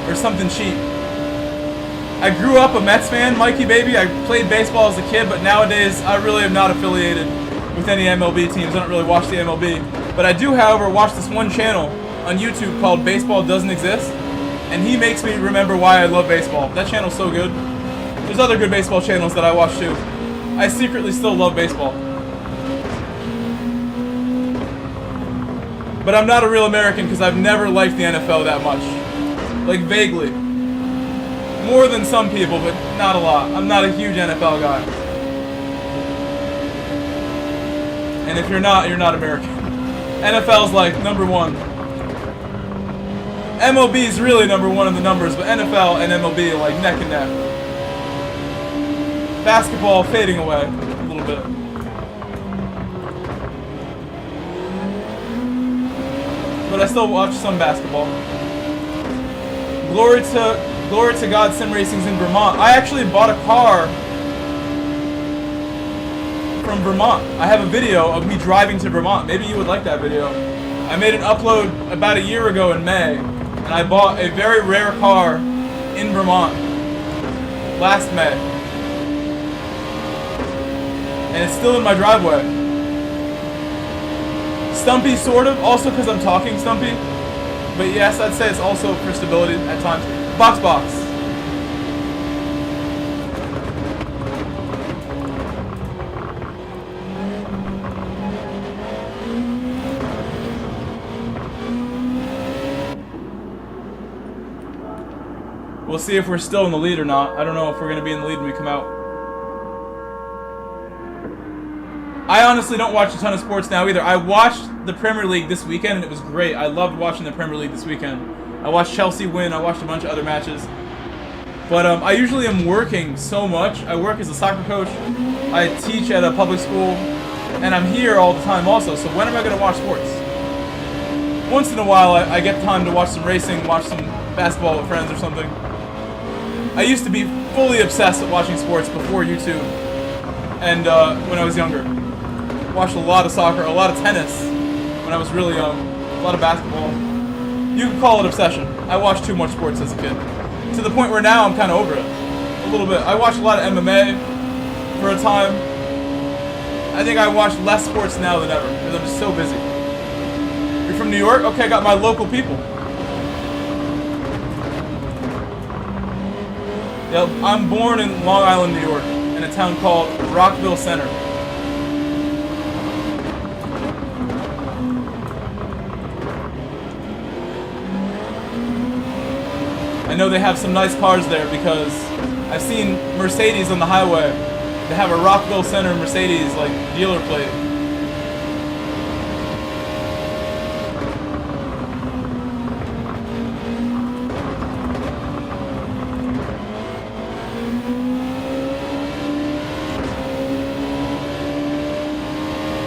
or something cheap. I grew up a Mets fan, Mikey baby. I played baseball as a kid, but nowadays I really am not affiliated with any MLB teams. I don't really watch the MLB. But I do, however, watch this one channel on YouTube called Baseball Doesn't Exist, and he makes me remember why I love baseball. That channel's so good. There's other good baseball channels that I watch too. I secretly still love baseball. But I'm not a real American because I've never liked the NFL that much. Like, vaguely. More than some people, but not a lot. I'm not a huge NFL guy. And if you're not American. NFL's like number one. MLB is really number one in the numbers, but NFL and MLB are like neck and neck. Basketball fading away a little bit. But I still watch some basketball. Glory to God, Sim Racing's in Vermont. I actually bought a car from Vermont. I have a video of me driving to Vermont. Maybe you would like that video. I made an upload about a year ago in May, and I bought a very rare car in Vermont last May. And it's still in my driveway. Stumpy, sort of, also because I'm talking Stumpy. But yes, I'd say it's also for stability at times. Box. We'll see if we're still in the lead or not. I don't know if we're going to be in the lead when we come out. I honestly don't watch a ton of sports now either. I watched the Premier League this weekend and it was great. I loved watching the Premier League this weekend. I watched Chelsea win. I watched a bunch of other matches. But I usually am working so much. I work as a soccer coach. I teach at a public school. And I'm here all the time also. So when am I going to watch sports? Once in a while I get time to watch some racing, watch some basketball with friends or something. I used to be fully obsessed with watching sports before YouTube. And when I was younger. Watched a lot of soccer, a lot of tennis when I was really young, a lot of basketball. You could call it obsession. I watched too much sports as a kid. To the point where now I'm kind of over it. A little bit. I watched a lot of MMA for a time. I think I watch less sports now than ever because I'm just so busy. You're from New York? Okay, I got my local people. Yep, I'm born in Long Island, New York, in a town called Rockville Center. I know they have some nice cars there because I've seen Mercedes on the highway. They have a Rockville Center Mercedes like dealer plate.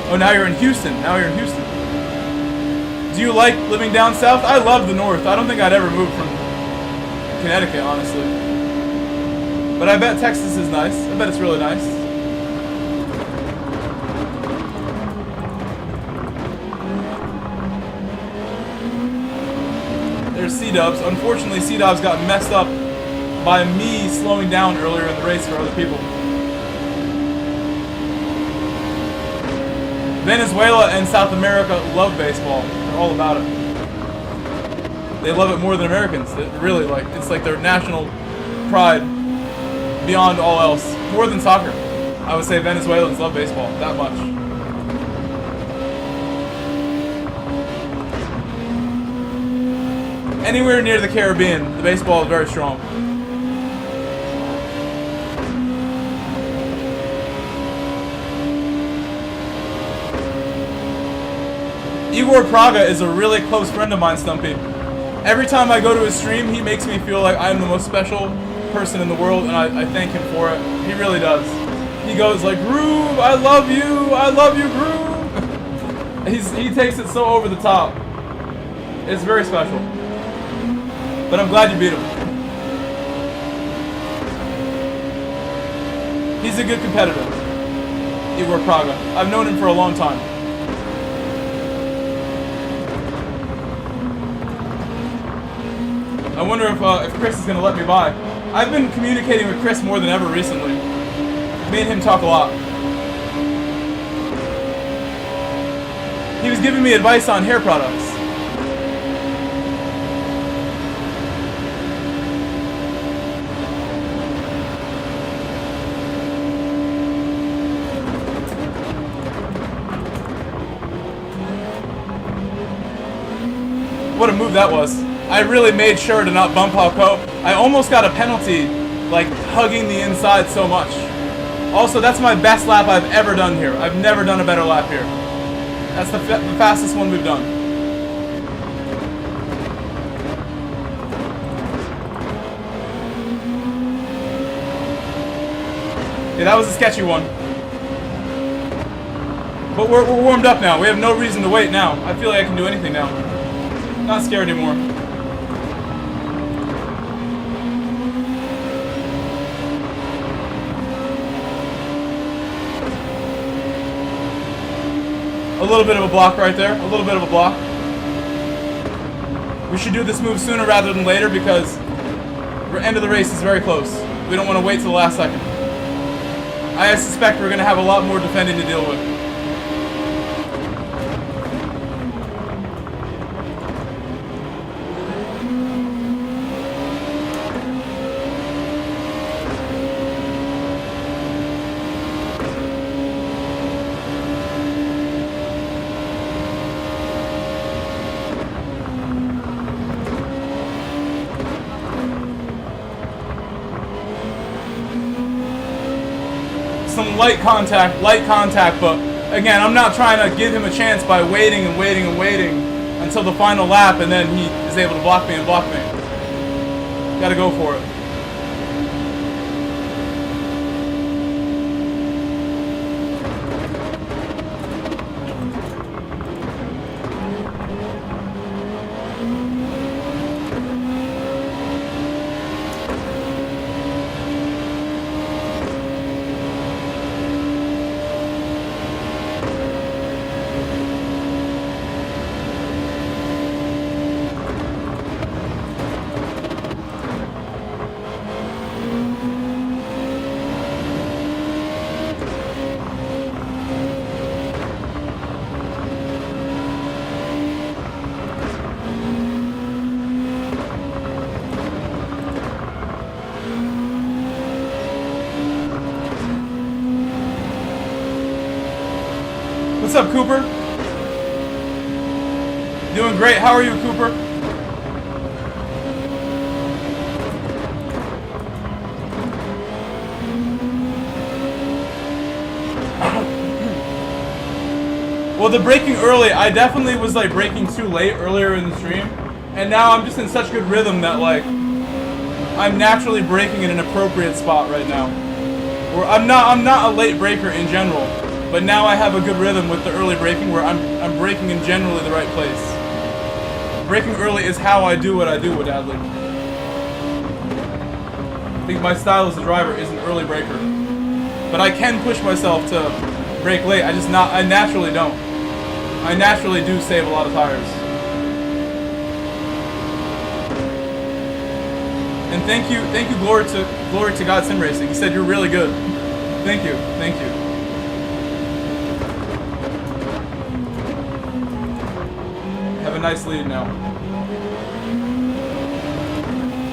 Oh, now you're in Houston. Do you like living down south? I love the north. I don't think I'd ever move from Connecticut, honestly. But I bet Texas is nice. I bet it's really nice. There's C-Dubs. Unfortunately, C-Dubs got messed up by me slowing down earlier in the race for other people. Venezuela and South America love baseball. They're all about it. They love it more than Americans. They really like it's like their national pride beyond all else. More than soccer. I would say Venezuelans love baseball that much. Anywhere near the Caribbean, the baseball is very strong. Igor Praga is a really close friend of mine, Stumpy. Every time I go to his stream, he makes me feel like I'm the most special person in the world, and I thank him for it. He really does. He goes like, Groove, I love you, Groove. He takes it so over the top. It's very special. But I'm glad you beat him. He's a good competitor, Igor Praga. I've known him for a long time. I wonder if Chris is gonna let me by. I've been communicating with Chris more than ever recently. Me and him talk a lot. He was giving me advice on hair products. What a move that was. I really made sure to not bump Halko. I almost got a penalty, like hugging the inside so much. Also, that's my best lap I've ever done here. I've never done a better lap here. That's the fastest one we've done. Yeah, that was a sketchy one. But we're warmed up now. We have no reason to wait now. I feel like I can do anything now. Not scared anymore. A little bit of a block right there. A little bit of a block. We should do this move sooner rather than later because the end of the race is very close. We don't want to wait till the last second. I suspect we're going to have a lot more defending to deal with. Some light contact, but again, I'm not trying to give him a chance by waiting and waiting and waiting until the final lap and then he is able to block me and block me. Gotta go for it. What's up, Cooper? Doing great. How are you, Cooper? Well, the braking early, I definitely was like braking too late earlier in the stream, and now I'm just in such good rhythm that like I'm naturally braking in an appropriate spot right now. Or I'm not a late braker in general. But now I have a good rhythm with the early braking where I'm braking in generally the right place. Braking early is how I do what I do with Adley. I think my style as a driver is an early braker. But I can push myself to brake late. I naturally don't. I naturally do save a lot of tires. And thank you, glory to God Sim Racing. He said you're really good. Thank you. Have a nice lead now.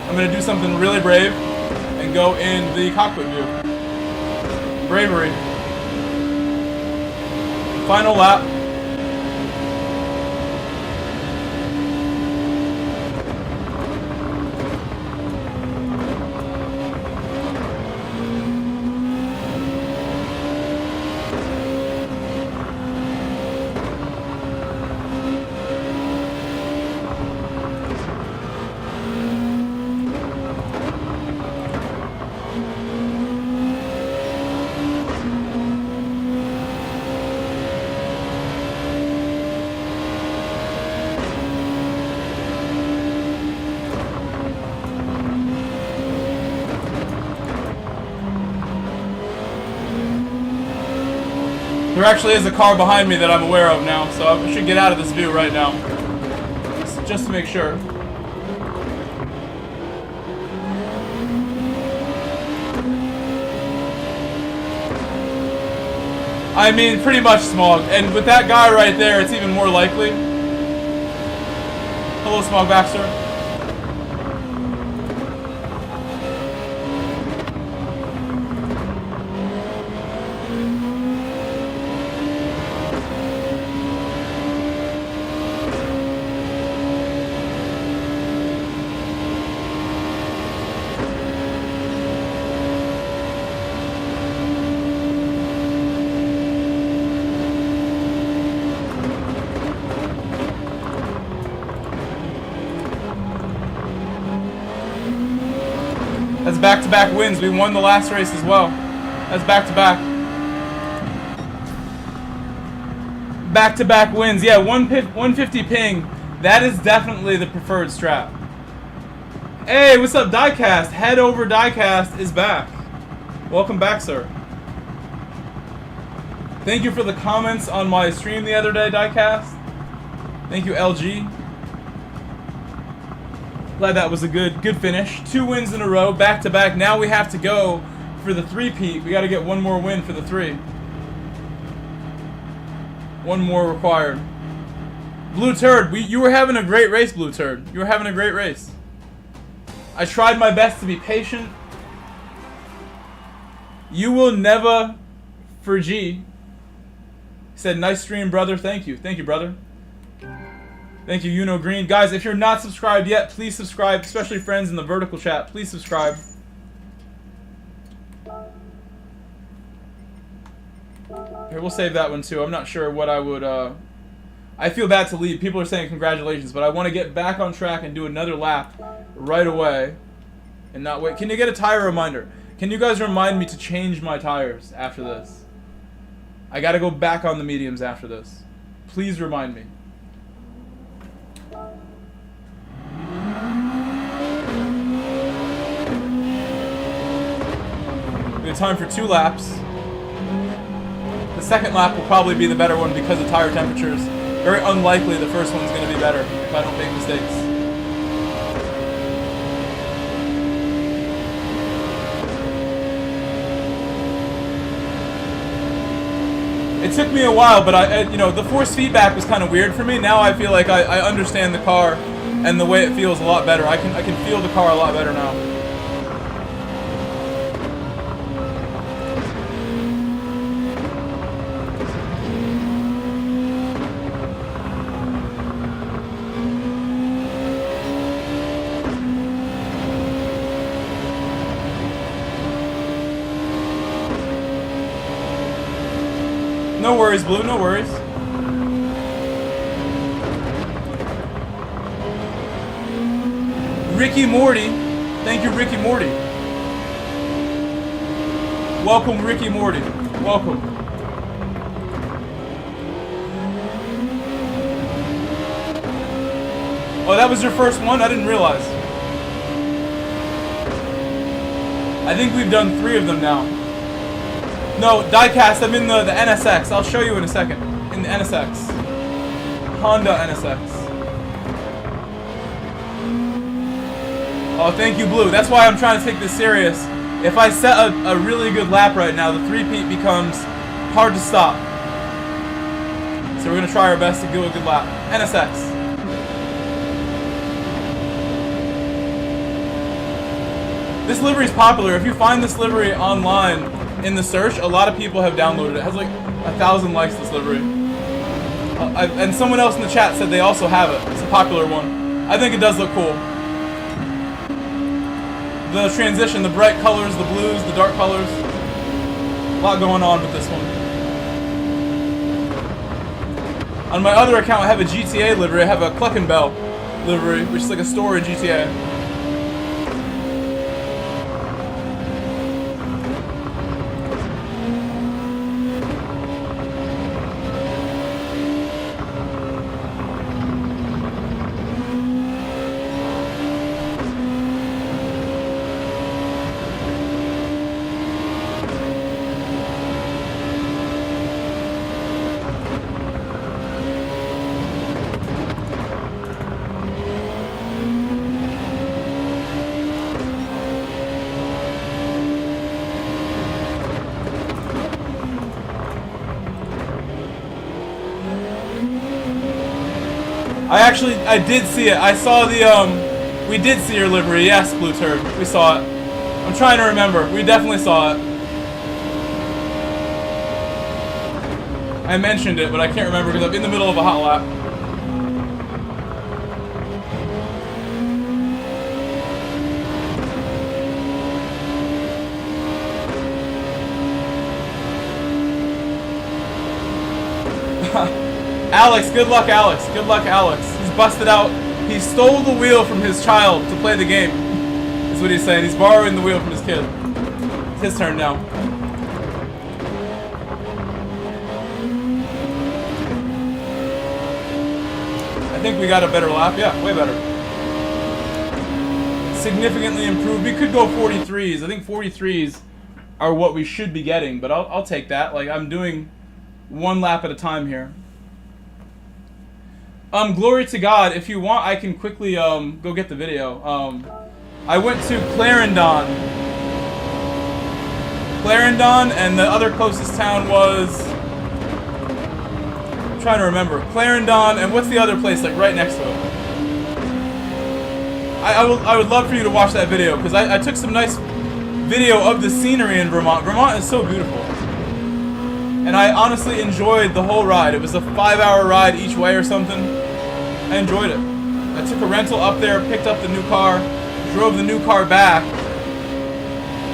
I'm gonna do something really brave and go in the cockpit view. Bravery. Final lap. There actually is a car behind me that I'm aware of now, so I should get out of this view right now. Just to make sure. I mean, pretty much smog. And with that guy right there, it's even more likely. Hello, Smog Baxter. That's back-to-back wins. We won the last race as well. That's back-to-back. Back-to-back wins. Yeah, 150 ping. That is definitely the preferred strat. Hey, what's up, Diecast? Head over Diecast is back. Welcome back, sir. Thank you for the comments on my stream the other day, Diecast. Thank you, LG. Glad that was a good finish. 2 wins in a row, back to back. Now we have to go for the 3-peat. We got to get one more win for the 3. One more required. Blue Turd, you were having a great race, Blue Turd. You were having a great race. I tried my best to be patient. You will never for G. He said, nice stream, brother. Thank you. Thank you, brother. Thank you, Uno Green. Guys, if you're not subscribed yet, please subscribe, especially friends in the vertical chat. Please subscribe. Here, we'll save that one too. I'm not sure what I would... I feel bad to leave. People are saying congratulations, but I want to get back on track and do another lap right away and not wait. Can you get a tire reminder? Can you guys remind me to change my tires after this? I got to go back on the mediums after this. Please remind me. We have time for 2 laps. The second lap will probably be the better one because of tire temperatures. Very unlikely the first one's going to be better if I don't make mistakes. It took me a while, but you know, the force feedback was kind of weird for me. Now I feel like I understand the car and the way it feels a lot better. I can feel the car a lot better now. No worries, Blue, no worries. Ricky Morty. Thank you, Ricky Morty. Welcome, Ricky Morty. Welcome. Oh, that was your first one? I didn't realize. I think we've done 3 of them now. No, diecast, I'm in the NSX. I'll show you in a second. In the NSX. Honda NSX. Oh, thank you, Blue. That's why I'm trying to take this serious. If I set a really good lap right now, the 3-peat becomes hard to stop. So we're going to try our best to do a good lap. NSX. This livery is popular. If you find this livery online, in the search, a lot of people have downloaded it. It has like 1,000 likes, this livery. And someone else in the chat said they also have it. It's a popular one. I think it does look cool. The transition, the bright colors, the blues, the dark colors. A lot going on with this one. On my other account, I have a GTA livery. I have a Cluckenbell livery, which is like a store in GTA. I did see it. I saw the, we did see your livery. Yes, Blue Turd. We saw it. I'm trying to remember. We definitely saw it. I mentioned it, but I can't remember because I'm in the middle of a hot lap. Alex, good luck, Alex. Good luck, Alex. He's busted out. He stole the wheel from his child to play the game. Is what he's saying. He's borrowing the wheel from his kid. It's his turn now. I think we got a better lap. Yeah, way better. Significantly improved. We could go 43s. I think 43s are what we should be getting, but I'll take that. Like, I'm doing one lap at a time here. Glory to God. If you want, I can quickly go get the video. I went to Clarendon. Clarendon, and the other closest town was... I'm trying to remember. Clarendon, and what's the other place, like, right next to it? I would love for you to watch that video, because I took some nice video of the scenery in Vermont. Vermont is so beautiful. And I honestly enjoyed the whole ride. It was a 5-hour ride each way or something. I enjoyed it. I took a rental up there, picked up the new car, drove the new car back,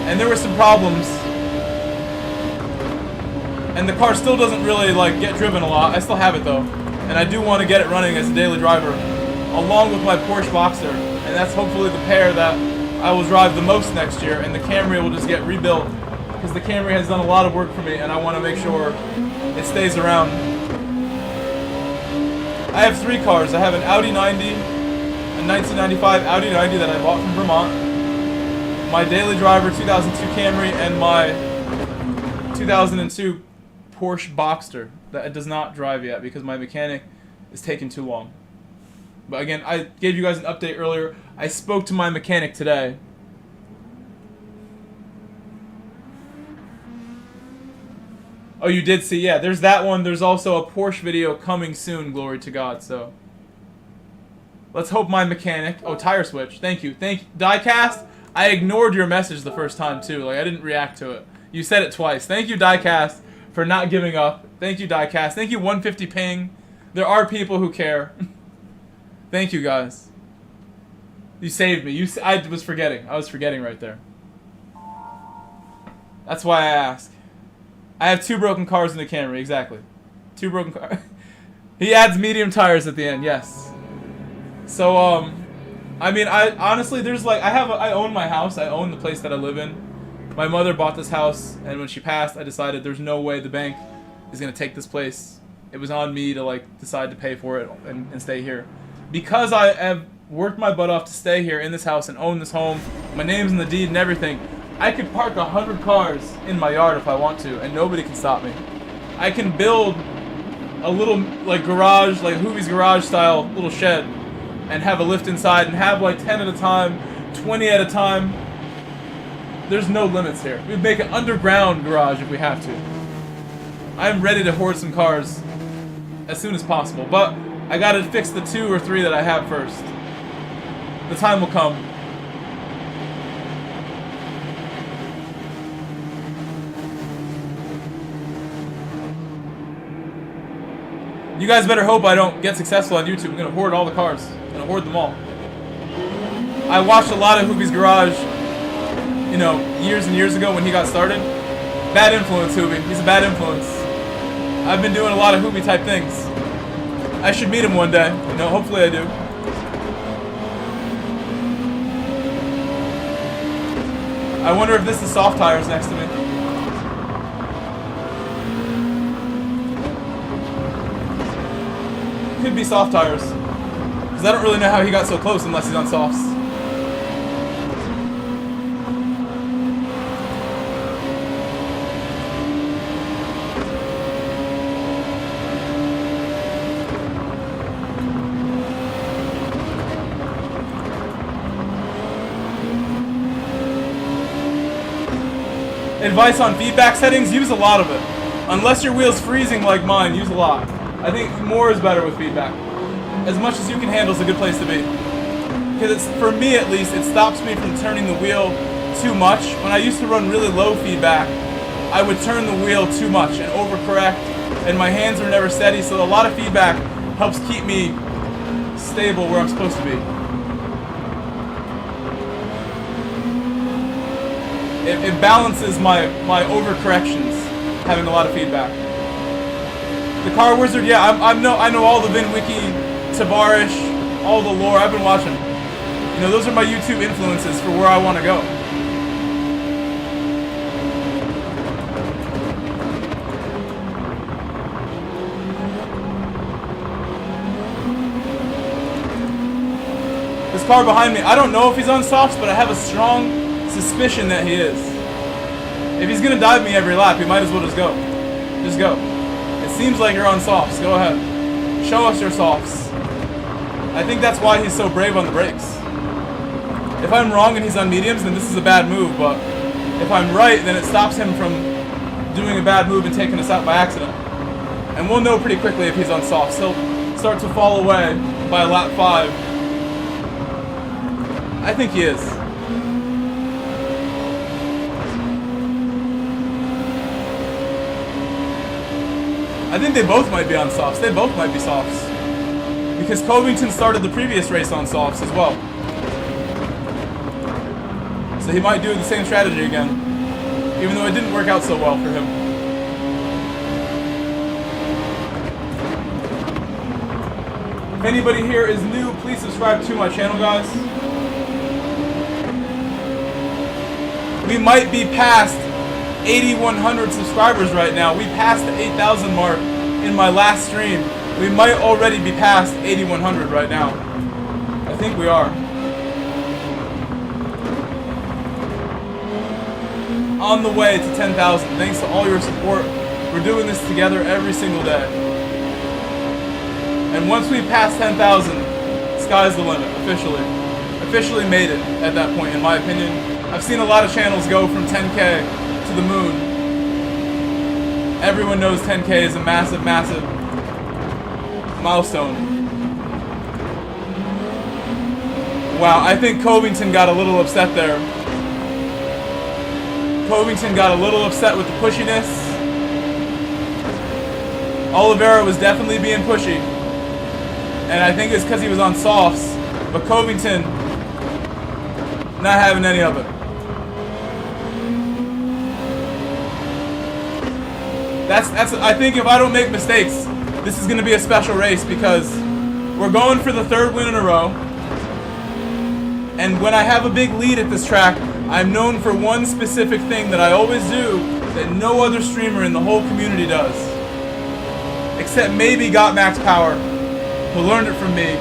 and there were some problems. And the car still doesn't really like get driven a lot. I still have it though, and I do want to get it running as a daily driver, along with my Porsche Boxster, and that's hopefully the pair that I will drive the most next year. And the Camry will just get rebuilt because the Camry has done a lot of work for me, and I want to make sure it stays around. I have 3 cars. I have an Audi 90, a 1995 Audi 90 that I bought from Vermont, my daily driver 2002 Camry, and my 2002 Porsche Boxster that it does not drive yet because my mechanic is taking too long. But again, I gave you guys an update earlier. I spoke to my mechanic today. Oh, you did see? Yeah, there's that one. There's also a Porsche video coming soon, glory to God, so. Let's hope my mechanic... Oh, tire switch. Thank you. Diecast, I ignored your message the first time, too. Like, I didn't react to it. You said it twice. Thank you, Diecast, for not giving up. Thank you, Diecast. Thank you, 150 ping. There are people who care. Thank you, guys. You saved me. I was forgetting. I was forgetting right there. That's why I asked. I have 2 broken cars in the Camry, exactly. 2 broken cars. He adds medium tires at the end, yes. So, I mean, honestly, there's like, I own my house, I own the place that I live in. My mother bought this house, and when she passed, I decided there's no way the bank is gonna take this place. It was on me to like, decide to pay for it and stay here. Because I have worked my butt off to stay here in this house and own this home, my name's in the deed and everything, I could park 100 cars in my yard if I want to, and nobody can stop me. I can build a little, like, garage, like Hoovie's garage style little shed, and have a lift inside, and have, like, 10 at a time, 20 at a time. There's no limits here. We'd make an underground garage if we have to. I'm ready to hoard some cars as soon as possible, but I gotta fix the 2 or 3 that I have first. The time will come. You guys better hope I don't get successful on YouTube. I'm gonna hoard all the cars. I'm gonna hoard them all. I watched a lot of Hoovie's Garage, you know, years and years ago when he got started. Bad influence, Hoovie. He's a bad influence. I've been doing a lot of Hoovie type things. I should meet him one day. You know, hopefully I do. I wonder if this is soft tires next to me. Could be soft tires. Because I don't really know how he got so close unless he's on softs. Advice on feedback settings, use a lot of it. Unless your wheel's freezing like mine, use a lot. I think more is better with feedback. as much as you can handle is a good place to be. Because it's, for me at least, it stops me from turning the wheel too much. When I used to run really low feedback, I would turn the wheel too much and overcorrect, and my hands were never steady, so a lot of feedback helps keep me stable where I'm supposed to be. It balances my overcorrections, having a lot of feedback. The Car Wizard, yeah, I know all the VinWiki, Tavarish, all the lore. I've been watching. You know, those are my YouTube influences for where I want to go. This car behind me, I don't know if he's on softs, but I have a strong suspicion that he is. If he's gonna dive me every lap, he might as well just go. Just go. It seems like you're on softs. Go ahead. Show us your softs. I think that's why he's so brave on the brakes. If I'm wrong and he's on mediums, then this is a bad move, but if I'm right, then it stops him from doing a bad move and taking us out by accident. And we'll know pretty quickly if he's on softs. He'll start to fall away by lap 5. I think he is. I think they both might be on softs. They both might be softs. Because Covington started the previous race on softs as well. So he might do the same strategy again. Even though it didn't work out so well for him. If anybody here is new, please subscribe to my channel, guys. We might be past 8,100 subscribers right now. We passed the 8,000 mark in my last stream. We might already be past 8,100 right now. I think we are. On the way to 10,000. Thanks to all your support. We're doing this together every single day. And once we pass 10,000, sky's the limit, officially. Officially made it at that point, in my opinion. I've seen a lot of channels go from 10K to the moon. Everyone knows 10K is a massive, massive milestone. Wow, I think Covington got a little upset there. Covington got a little upset with the pushiness. Oliveira was definitely being pushy. And I think it's because he was on softs. But Covington, not having any of it. I think if I don't make mistakes, this is going to be a special race because we're going for the 3rd win in a row. And when I have a big lead at this track, I'm known for one specific thing that I always do that no other streamer in the whole community does. Except maybe Got Max Power, who learned it from me.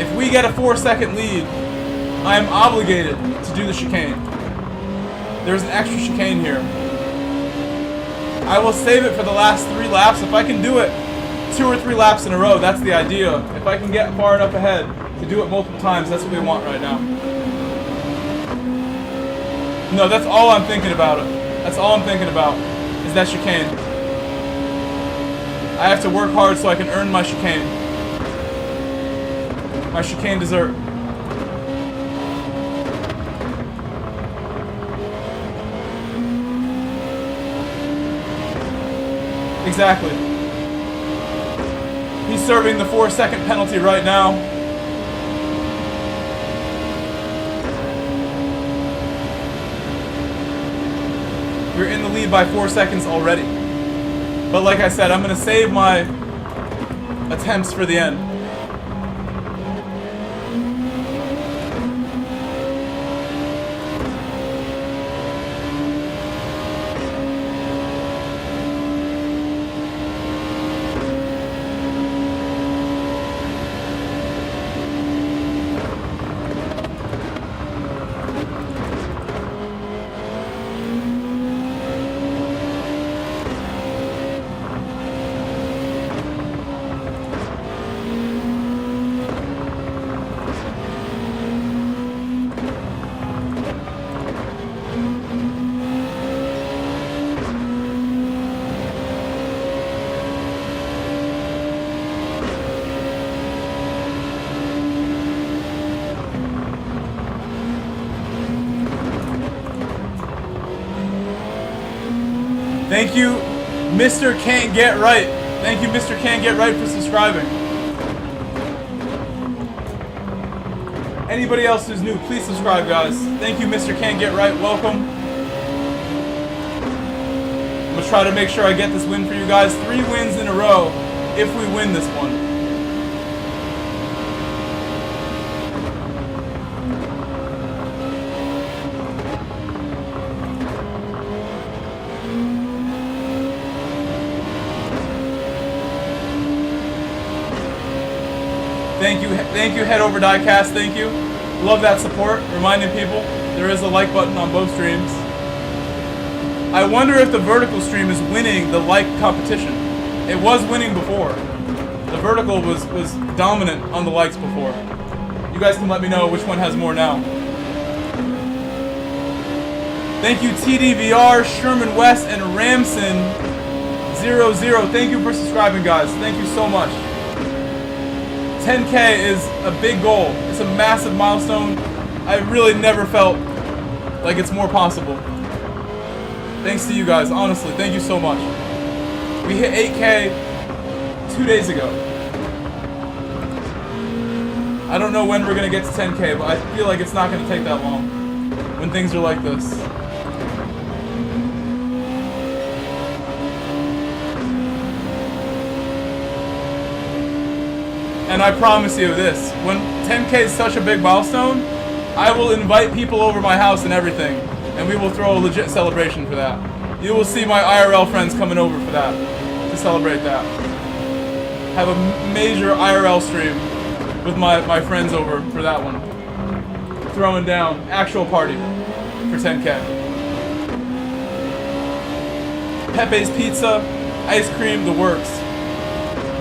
If we get a 4-second lead, I am obligated to do the chicane. There's an extra chicane here. I will save it for the last 3 laps. If I can do it 2 or 3 laps in a row, that's the idea. If I can get far enough ahead to do it multiple times, that's what we want right now. No, that's all I'm thinking about it. That's all I'm thinking about, is that chicane. I have to work hard so I can earn my chicane. My chicane dessert. Exactly. He's serving the 4-second penalty right now. We're in the lead by 4 seconds already. But like I said, I'm going to save my attempts for the end. Thank you, Mr. Can't Get Right. Thank you, Mr. Can't Get Right, for subscribing. Anybody else who's new, please subscribe, guys. Thank you, Mr. Can't Get Right. Welcome. I'm gonna try to make sure I get this win for you guys. 3 wins in a row if we win this one. Thank you, Head Over Diecast, thank you. Love that support, reminding people there is a like button on both streams. I wonder if the vertical stream is winning the like competition. It was winning before. The vertical was dominant on the likes before. You guys can let me know which one has more now. Thank you, TDVR, Sherman West, and Ramson00. Thank you for subscribing, guys. Thank you so much. 10K is a big goal. It's a massive milestone. I really never felt like it's more possible. Thanks to you guys, honestly. Thank you so much. We hit 8K 2 days ago. I don't know when we're gonna get to 10K, but I feel like it's not gonna take that long when things are like this. And I promise you this, when 10K is such a big milestone, I will invite people over my house and everything, and we will throw a legit celebration for that. You will see my IRL friends coming over for that, to celebrate that. Have a major IRL stream with my friends over for that one. Throwing down, actual party for 10K. Pepe's Pizza, ice cream, the works.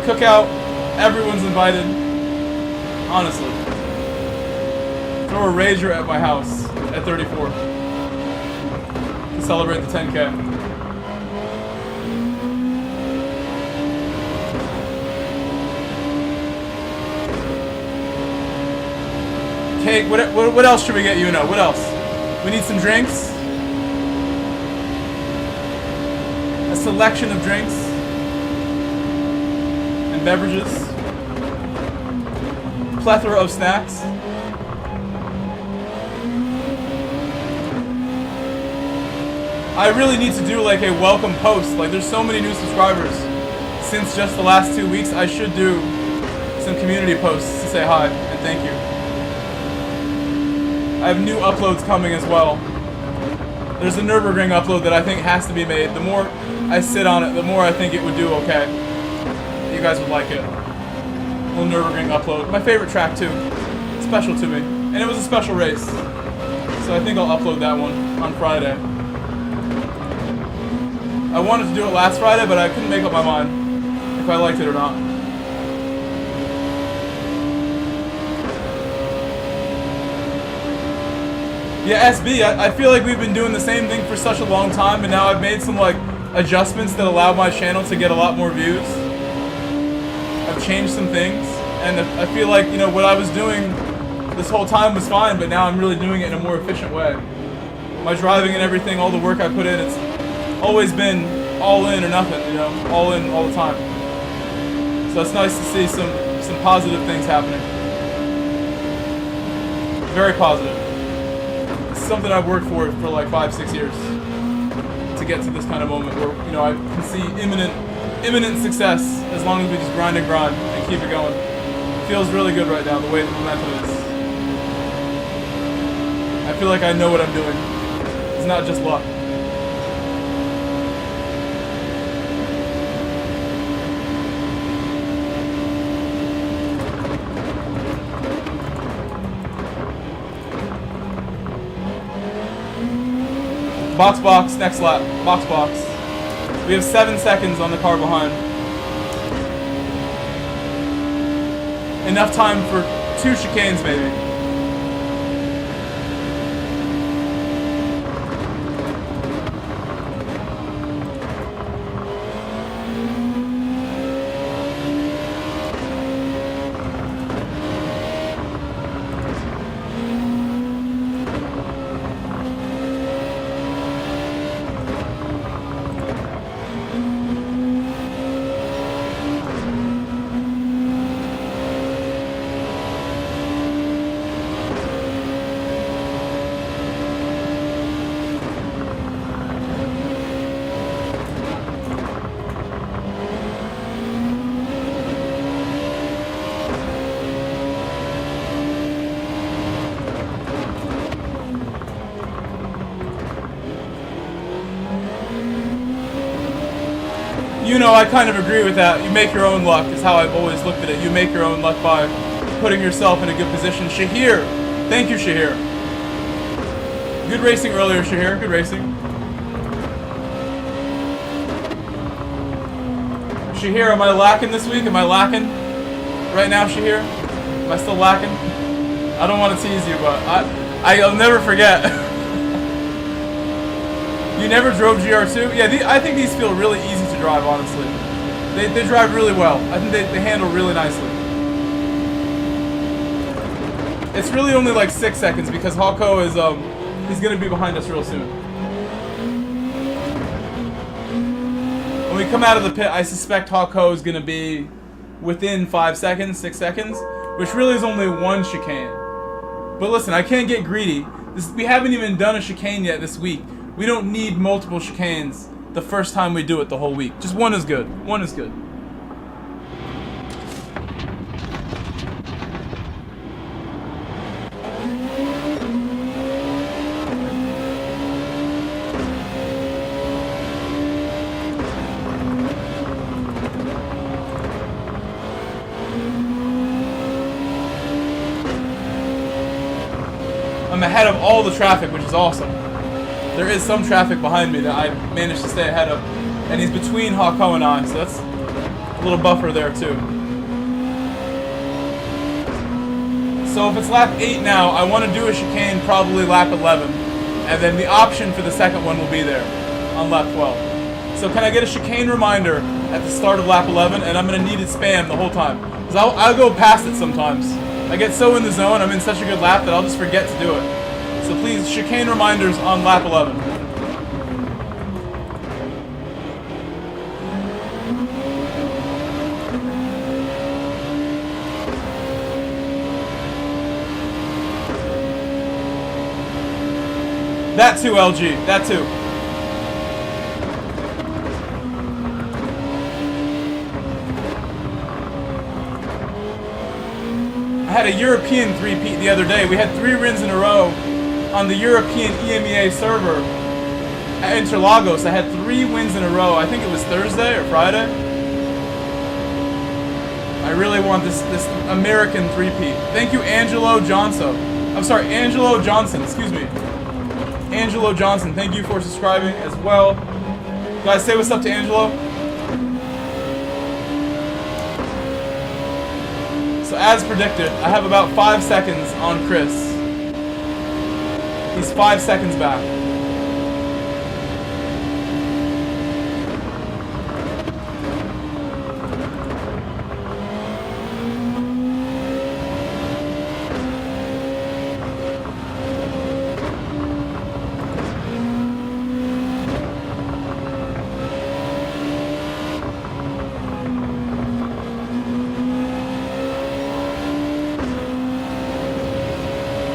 Cookout. Everyone's invited. Honestly. Throw a Rager at my house at 34 to celebrate the 10K. Cake, what else should we get you? What else? We need some drinks. A selection of drinks and beverages. Plethora of snacks. I really need to do like a welcome post. Like there's so many new subscribers since just the last 2 weeks. I should do some community posts to say hi and thank you. I have new uploads coming as well. There's a Nürburgring upload that I think has to be made. The more I sit on it, the more I think it would do okay. You guys would like it. Little Nürburgring upload. My favorite track too. Special to me. And it was a special race. So I think I'll upload that one on Friday. I wanted to do it last Friday, but I couldn't make up my mind if I liked it or not. Yeah, SB, I feel like we've been doing the same thing for such a long time, and now I've made some like adjustments that allow my channel to get a lot more views. I've changed some things, and I feel like, you know, what I was doing this whole time was fine, but now I'm really doing it in a more efficient way. My driving and everything, all the work I put in, it's always been all in or nothing, you know, all in all the time. So it's nice to see some positive things happening. Very positive. It's something I've worked for like 5-6 years to get to this kind of moment where, you know, I can see imminent success as long as we just grind and keep it going. It feels really good right now, the way the momentum is. I feel like I know what I'm doing. It's not just luck. Box, next lap. Box. We have 7 seconds on the car behind. Enough time for 2 chicanes, maybe. even though I kind of agree with that, you make your own luck is how I've always looked at it. You make your own luck by putting yourself in a good position. Shahir, thank you, Shahir. Good racing earlier, Shahir. Good racing. Shahir, am I lacking this week? Am I lacking right now, Shahir? Am I still lacking? I don't want to tease you, but I'll never forget. You never drove GR2? Yeah, I think these feel really easy to drive, honestly. They drive really well. I think they handle really nicely. It's really only like 6 seconds because Hawko is, he's going to be behind us real soon. When we come out of the pit, I suspect Hawko is going to be within 5 seconds, 6 seconds, which really is only one chicane. But listen, I can't get greedy. We haven't even done a chicane yet this week. We don't need multiple chicanes the first time we do it the whole week. Just one is good. One is good. I'm ahead of all the traffic, which is awesome. There is some traffic behind me that I managed to stay ahead of, and he's between Hawko and I, so that's a little buffer there too. So if it's lap 8 now, I want to do a chicane probably lap 11, and then the option for the second one will be there on lap 12. So can I get a chicane reminder at the start of lap 11, and I'm going to need it spammed the whole time, because I'll go past it sometimes. I get so in the zone, I'm in such a good lap that I'll just forget to do it. So please, chicane reminders on lap 11. That too, LG. That too. I had a European three-peat the other day. We had 3 wins in a row on the European EMEA server at Interlagos. I had 3 wins in a row. I think it was Thursday or Friday. I really want this American three-peat. Thank you, Angelo Johnson. I'm sorry, Angelo Johnson. Excuse me. Angelo Johnson, thank you for subscribing as well. Guys, say what's up to Angelo. So as predicted, I have about 5 seconds on Chris. He's 5 seconds back.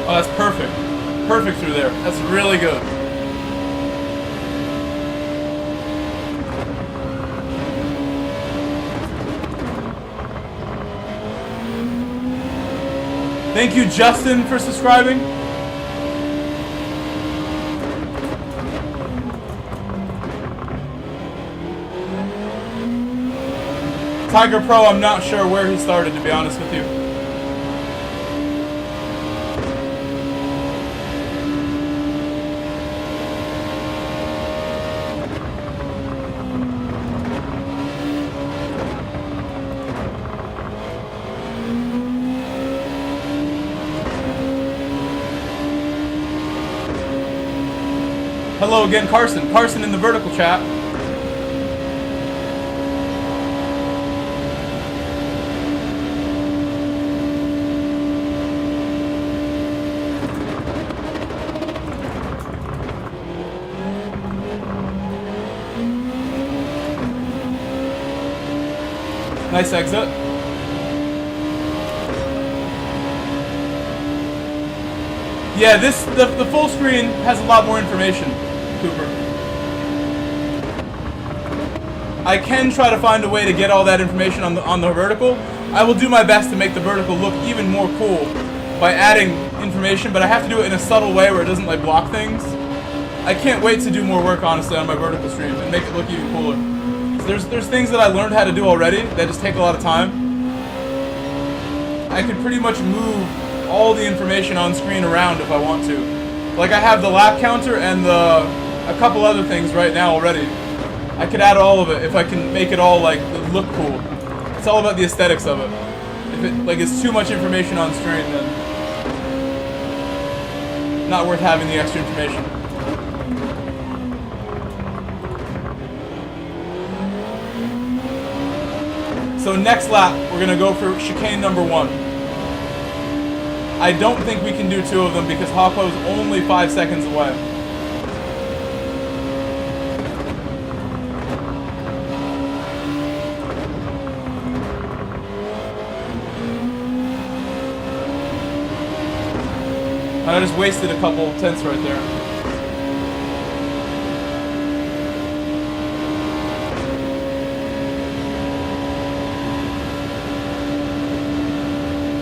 Oh, that's perfect. Perfect through there. That's really good. Thank you, Justin, for subscribing. Tiger Pro, I'm not sure where he started, to be honest with you. Hello again, Carson. Carson in the vertical chat. Nice exit. Yeah, the full screen has a lot more information, Cooper. I can try to find a way to get all that information on the vertical. I will do my best to make the vertical look even more cool by adding information, but I have to do it in a subtle way where it doesn't like block things. I can't wait to do more work, honestly, on my vertical stream and make it look even cooler. There's things that I learned how to do already that just take a lot of time. I could pretty much move all the information on screen around if I want to. Like I have the lap counter and a couple other things right now already. I could add all of it if I can make it all like look cool. It's all about the aesthetics of it. If it like it's too much information on screen, then not worth having the extra information. So next lap, we're gonna go for chicane number 1. I don't think we can do 2 of them because Hoppo's only 5 seconds away. And I just wasted a couple tenths right there.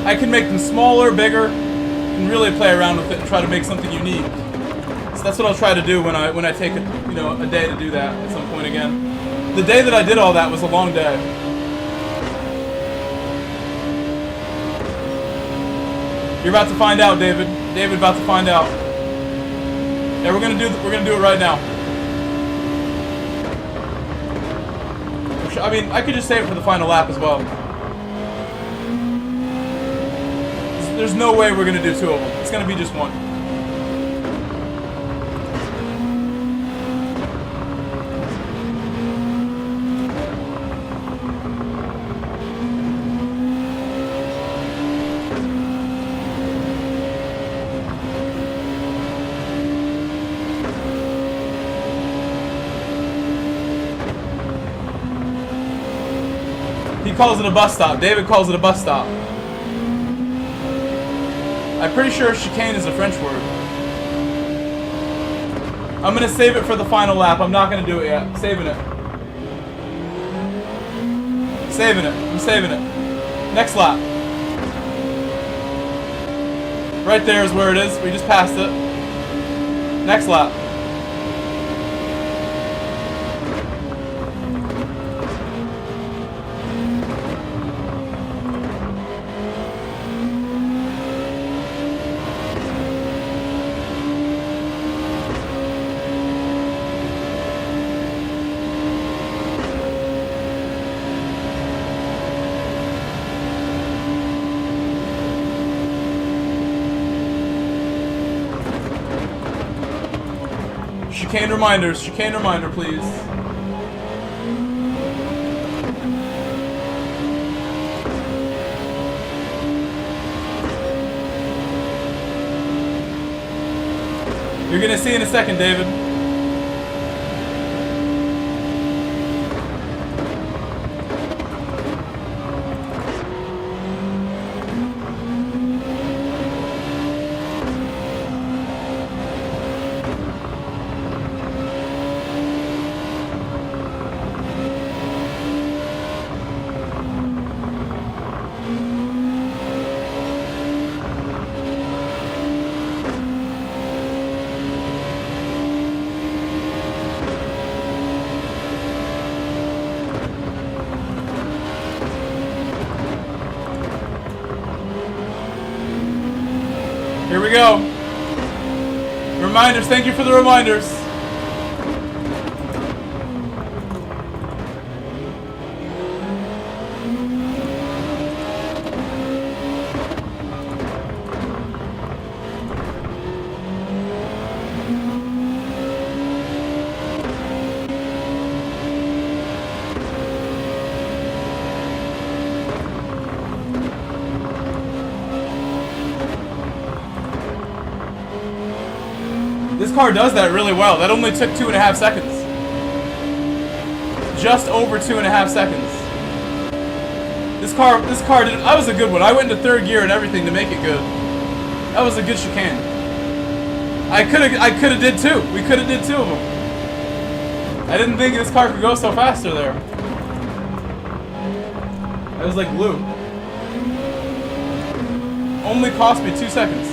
I can make them smaller, bigger, and really play around with it and try to make something unique. So that's what I'll try to do when I take a day to do that at some point again. The day that I did all that was a long day. You're about to find out, David. David about to find out. Yeah, we're gonna do it right now. I mean, I could just save it for the final lap as well. There's no way we're gonna do 2 of them. It's gonna be just 1. He calls it a bus stop. David calls it a bus stop. I'm pretty sure chicane is a French word. I'm gonna save it for the final lap. I'm not gonna do it yet. Saving it. Saving it. I'm saving it. Next lap. Right there is where it is. We just passed it. Next lap. Chicane reminder, please. You're gonna see in a second, David. Here we go. Reminders, thank you for the reminders. This car does that really well. That only took 2.5 seconds. Just over 2.5 seconds. This car did. That was a good one. I went into 3rd gear and everything to make it good. That was a good chicane. I could have did 2. We could have did 2 of them. I didn't think this car could go so faster there. That was like glue. Only cost me 2 seconds.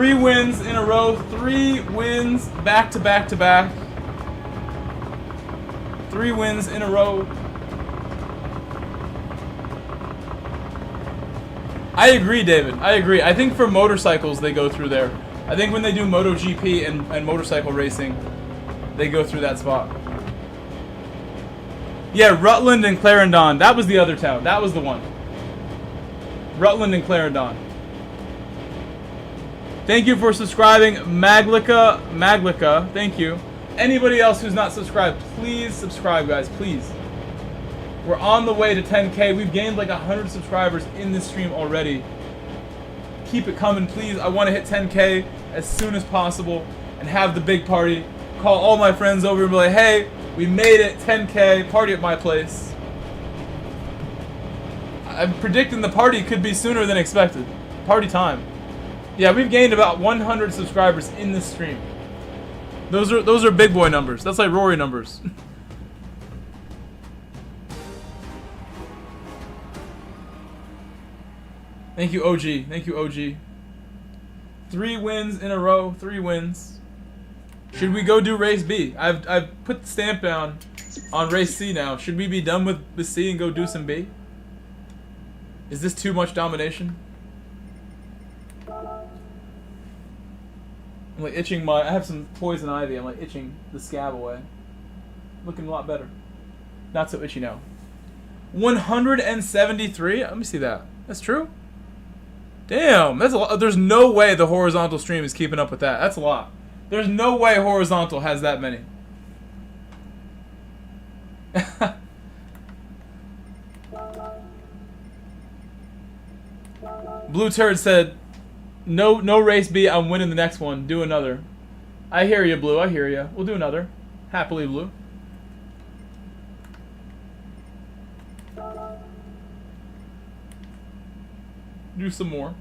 3 wins in a row. 3 wins back to back to back. 3 wins in a row. I agree, David. I agree. I think for motorcycles, they go through there. I think when they do MotoGP and motorcycle racing, they go through that spot. Yeah, Rutland and Clarendon. That was the other town. That was the one. Rutland and Clarendon. Thank you for subscribing, Maglica. Thank you. Anybody else who's not subscribed, please subscribe, guys. Please. We're on the way to 10K. We've gained like 100 subscribers in this stream already. Keep it coming, please. I want to hit 10K as soon as possible and have the big party. Call all my friends over and be like, hey, we made it, 10K, party at my place. I'm predicting the party could be sooner than expected. Party time. Yeah, we've gained about 100 subscribers in this stream. Those are big boy numbers. That's like Rory numbers. Thank you, OG. Thank you, OG. 3 wins in a row. 3 wins. Should we go do race B? I've put the stamp down on race C now. Should we be done with the C and go do some B? Is this too much domination? I'm like itching my... I have some poison ivy. I'm like itching the scab away. Looking a lot better. Not so itchy now. 173? Let me see that. That's true? Damn, that's a lot. There's no way the horizontal stream is keeping up with that. That's a lot. There's no way horizontal has that many. Blue Turd said, no race B, I'm winning the next one. Do another. I hear you, Blue. I hear you. We'll do another. Happily, Blue. Do some more.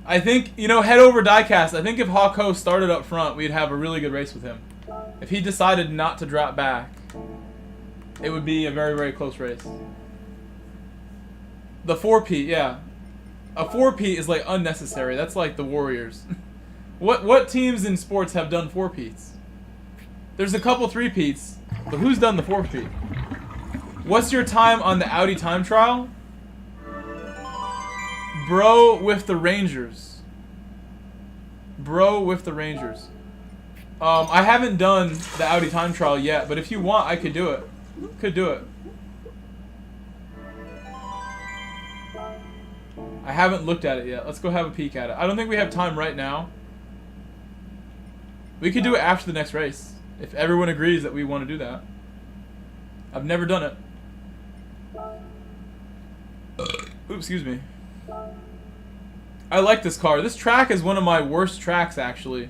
I think, you know, head over diecast. I think if Hawko started up front, we'd have a really good race with him. If he decided not to drop back, it would be a very, very close race. The 4P, yeah. A 4P is like unnecessary. That's like the Warriors. What teams in sports have done 4Ps? There's a couple 3Ps, but who's done the 4P? What's your time on the Audi time trial? Bro with the Rangers. Bro with the Rangers. I haven't done the Audi time trial yet, but if you want, I could do it. Could do it. I haven't looked at it yet. Let's go have a peek at it. I don't think we have time right now. We could do it after the next race, if everyone agrees that we want to do that. I've never done it. Oops, excuse me. I like this car. This track is one of my worst tracks, actually.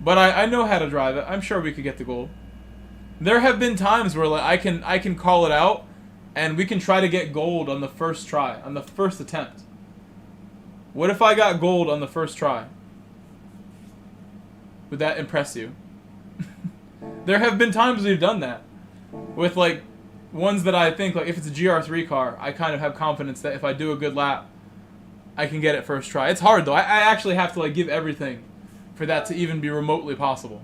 But I know how to drive it. I'm sure we could get the goal. There have been times where like, I can call it out, and we can try to get gold on the first try, on the first attempt. What if I got gold on the first try? Would that impress you? There have been times we've done that. With like ones that I think, like if it's a GR3 car, I kind of have confidence that if I do a good lap, I can get it first try. It's hard though. I actually have to like give everything for that to even be remotely possible.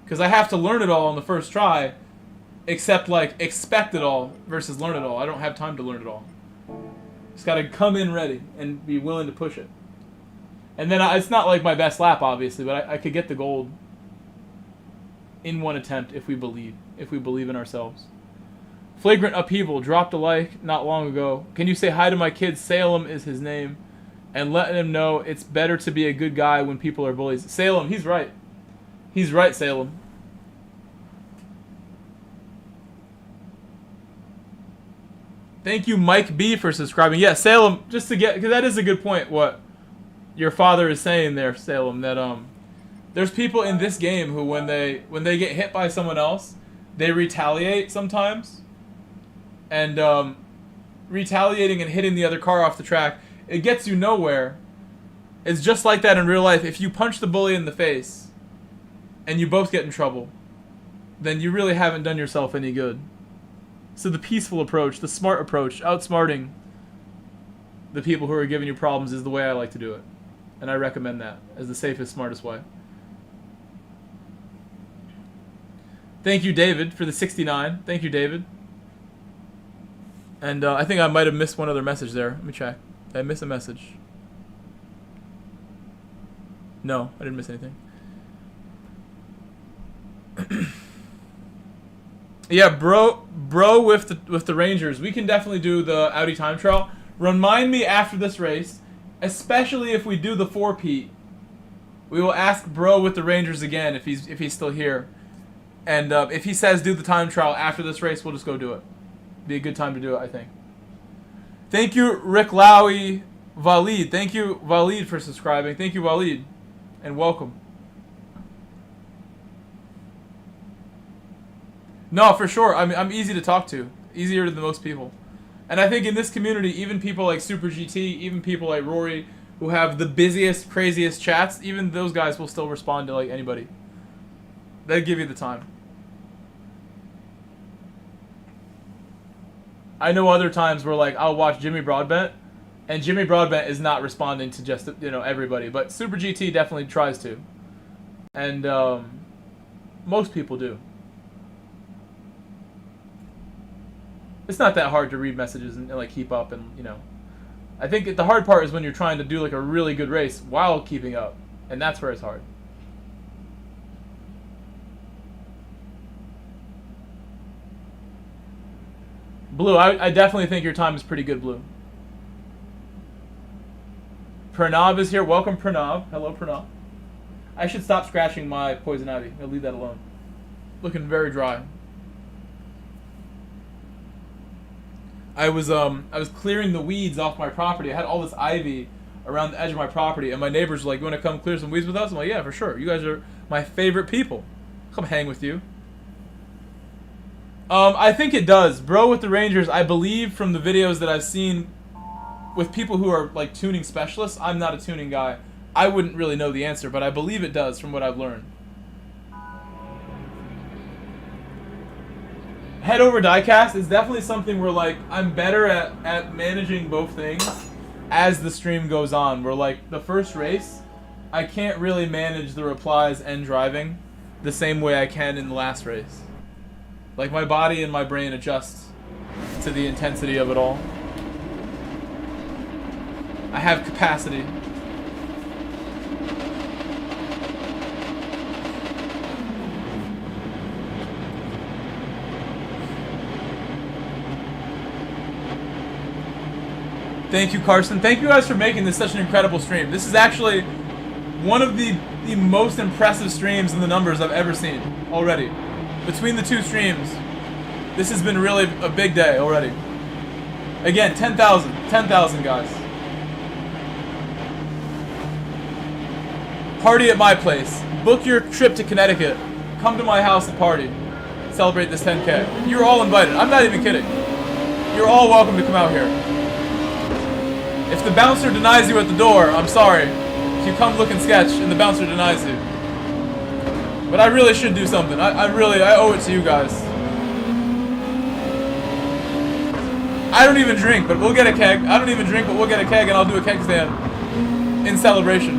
Because I have to learn it all on the first try, except like expect it all versus learn it all. I don't have time to learn it all. Just gotta come in ready and be willing to push it. And then it's not like my best lap, obviously, but I could get the gold in one attempt if we believe in ourselves. Flagrant Upheaval dropped a like not long ago. Can you say hi to my kid? Salem is his name, and let him know it's better to be a good guy when people are bullies. Salem, he's right. He's right, Salem. Thank you, Mike B, for subscribing. Yeah, Salem, just to get, because that is a good point. What your father is saying there, Salem, that there's people in this game who when they get hit by someone else, they retaliate sometimes. And retaliating and hitting the other car off the track, it gets you nowhere. It's just like that in real life. If you punch the bully in the face and you both get in trouble, then you really haven't done yourself any good. So the peaceful approach, the smart approach, outsmarting the people who are giving you problems is the way I like to do it. And I recommend that as the safest, smartest way. Thank you, David, for the 69. Thank you, David. And I think I might have missed one other message there. Let me check. Did I miss a message? No, I didn't miss anything. Yeah, bro, with the Rangers, we can definitely do the Audi time trial. Remind me after this race, especially if we do the 4-peat. We will ask bro with the Rangers again if he's still here, and if he says do the time trial after this race, we'll just go do it. Be a good time to do it, I think. Thank you, Rick Lowy, Valid. Thank you, Valid, for subscribing. Thank you, Valid, and welcome. No, for sure. I'm easy to talk to. Easier than most people. And I think in this community, even people like Super GT, even people like Rory, who have the busiest, craziest chats, even those guys will still respond to like anybody. They give you the time. I know other times where like I'll watch Jimmy Broadbent, and Jimmy Broadbent is not responding to just everybody, but Super GT definitely tries to, and most people do. It's not that hard to read messages and like keep up, and I think the hard part is when you're trying to do like a really good race while keeping up, and that's where it's hard. Blue, I definitely think your time is pretty good, Blue. Pranav is here. Welcome, Pranav. Hello, Pranav. I should stop scratching my poison ivy. I'll leave that alone. Looking very dry. I was clearing the weeds off my property. I had all this ivy around the edge of my property, and my neighbors were like, "You want to come clear some weeds with us?" I'm like, "Yeah, for sure. You guys are my favorite people. Come hang with you." I think it does. Bro with the Rangers, I believe from the videos that I've seen with people who are like tuning specialists, I'm not a tuning guy. I wouldn't really know the answer, but I believe it does from what I've learned. Head over diecast is definitely something where like I'm better at managing both things as the stream goes on. Where like the first race, I can't really manage the replies and driving the same way I can in the last race. Like my body and my brain adjust to the intensity of it all. I have capacity. Thank you, Carson. Thank you guys for making this such an incredible stream. This is actually one of the most impressive streams in the numbers I've ever seen already. Between the two streams, this has been really a big day already. Again, 10,000 guys. Party at my place. Book your trip to Connecticut. Come to my house and party. Celebrate this 10K. You're all invited. I'm not even kidding. You're all welcome to come out here. If the bouncer denies you at the door, I'm sorry. If you come looking sketch and the bouncer denies you. But I really should do something. I owe it to you guys. I don't even drink, but we'll get a keg. I don't even drink, but we'll get a keg and I'll do a keg stand in celebration.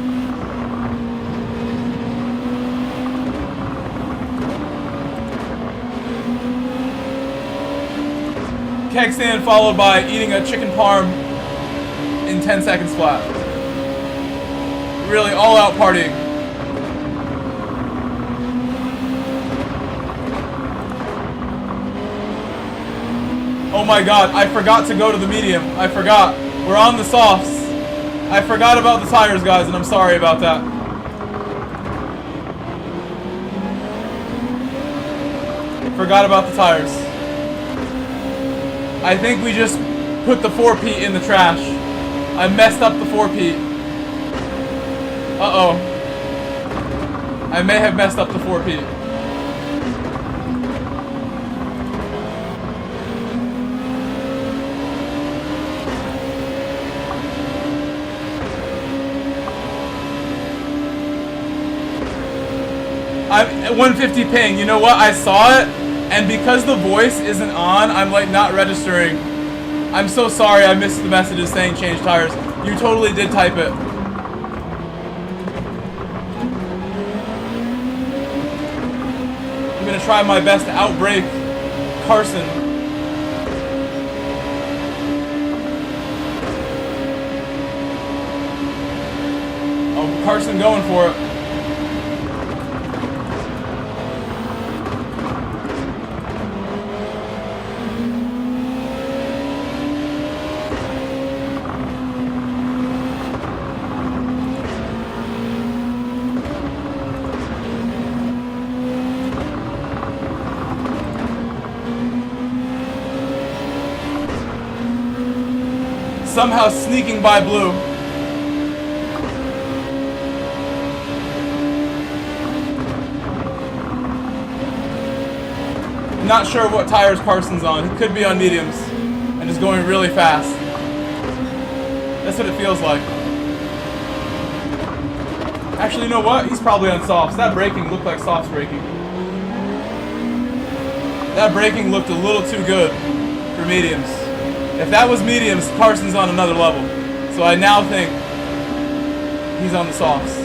Keg stand followed by eating a chicken parm in 10 seconds flat. Really all out partying. Oh my god, I forgot to go to the medium. I forgot. We're on the softs. I forgot about the tires, guys, and I'm sorry about that. Forgot about the tires. I think we just put the 4-peat in the trash. I messed up the 4-peat. Uh-oh. I may have messed up the 4-peat. I'm 150 ping. You know what? I saw it, and because the voice isn't on, I'm like not registering. I'm so sorry I missed the messages saying change tires. You totally did type it. gonna try my best to outbrake Carson. Oh, Carson going for it. Somehow sneaking by blue. Not sure what tires Carson's on. He could be on mediums and just going really fast. That's what it feels like. Actually, you know what? He's probably on softs. That braking looked like softs braking. That braking looked a little too good for mediums. If that was mediums, Carson's on another level. So I now think he's on the softs.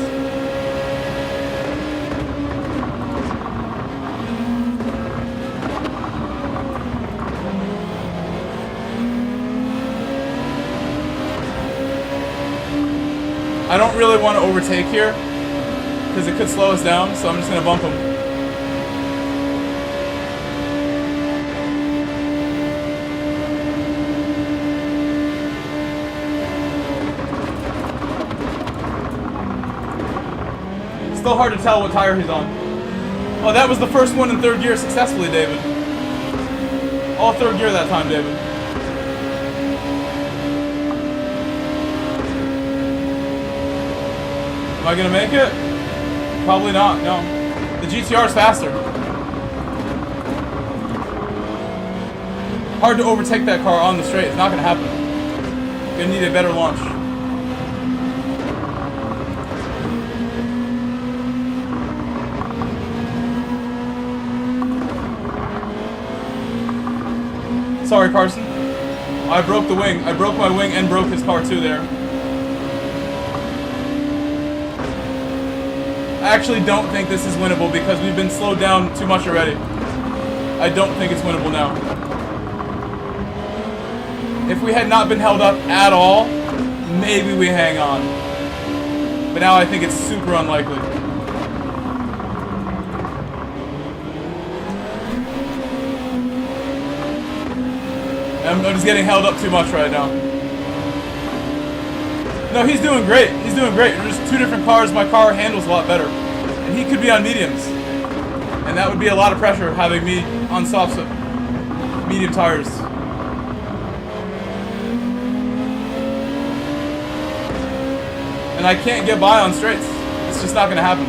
I don't really want to overtake here because it could slow us down, so I'm just going to bump him. Still hard to tell what tire he's on. Oh, that was the first one in third gear successfully, David. All third gear that time, David. Am I gonna make it? Probably not, no. The GTR is faster. Hard to overtake that car on the straight. It's not gonna happen. Gonna need a better launch. Sorry, Carson. I broke the wing. I broke my wing and broke his car too there. I actually don't think this is winnable because we've been slowed down too much already. I don't think it's winnable now. If we had not been held up at all, maybe we hang on. But now I think it's super unlikely. I'm just getting held up too much right now. No, he's doing great. He's doing great. There's just two different cars. My car handles a lot better. And he could be on mediums. And that would be a lot of pressure having me on soft medium tires. And I can't get by on straights. It's just not going to happen.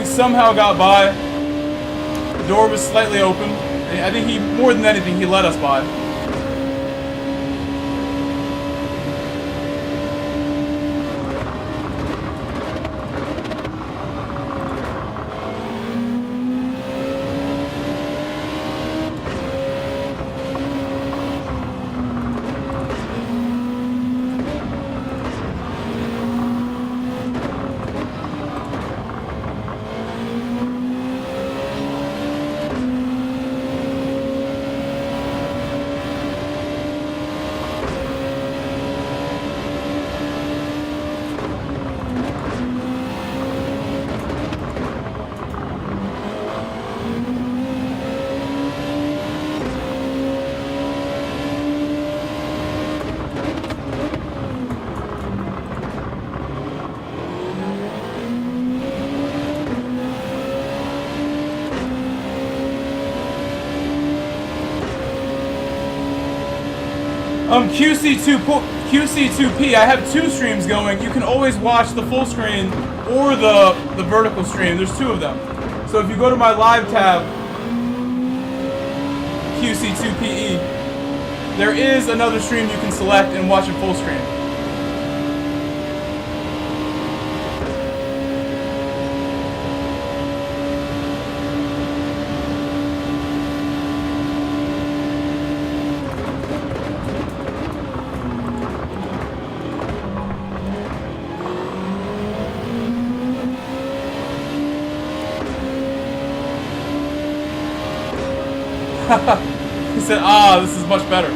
Somehow got by. The door was slightly open. I think he, more than anything, he let us by. QC2P, I have two streams going. You can always watch the full screen or the vertical stream. There's two of them. So if you go to my live tab, QC2PE, there is another stream you can select and watch it full screen. He said, ah, this is much better.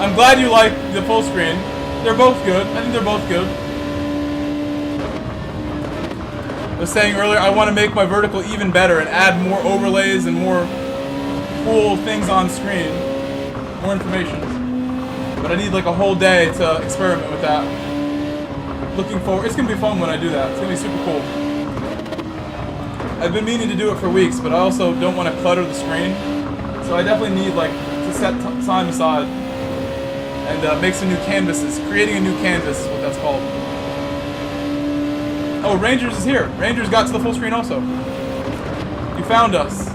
I'm glad you like the full screen. They're both good. I think they're both good. I was saying earlier, I want to make my vertical even better and add more overlays and more cool things on screen. More information. But I need like a whole day to experiment with that. Looking forward. It's going to be fun when I do that. It's going to be super cool. I've been meaning to do it for weeks, but I also don't want to clutter the screen. So I definitely need like to set time aside and make some new canvases. Creating a new canvas is what that's called. Oh, Rangers is here. Rangers got to the full screen also. You found us.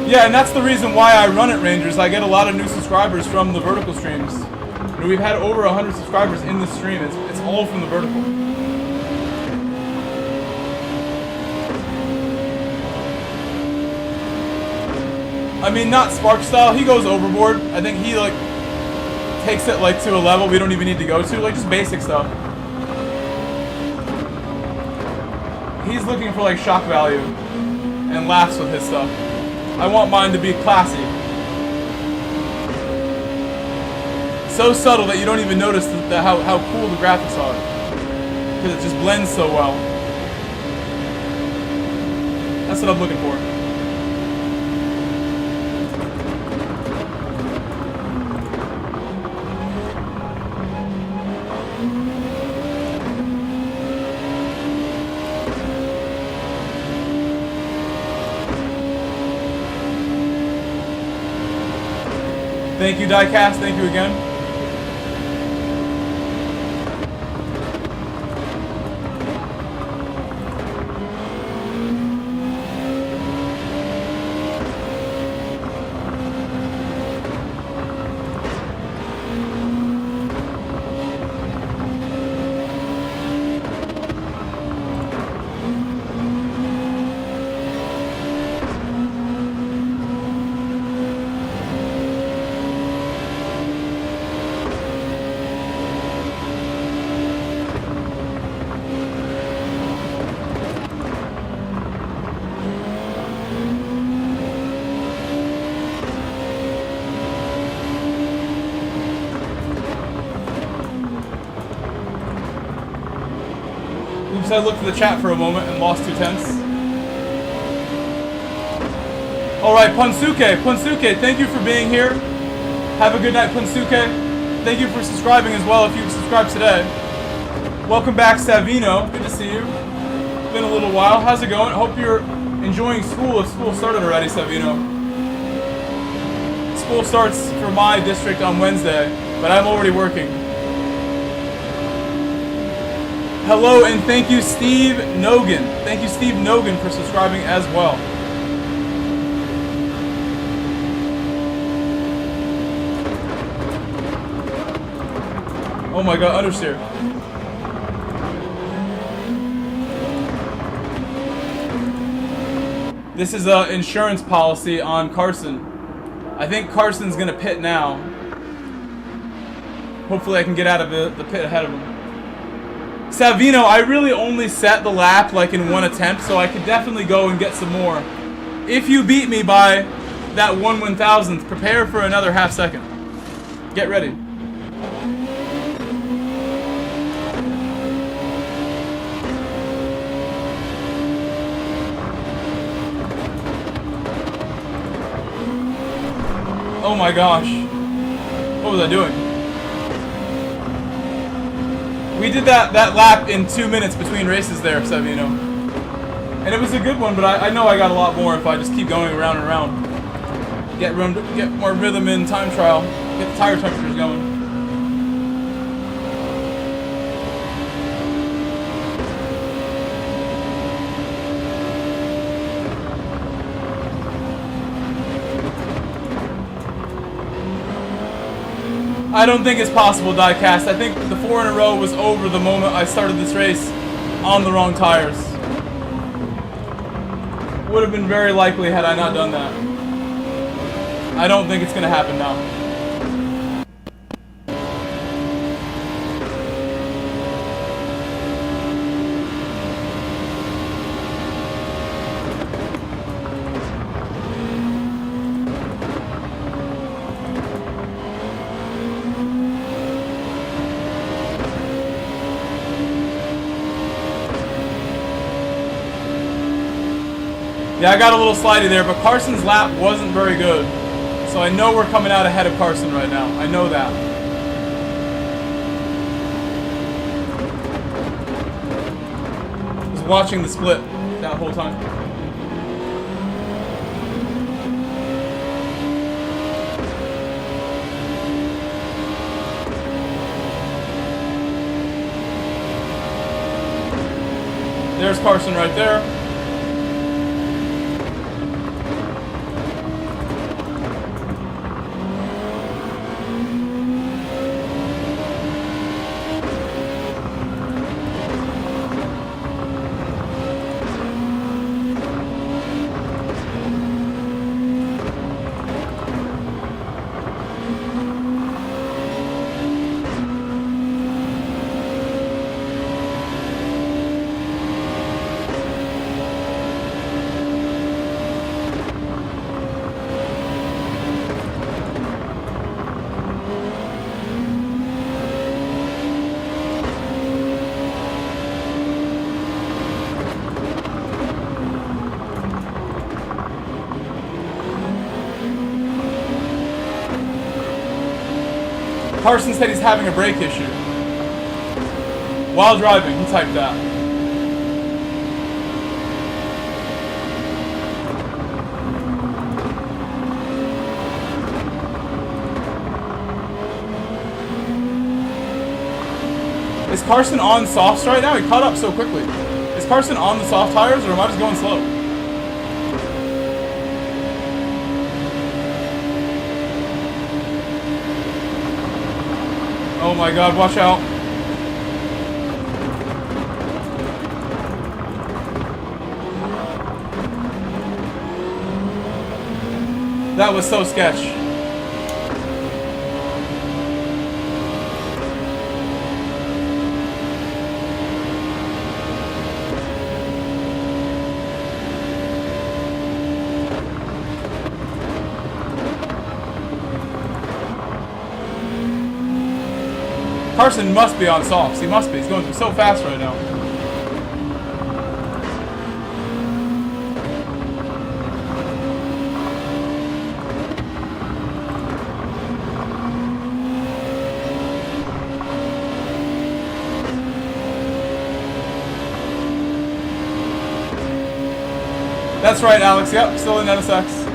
Yeah, and that's the reason why I run it, Rangers. I get a lot of new subscribers from the vertical streams. And we've had over 100 subscribers in this stream. It's all from the vertical. I mean, not Spark style. He goes overboard. I think he like takes it like to a level we don't even need to go to, like just basic stuff. He's looking for like shock value and laughs with his stuff. I want mine to be classy. So subtle that you don't even notice how cool the graphics are. Because it just blends so well. That's what I'm looking for. Thank you, Diecast. Thank you again. I looked at the chat for a moment and lost 2 tenths. Alright, Punsuke, thank you for being here. Have a good night, Punsuke. Thank you for subscribing as well if you've subscribed today. Welcome back, Savino. Good to see you. Been a little while. How's it going? Hope you're enjoying school if school started already, Savino. School starts for my district on Wednesday, but I'm already working. Hello and thank you, Steve Nogan. Thank you, Steve Nogan, for subscribing as well. Oh my god, understeer. This is an insurance policy on Carson. I think Carson's gonna pit now. Hopefully I can get out of the pit ahead of him. Savino, I really only set the lap like in one attempt, so I could definitely go and get some more. If you beat me by that 1/1000th, prepare for another half second. Get ready. Oh my gosh. What was I doing? We did that lap in 2 minutes between races there, Savino. And it was a good one, but I know I got a lot more if I just keep going around and around. Get more rhythm in time trial. Get the tire temperatures going. I don't think it's possible, Diecast. I think the 4 in a row was over the moment I started this race on the wrong tires. Would have been very likely had I not done that. I don't think it's going to happen now. Yeah, I got a little slidey there, but Carson's lap wasn't very good. So I know we're coming out ahead of Carson right now. I know that. Was watching the split that whole time. There's Carson right there. Carson said he's having a brake issue. While driving, he typed that. Is Carson on softs right now? He caught up so quickly. Is Carson on the soft tires, or am I just going slow? Oh my god, watch out. That was so sketch. Carson must be on softs. He must be. He's going so fast right now. That's right, Alex. Yep, still in NSX.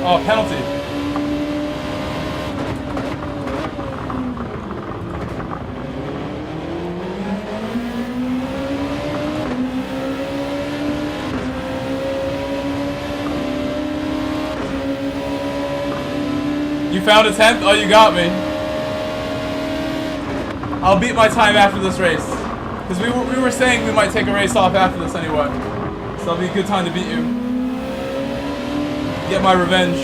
Oh, penalty. You found a 10th? Oh, you got me. I'll beat my time after this race. Because we were saying we might take a race off after this anyway. So that'll be a good time to beat you. Get my revenge.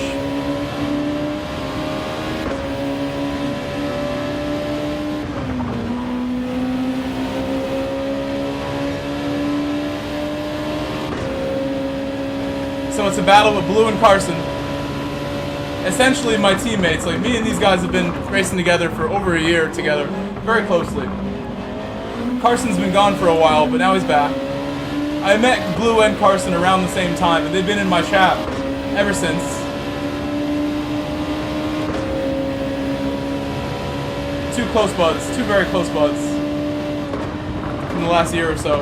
So it's a battle with Blue and Carson. Essentially my teammates. Like, me and these guys have been racing together for over a year together. Very closely. Carson's been gone for a while, but now he's back. I met Blue and Carson around the same time, and they've been in my chat ever since. Two close buds, two very close buds in the last year or so.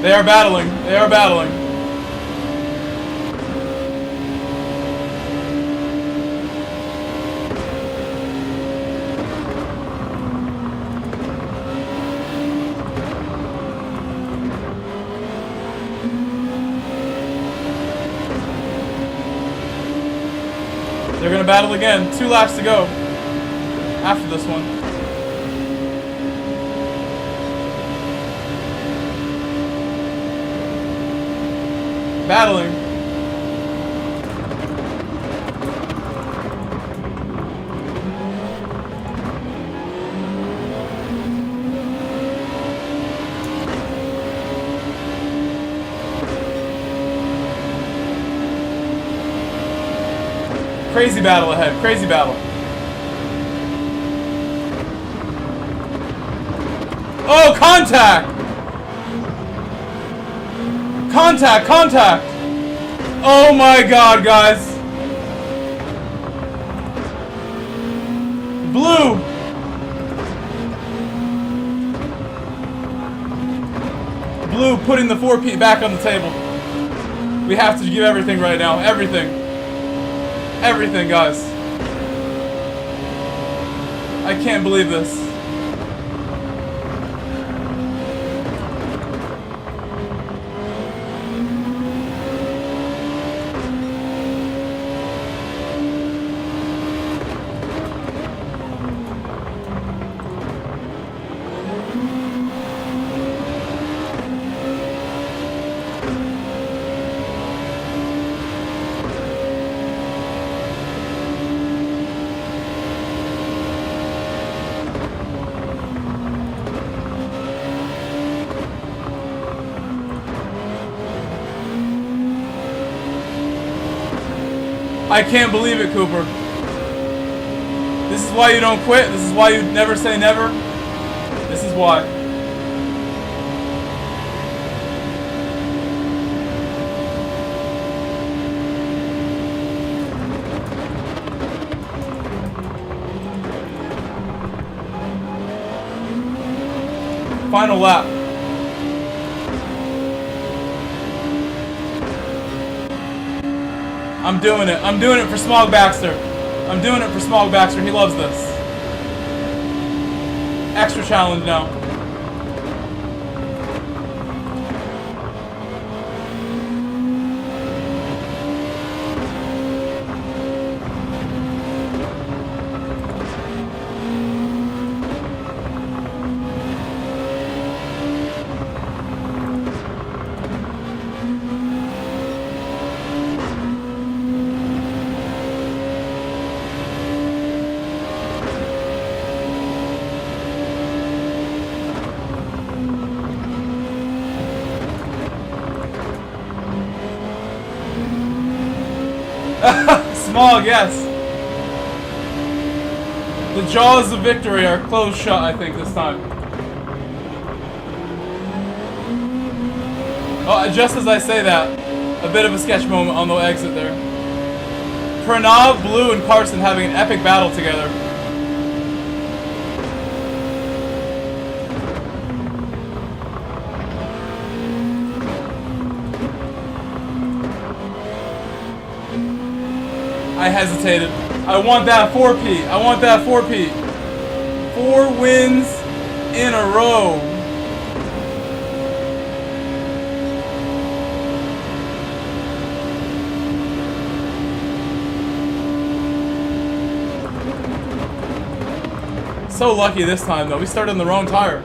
They are battling. They are battling. They're gonna battle again. 2 laps to go after this one. Battling. Crazy battle ahead. Crazy battle. Oh, contact! Contact! Contact! Oh my god, guys. Blue! Blue putting the 4P back on the table. We have to give everything right now. Everything. Everything, guys. I can't believe this. I can't believe it, Cooper. This is why you don't quit. This is why you never say never. This is why. Final lap. I'm doing it. I'm doing it for Smog Baxter. I'm doing it for Smog Baxter. He loves this. Extra challenge now. Smog, yes. The jaws of victory are closed shut, I think, this time. Oh, just as I say that, a bit of a sketch moment on the exit there. Pranav, Blue, and Carson having an epic battle together. I hesitated. I want that 4P. I want that 4P. 4 wins in a row. So lucky this time, though. We started on the wrong tire.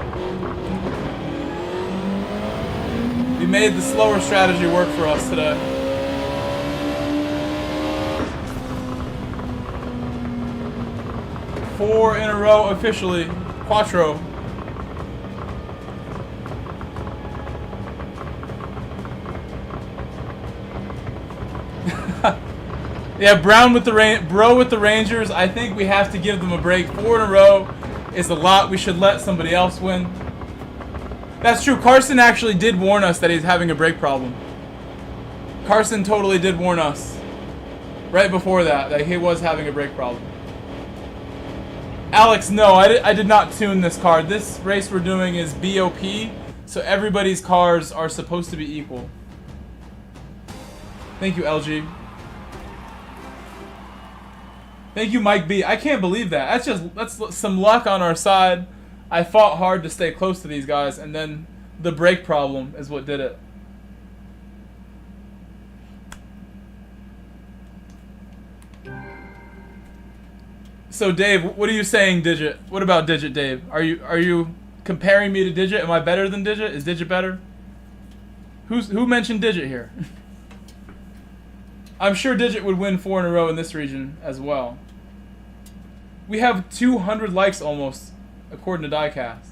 We made the slower strategy work for us today. Four in a row officially. Quattro. Yeah, Brown with the Bro with the Rangers. I think we have to give them a break. 4 in a row is a lot. We should let somebody else win. That's true. Carson actually did warn us that he's having a brake problem. Carson totally did warn us right before that he was having a brake problem. Alex, no, I did not tune this car. This race we're doing is BOP, so everybody's cars are supposed to be equal. Thank you, LG. Thank you, Mike B. I can't believe that. That's some luck on our side. I fought hard to stay close to these guys, and then the brake problem is what did it. So Dave, what are you saying, Digit? What about Digit, Dave? Are you comparing me to Digit? Am I better than Digit? Is Digit better? Who mentioned Digit here? I'm sure Digit would win 4 in a row in this region as well. We have 200 likes almost, according to Diecast.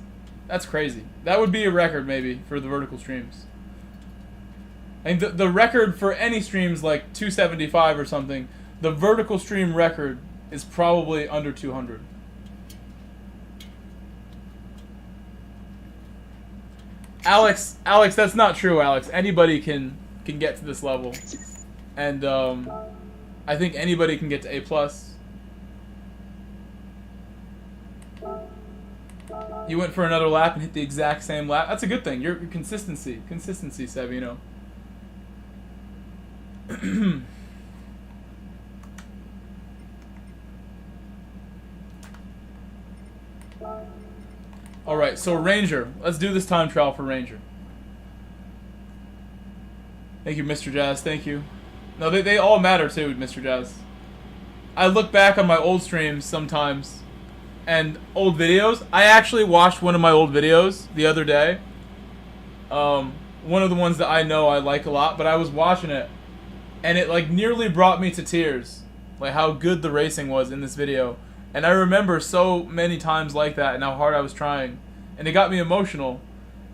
That's crazy. That would be a record maybe for the vertical streams. I think the record for any streams like 275 or something. The vertical stream record is probably under 200. Alex, that's not true, Alex. Anybody can get to this level. And I think anybody can get to A+. You went for another lap and hit the exact same lap. That's a good thing. Your consistency, Seb, you know. Alright, so Ranger. Let's do this time trial for Ranger. Thank you, Mr. Jazz. Thank you. No, they all matter too, Mr. Jazz. I look back on my old streams sometimes and old videos. I actually watched one of my old videos the other day. One of the ones that I know I like a lot, but I was watching it and it like nearly brought me to tears. Like how good the racing was in this video. And I remember so many times like that and how hard I was trying. And it got me emotional.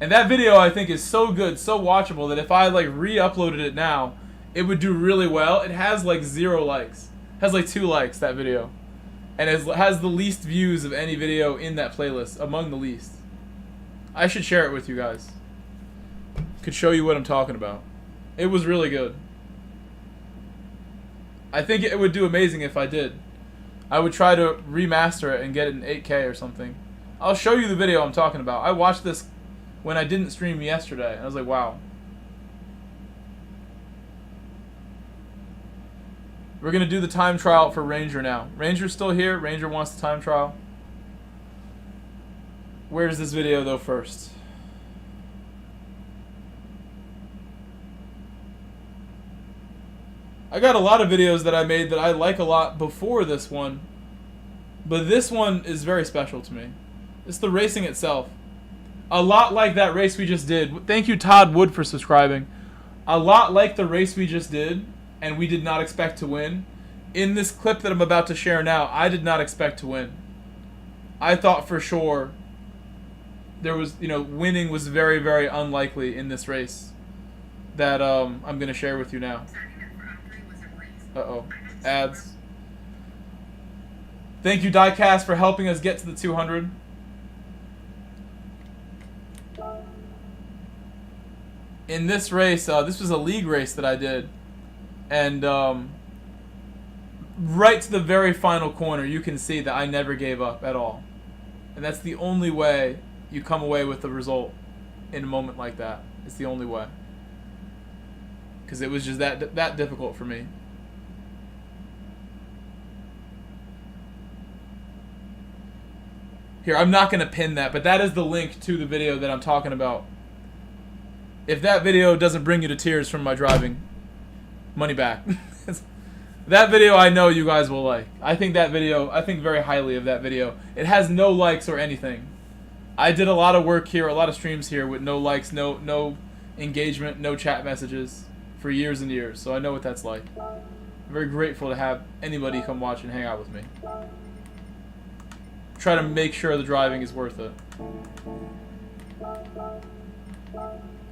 And that video I think is so good, so watchable that if I like re-uploaded it now, it would do really well. It has like 0 likes. It has like 2 likes, that video. And it has the least views of any video in that playlist, among the least. I should share it with you guys. Could show you what I'm talking about. It was really good. I think it would do amazing if I did. I would try to remaster it and get it in 8K or something. I'll show you the video I'm talking about. I watched this when I didn't stream yesterday, and I was like, wow. We're going to do the time trial for Ranger now. Ranger's still here. Ranger wants the time trial. Where's this video, though, first? I got a lot of videos that I made that I like a lot before this one. But this one is very special to me. It's the racing itself. A lot like that race we just did. Thank you, Todd Wood, for subscribing. A lot like the race we just did, and we did not expect to win. In this clip that I'm about to share now, I did not expect to win. I thought for sure there was, you know, winning was very, very unlikely in this race that I'm going to share with you now. Uh-oh. Ads. Thank you, Diecast, for helping us get to the 200. In this race, this was a league race that I did. And right to the very final corner, you can see that I never gave up at all. And that's the only way you come away with the result in a moment like that. It's the only way. Because it was just that difficult for me. Here, I'm not going to pin that, but that is the link to the video that I'm talking about. If that video doesn't bring you to tears from my driving, money back. That video I know you guys will like. I think very highly of that video. It has no likes or anything. I did a lot of work here, a lot of streams here with no likes, no engagement, no chat messages for years and years. So I know what that's like. I'm very grateful to have anybody come watch and hang out with me. Try to make sure the driving is worth it.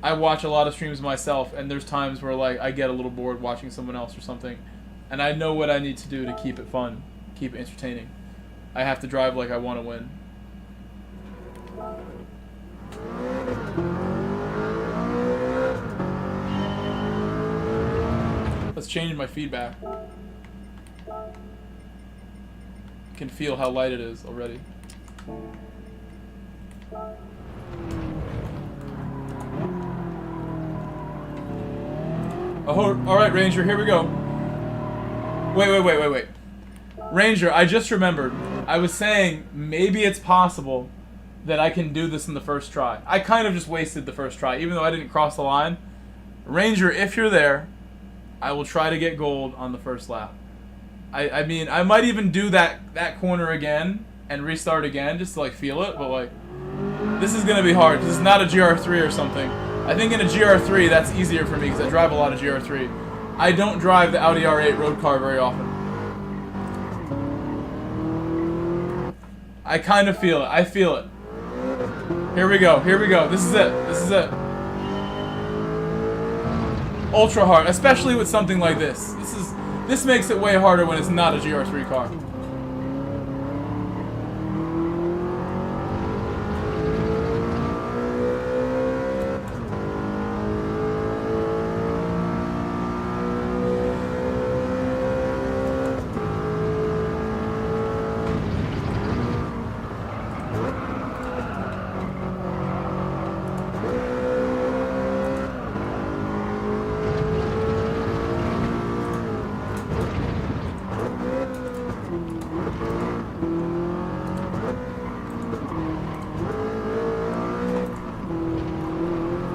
I watch a lot of streams myself, and there's times where like I get a little bored watching someone else or something, and I know what I need to do to keep it fun, keep it entertaining. I have to drive like I want to win. Let's change my feedback. Can feel how light it is already. Oh, alright, Ranger, here we go. Wait. Ranger, I just remembered. I was saying maybe it's possible that I can do this in the first try. I kind of just wasted the first try, even though I didn't cross the line. Ranger, if you're there, I will try to get gold on the first lap. I mean, I might even do that corner again and restart again just to like feel it, but like this is gonna be hard because it's not a GR3 or something. I think in a GR3 that's easier for me because I drive a lot of GR3. I don't drive the Audi R8 road car very often. I kind of feel it. I feel it. Here we go. Here we go. This is it. This is it. Ultra hard, especially with something like this. This makes it way harder when it's not a GR3 car.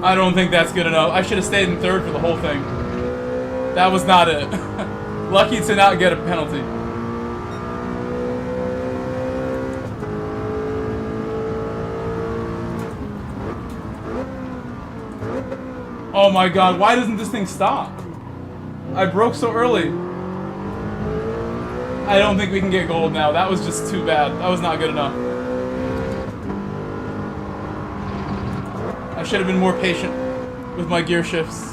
I don't think that's good enough. I should have stayed in third for the whole thing. That was not it. Lucky to not get a penalty. Oh my god, why doesn't this thing stop? I broke so early. I don't think we can get gold now. That was just too bad. That was not good enough. I should have been more patient with my gear shifts.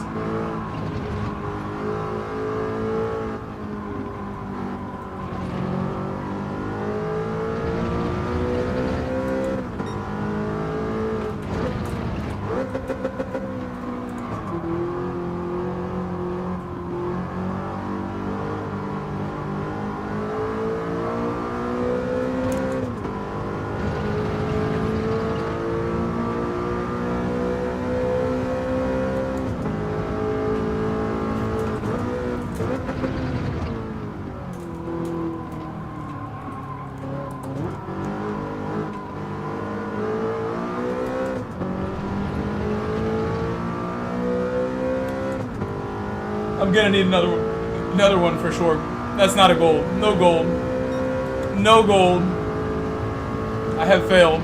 I'm gonna need another one for sure. That's not a gold. No gold. No gold. I have failed.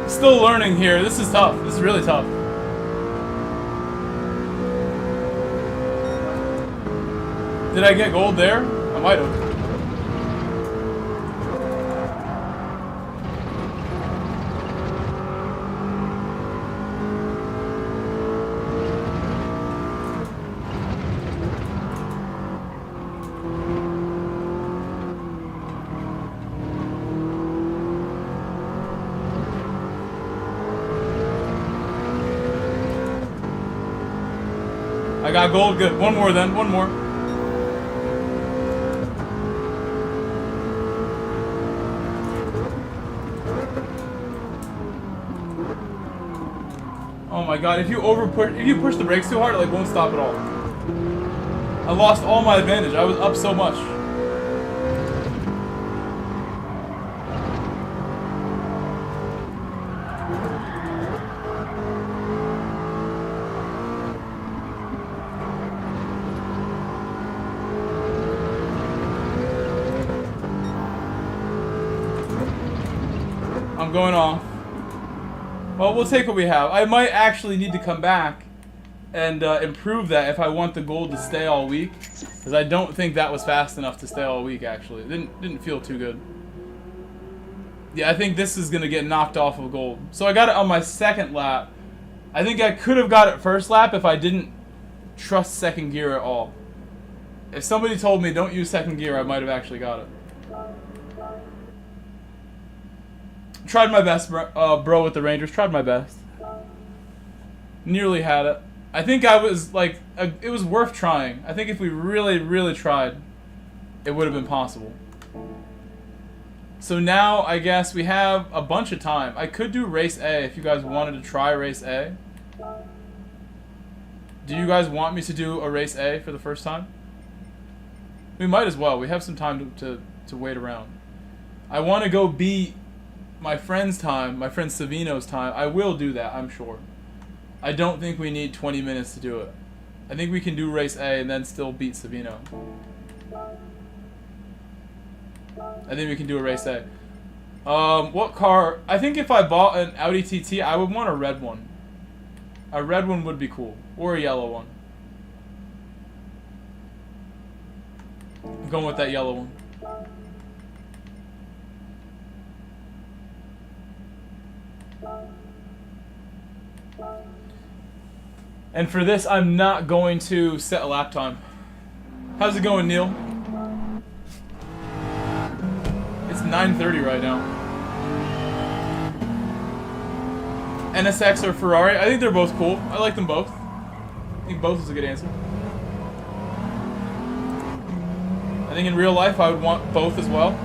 Still learning here. This is tough. This is really tough. Did I get gold there? I might have. I got gold, good. One more then, one more. Oh Oh my god, if you push the brakes too hard, it like won't stop at all. I lost all my advantage. I was up so much. I'm going off. Well, we'll take what we have. I might actually need to come back and improve that if I want the gold to stay all week, because I don't think that was fast enough to stay all week. Actually, it didn't feel too good. Yeah, I think this is gonna get knocked off of gold. So I got it on my second lap. I think I could have got it first lap if I didn't trust second gear at all. If somebody told me don't use second gear, I might have actually got it. Tried my best, bro, with the Rangers. Tried my best. Nearly had it. I think I was like, it was worth trying. I think if we really, really tried, it would have been possible. So now, I guess we have a bunch of time. I could do race A if you guys wanted to try race A. Do you guys want me to do a race A for the first time? We might as well. We have some time to wait around. I want to go beat my friend's time, my friend Savino's time. I will do that, I'm sure. I don't think we need 20 minutes to do it. I think we can do race A and then still beat Savino. I think we can do a race A. What car? I think if I bought an Audi TT, I would want a red one. A red one would be cool. Or a yellow one. I'm going with that yellow one. And for this, I'm not going to set a lap time. How's it going, Neil? It's 9:30 right now. NSX or Ferrari? I think they're both cool. I like them both. I think both is a good answer. I think in real life, I would want both as well.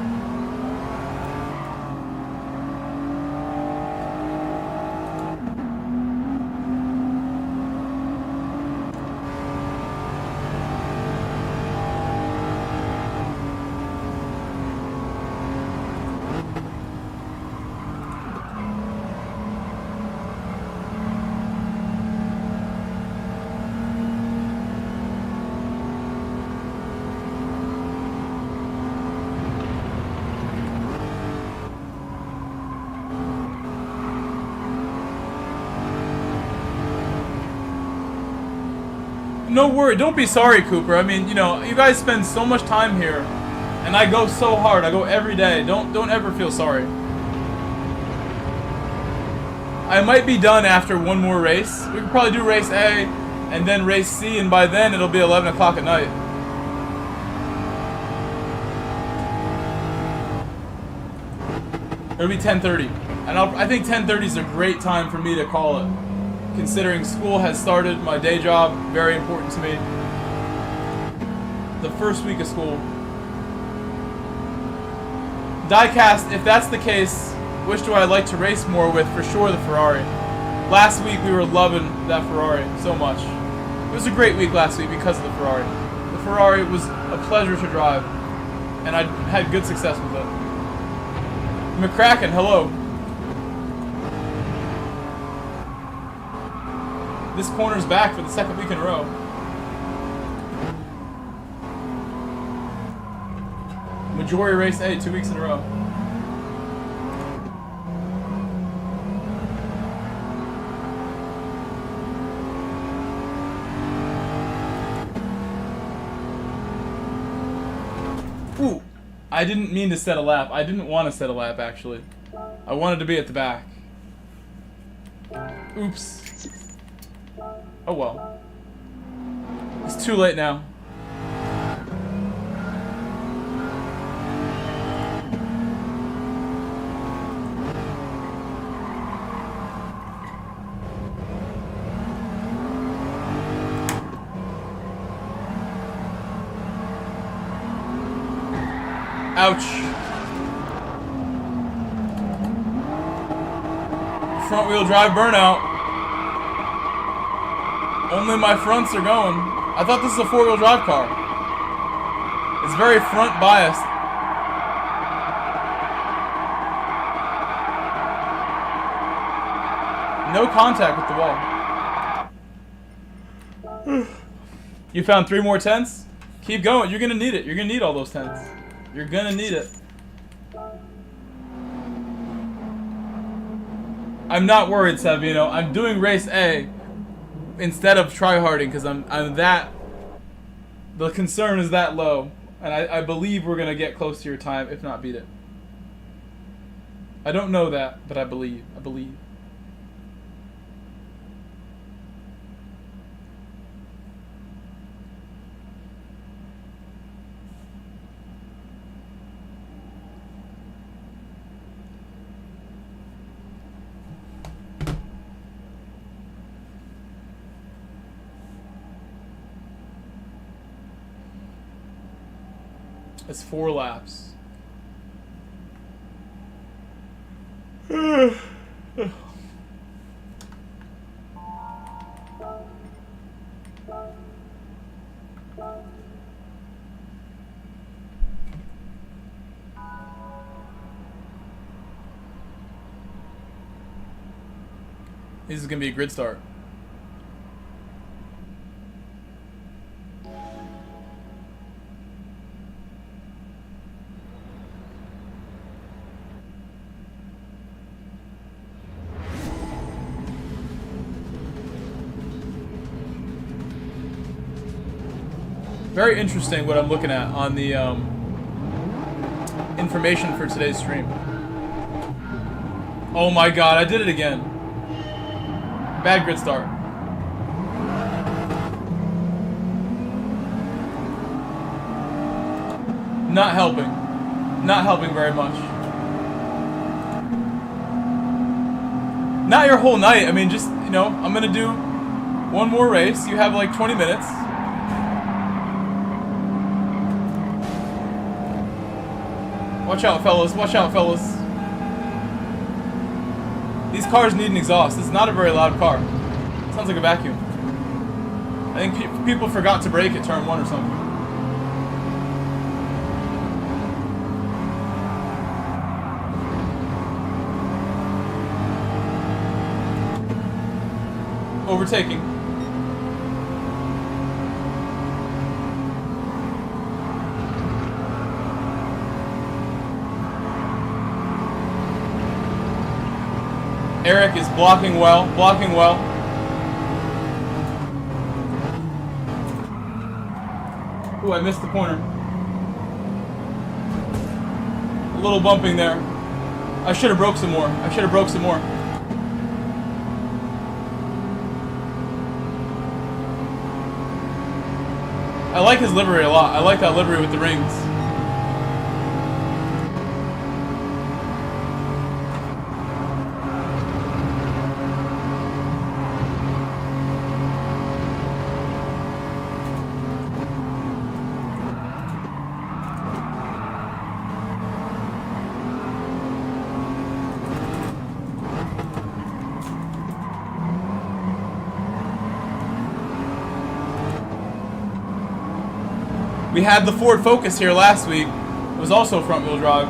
No worry, don't be sorry, Cooper. I mean, you know, you guys spend so much time here, and I go so hard. I go every day. Don't ever feel sorry. I might be done after one more race. We could probably do race A and then race C, and by then it'll be 11 o'clock at night. It'll be 10:30, and I think 10:30 is a great time for me to call it. Considering school has started, my day job, very important to me. The first week of school. Diecast, if that's the case, which do I like to race more with? For sure the Ferrari. Last week we were loving that Ferrari so much. It was a great week last week because of the Ferrari. The Ferrari was a pleasure to drive, and I had good success with it. McCracken, hello. This corner's back for the second week in a row. Majority race A, 2 weeks in a row. Ooh, I didn't mean to set a lap. I didn't want to set a lap, actually. I wanted to be at the back. Oops. Oh well. It's too late now. Ouch. Front wheel drive burnout. Only my fronts are going. I thought this was a four-wheel drive car. It's very front biased. No contact with the wall. You found 3 more tents? Keep going. You're gonna need it. You're gonna need all those tents. You're gonna need it. I'm not worried, Savino. I'm doing race A instead of tryharding because I'm that. The concern is that low, and I believe we're gonna get close to your time, if not beat it. I don't know that, but I believe. I believe. It's 4 laps. This is gonna be a grid start. Very interesting what I'm looking at on the information for today's stream. Oh my god, I did it again. Bad grid start. Not helping. Not helping very much. Not your whole night. I mean, just, you know, I'm gonna do one more race. You have like 20 minutes. Watch out, fellas. Watch out, fellas. These cars need an exhaust. It's not a very loud car. It sounds like a vacuum. I think people forgot to brake at turn 1 or something. Overtaking. Eric is blocking well, blocking well. Ooh, I missed the corner. A little bumping there. I should have broke some more. I should have broke some more. I like his livery a lot. I like that livery with the rings. We had the Ford Focus here last week. It was also front-wheel drive.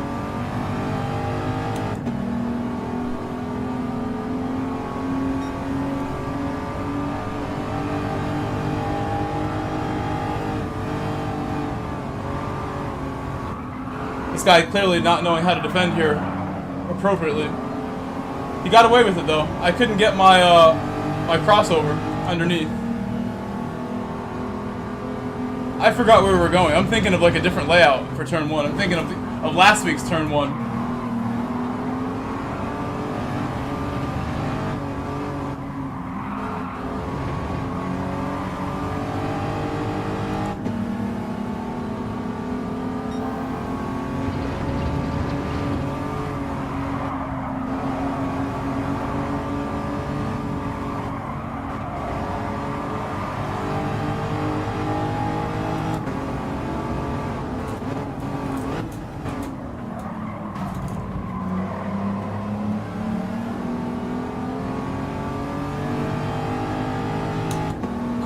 This guy clearly not knowing how to defend here appropriately. He got away with it though. I couldn't get my my crossover underneath. I forgot where we were going. I'm thinking of like a different layout for turn 1. I'm thinking of last week's turn 1.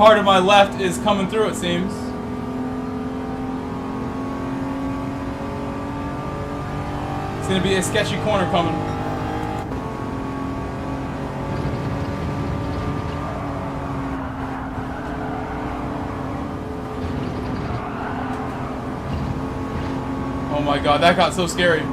car to my left is coming through, it seems. It's gonna be a sketchy corner coming. Oh my god, that got so scary.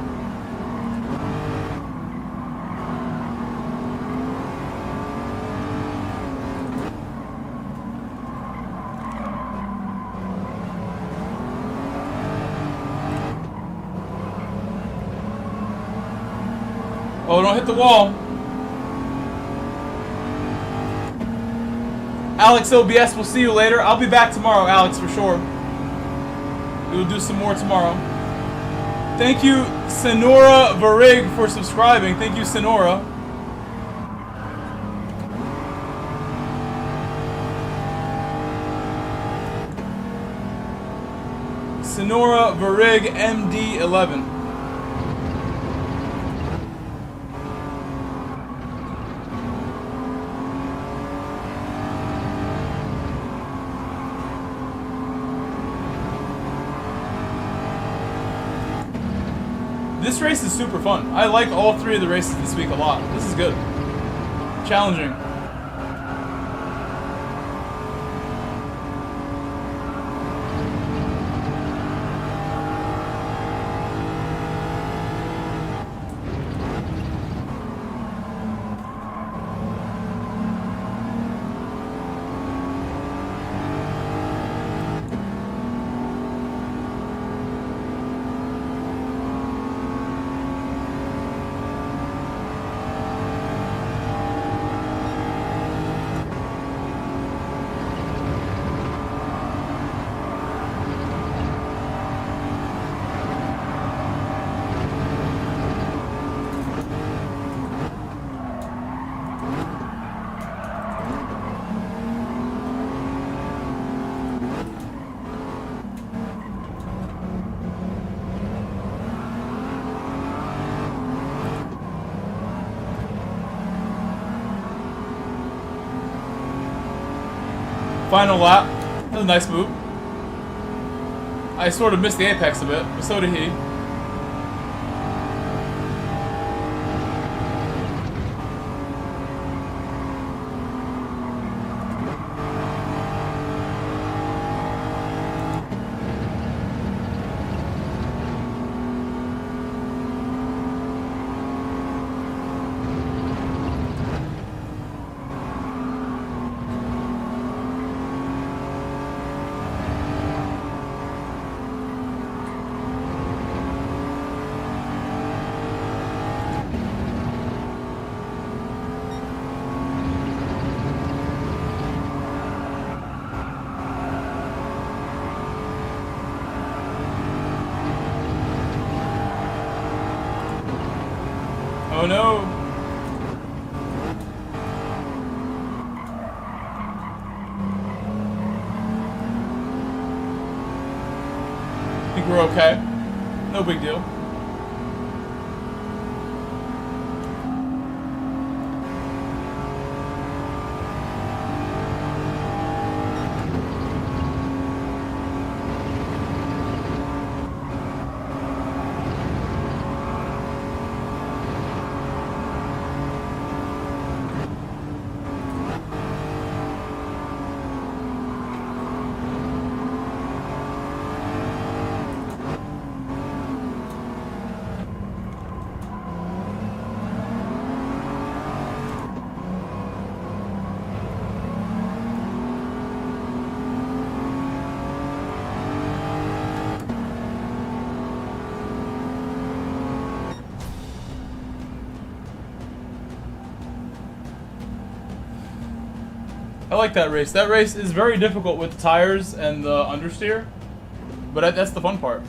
Oh, don't hit the wall. Alex OBS, we'll see you later. I'll be back tomorrow, Alex, for sure. We will do some more tomorrow. Thank you, Sonora Varig, for subscribing. Thank you, Sonora. Sonora Varig MD11. This race is super fun. I like all three of the races this week a lot. This is good. Challenging. Final lap. That was a nice move. I sort of missed the apex a bit, but so did he. Oh no! I think we're okay. No big deal. I like that race. That race is very difficult with the tires and the understeer, but that's the fun part.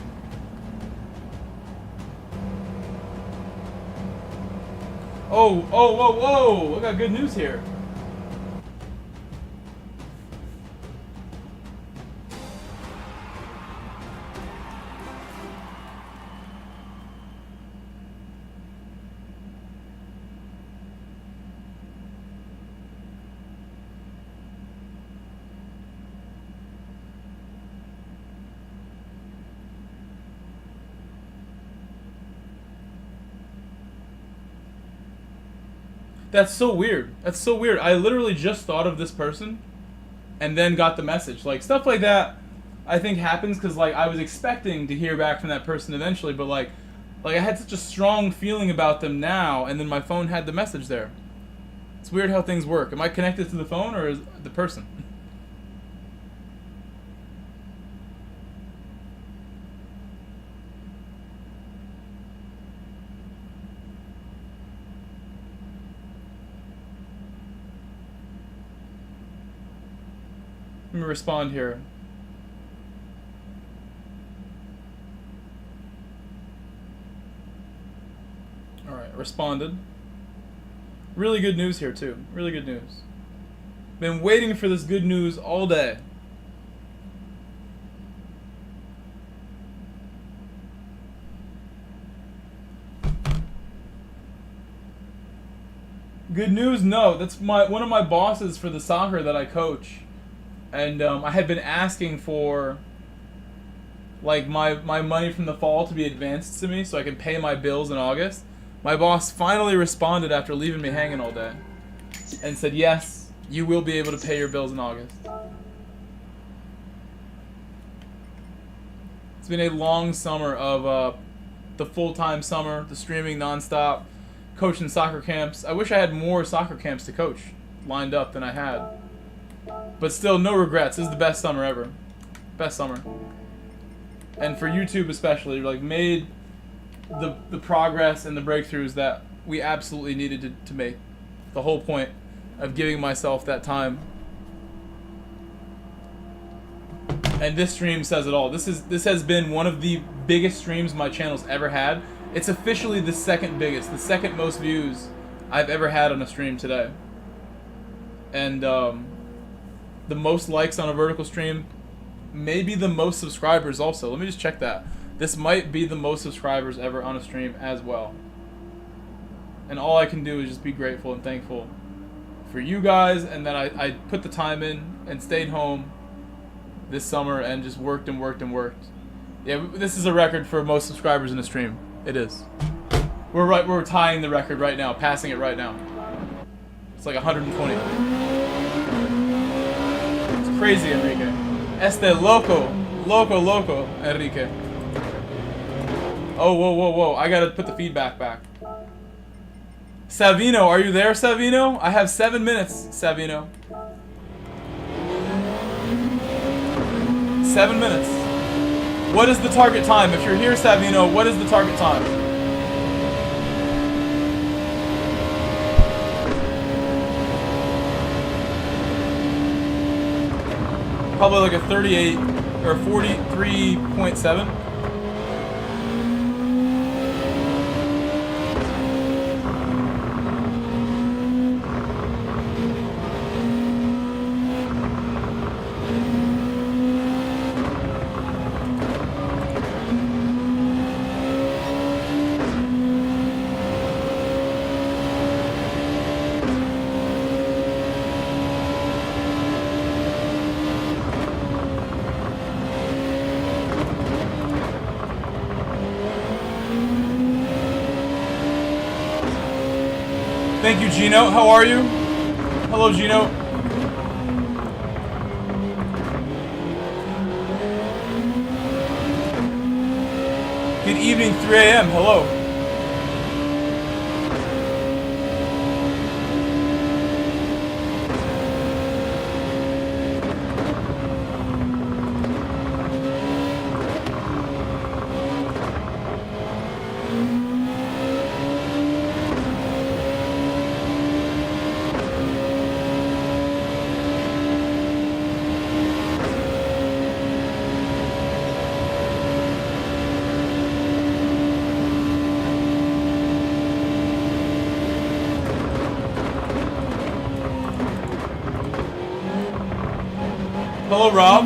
Oh, oh, whoa, whoa! I got good news here. That's so weird. That's so weird. I literally just thought of this person and then got the message. Like, stuff like that I think happens because, like, I was expecting to hear back from that person eventually, but, like I had such a strong feeling about them now, and then my phone had the message there. It's weird how things work. Am I connected to the phone or is the person? Let me respond here. Alright, responded. Really good news here too. Really good news. Been waiting for this good news all day. Good news? No, that's one of my bosses for the soccer that I coach. And I had been asking for, like, my money from the fall to be advanced to me so I can pay my bills in August. My boss finally responded after leaving me hanging all day and said, yes, you will be able to pay your bills in August. It's been a long summer of the full-time summer, the streaming nonstop, coaching soccer camps. I wish I had more soccer camps to coach lined up than I had. But still, no regrets. This is the best summer ever. Best summer. And for YouTube especially, like, made the progress and the breakthroughs that we absolutely needed to make. The whole point of giving myself that time. And this stream says it all. This has been one of the biggest streams my channel's ever had. It's officially the second biggest, the second most views I've ever had on a stream today. And the most likes on a vertical stream, maybe the most subscribers also. Let me just check that. This might be the most subscribers ever on a stream as well. And all I can do is just be grateful and thankful for you guys, and that I put the time in and stayed home this summer and just worked and worked and worked. Yeah, this is a record for most subscribers in a stream. It is. We're tying the record right now, passing it right now. It's like 120. It's crazy, Enrique. Este loco, loco, Enrique. Oh, whoa. I gotta put the feedback back. Savino, are you there, Savino? I have 7 minutes, Savino. 7 minutes. What is the target time? If you're here, Savino, what is the target time? Probably like a 38 or 43.7. Thank you, Gino. How are you? Hello, Gino. Good evening, 3 a.m. Hello. Hello, Rob.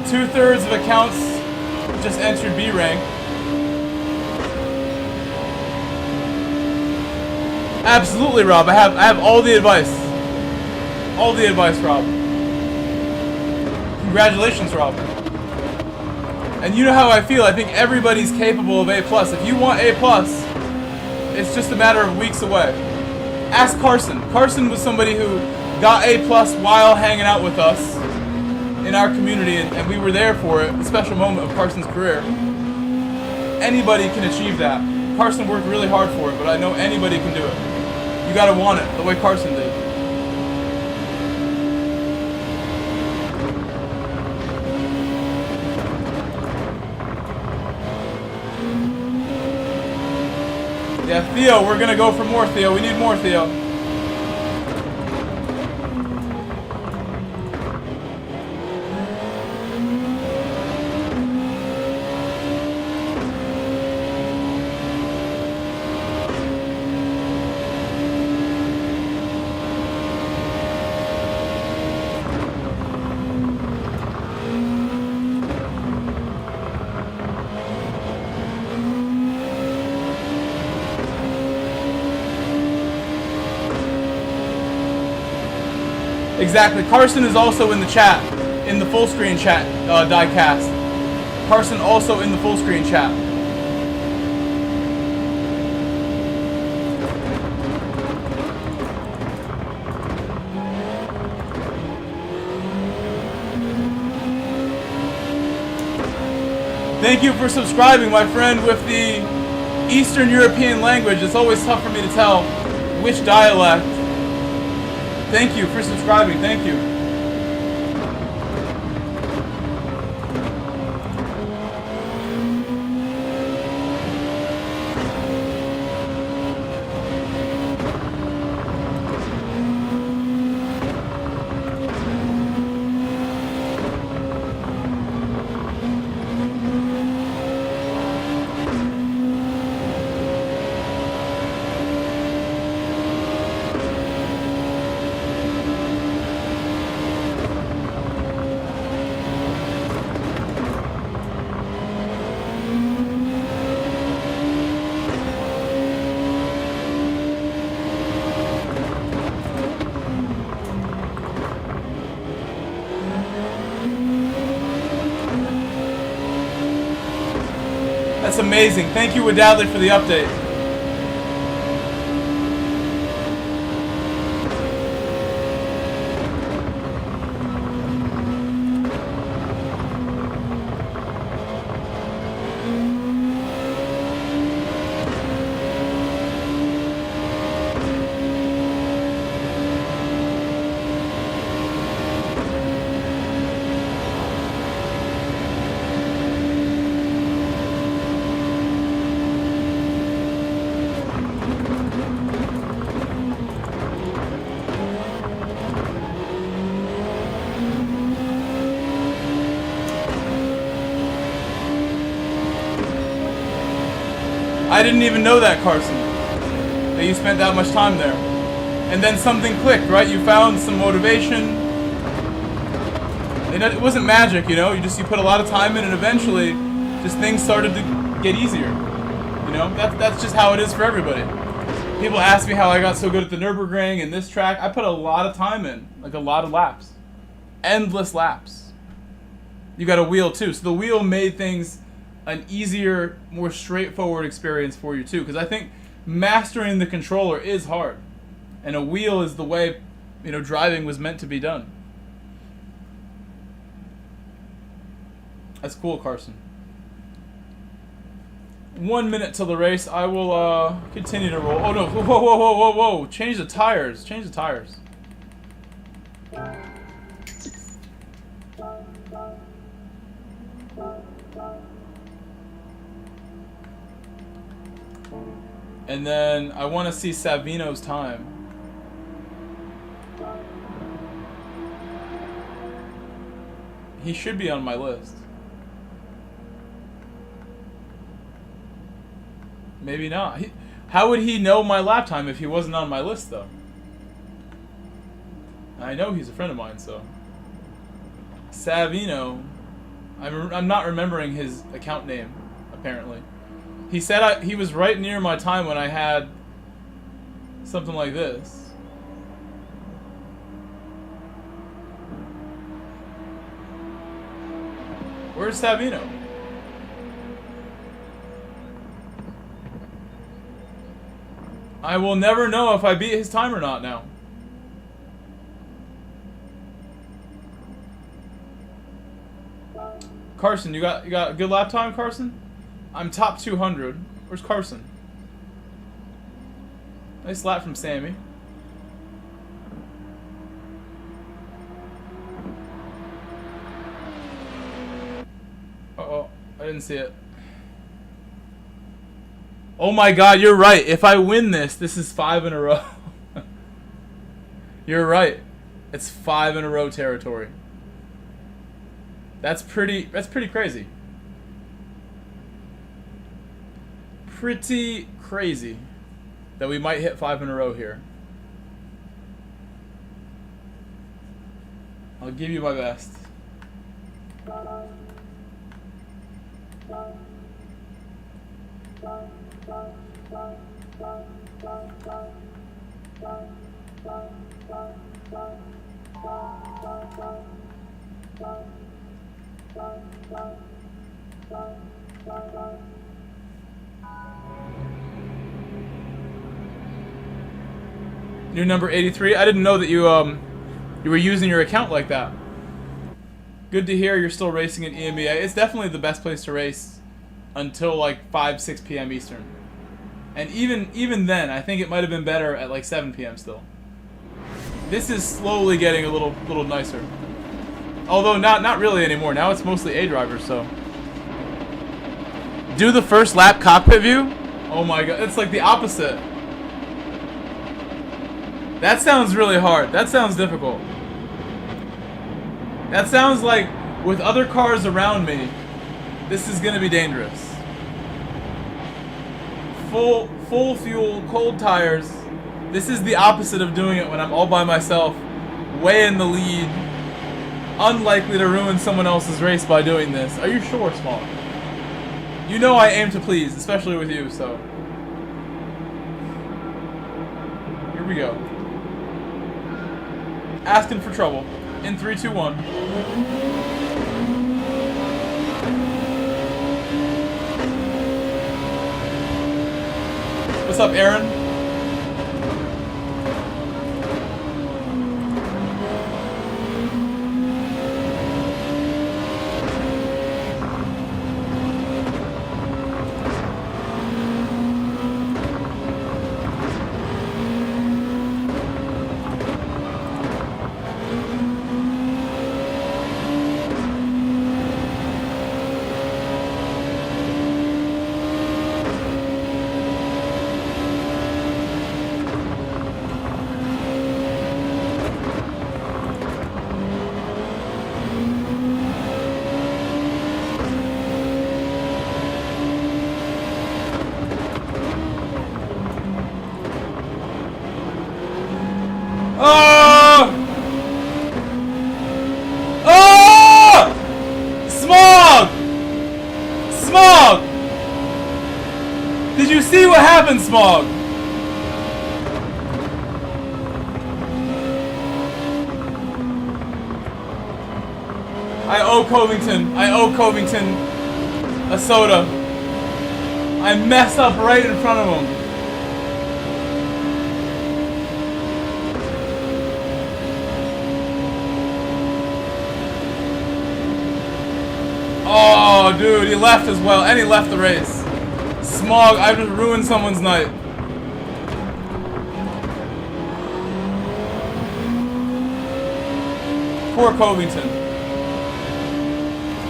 2/3 of accounts just entered B rank. Absolutely, Rob. I have all the advice. All the advice, Rob. Congratulations, Rob. And you know how I feel. I think everybody's capable of A+. If you want A+, it's just a matter of weeks away. Ask Carson. Carson was somebody who got A+ while hanging out with us in our community, and we were there for it. A special moment of Carson's career. Anybody can achieve that. Carson worked really hard for it, but I know anybody can do it. You gotta want it, the way Carson did. Yeah, Theo, we're gonna go for more, Theo. We need more, Theo. Exactly. Carson is also in the chat, in the full screen chat, diecast. Carson also in the full screen chat. Thank you for subscribing, my friend, with the Eastern European language. It's always tough for me to tell which dialect. Thank you for subscribing. Thank you. That's amazing. Thank you, Wadadley, for the update. I didn't even know that, Carson, that you spent that much time there. And then something clicked, right? You found some motivation. And it wasn't magic, you know? You put a lot of time in, and eventually just things started to get easier. You know? That's just how it is for everybody. People ask me how I got so good at the Nürburgring and this track. I put a lot of time in, like a lot of laps. Endless laps. You got a wheel too. So the wheel made things an easier, more straightforward experience for you too, because I think mastering the controller is hard, and a wheel is the way, you know, driving was meant to be done. That's cool, Carson. 1 minute till the race. I will continue to roll. Oh no! Whoa, whoa, whoa, whoa, whoa, whoa! Change the tires. Change the tires. And then I want to see Savino's time. He should be on my list. Maybe not. How would he know my lap time if he wasn't on my list, though? I know he's a friend of mine, so. Savino. I'm not remembering his account name, apparently. He said he was right near my time when I had something like this. Where's Savino? I will never know if I beat his time or not now. Carson, you got a good lap time, Carson? I'm top 200. Where's Carson? Nice lap from Sammy. Uh-oh, I didn't see it. Oh my god, you're right. If I win this, this is 5 in a row. You're right. It's 5 in a row territory. That's pretty crazy. Pretty crazy that we might hit 5 in a row here. I'll give you my best. New number 83. I didn't know that you were using your account like that. Good to hear you're still racing in EMEA. It's definitely the best place to race until like 5-6 p.m. Eastern. And even then, I think it might have been better at like 7 p.m. still. This is slowly getting a little nicer. Although not really anymore. Now it's mostly A drivers, so. Do the first lap cockpit view? Oh my god, it's like the opposite. That sounds really hard. That sounds difficult. That sounds like with other cars around me, this is gonna be dangerous. Full fuel, cold tires. This is the opposite of doing it when I'm all by myself, way in the lead. Unlikely to ruin someone else's race by doing this. Are you sure, Small? You know I aim to please, especially with you, so. Here we go. Asking for trouble. In 3, 2, 1. What's up, Aaron? Did you see what happened, Smog? I owe Covington a soda. I messed up right in front of him. Oh, dude, he left as well, and he left the race. Smog, I just ruined someone's night. Poor Covington.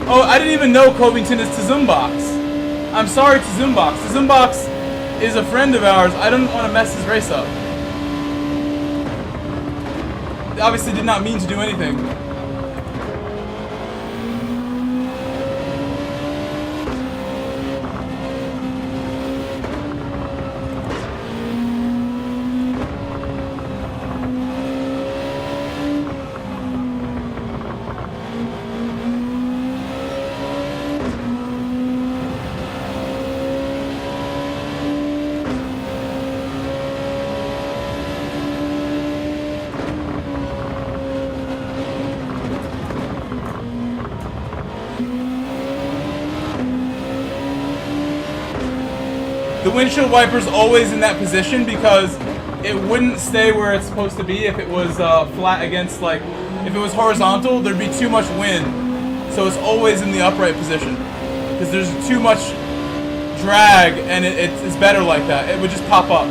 Oh, I didn't even know Covington is Tzumbox. I'm sorry, Tzumbox. Tzumbox is a friend of ours. I didn't want to mess his race up. They obviously did not mean to do anything. windshield wiper's always in that position because it wouldn't stay where it's supposed to be if it was flat against, like, if it was horizontal, there'd be too much wind. So it's always in the upright position because there's too much drag, and it's better like that. It would just pop up.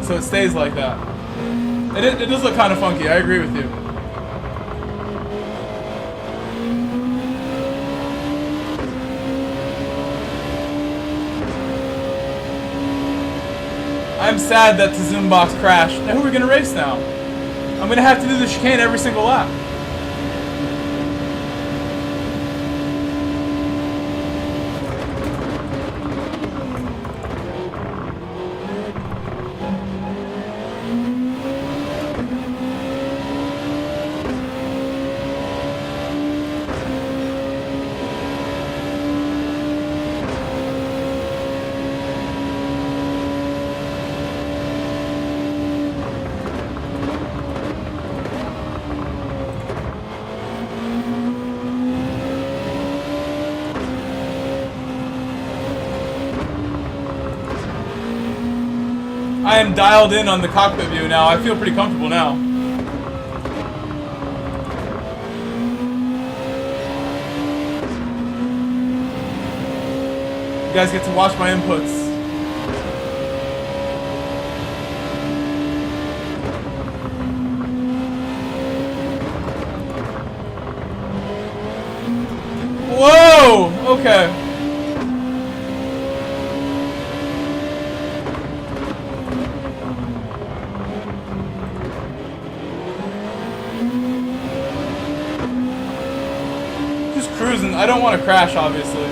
So it stays like that. It does look kind of funky, I agree with you. I'm sad that the Zoom box crashed. Now who are we going to race now? I'm going to have to do the chicane every single lap. I am dialed in on the cockpit view now. I feel pretty comfortable now. You guys get to watch my inputs. Whoa! Okay. Cruising. I don't want to crash, obviously.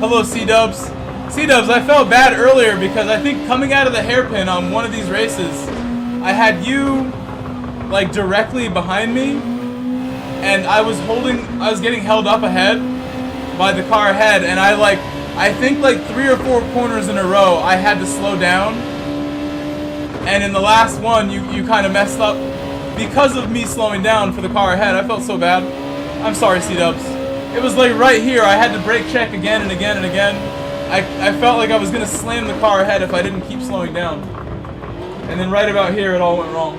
Hello, C-Dubs. C-Dubs, I felt bad earlier because I think coming out of the hairpin on one of these races, I had you, like, directly behind me, and I was getting held up ahead by the car ahead, and I think like 3 or 4 corners in a row, I had to slow down, and in the last one, you kind of messed up because of me slowing down for the car ahead. I felt so bad. I'm sorry, C-Dubs. It was like right here, I had to brake check again and again and again. I felt like I was going to slam the car ahead if I didn't keep slowing down. And then right about here, it all went wrong.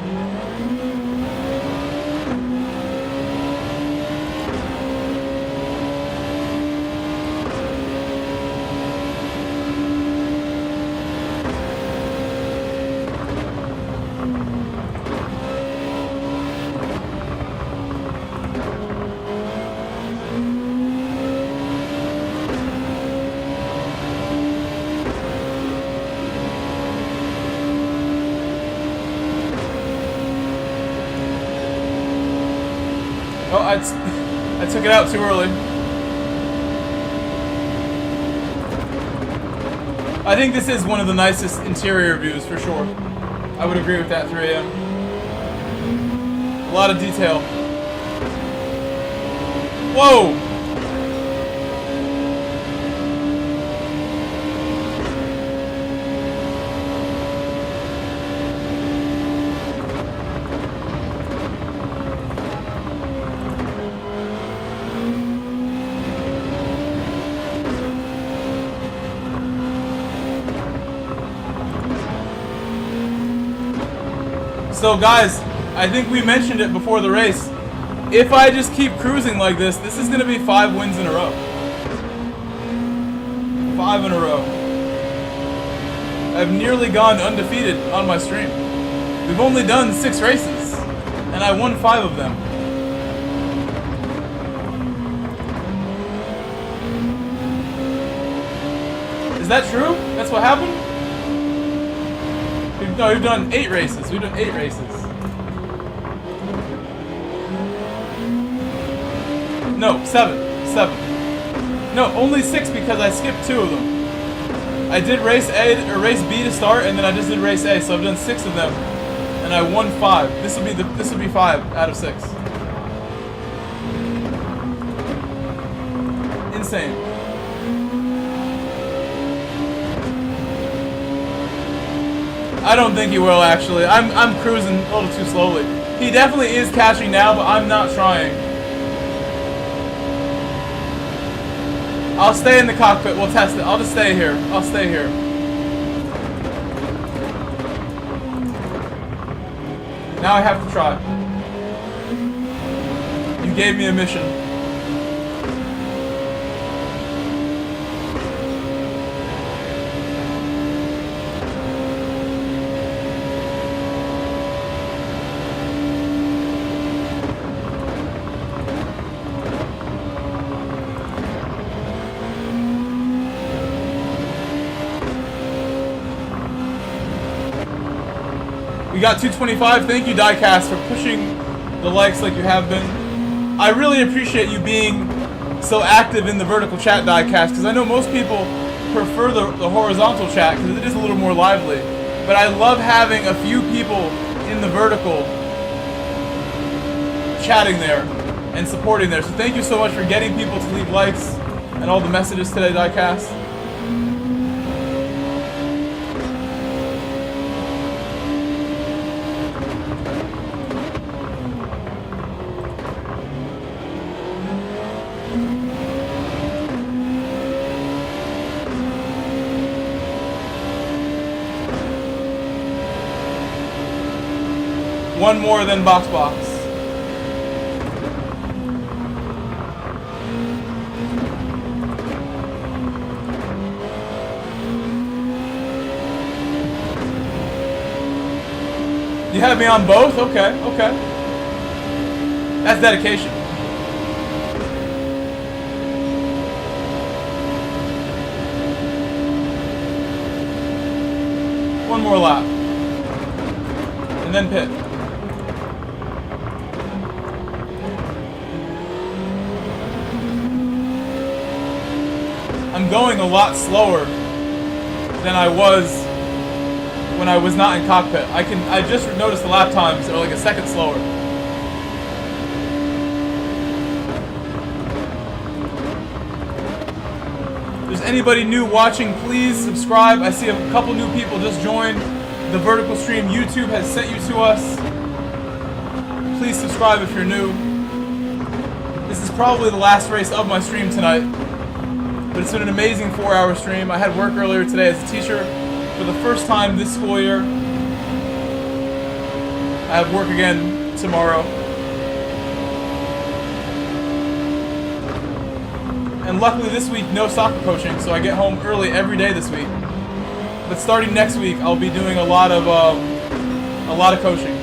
Oh, I took it out too early. I think this is one of the nicest interior views for sure. I would agree with that, 3 AM. A lot of detail. Whoa! So guys, I think we mentioned it before the race. if I just keep cruising like this, this is gonna be 5 wins in a row. 5 in a row. I've nearly gone undefeated on my stream. We've only done 6 races, and I won 5 of them. Is that true? That's what happened? No, we've done 8 races. We've done 8 races. No, 7. 7. No, only 6 because I skipped 2 of them. I did race A or race B to start, and then I just did race A. So I've done 6 of them, and I won 5. This will be 5 out of 6. Insane. I don't think he will actually. I'm cruising a little too slowly. He definitely is catching now, but I'm not trying. I'll stay in the cockpit. We'll test it. I'll just stay here. I'll stay here. Now I have to try. You gave me a mission. We got 225. Thank you, Diecast, for pushing the likes like you have been. I really appreciate you being so active in the vertical chat, Diecast, because I know most people prefer the horizontal chat because it is a little more lively. But I love having a few people in the vertical chatting there and supporting there. So thank you so much for getting people to leave likes and all the messages today, Diecast. One more than Box. You have me on both? Okay, okay. That's dedication. One more lap. And then pit. I'm going a lot slower than I was when I was not in cockpit. I just noticed the lap times are like a second slower. If there's anybody new watching, please subscribe. I see a couple new people just joined the vertical stream. YouTube has sent you to us. Please subscribe if you're new. This is probably the last race of my stream tonight. But it's been an amazing 4-hour stream. I had work earlier today as a teacher for the first time this school year. I have work again tomorrow. And luckily this week, no soccer coaching, so I get home early every day this week. But starting next week, I'll be doing a lot of coaching.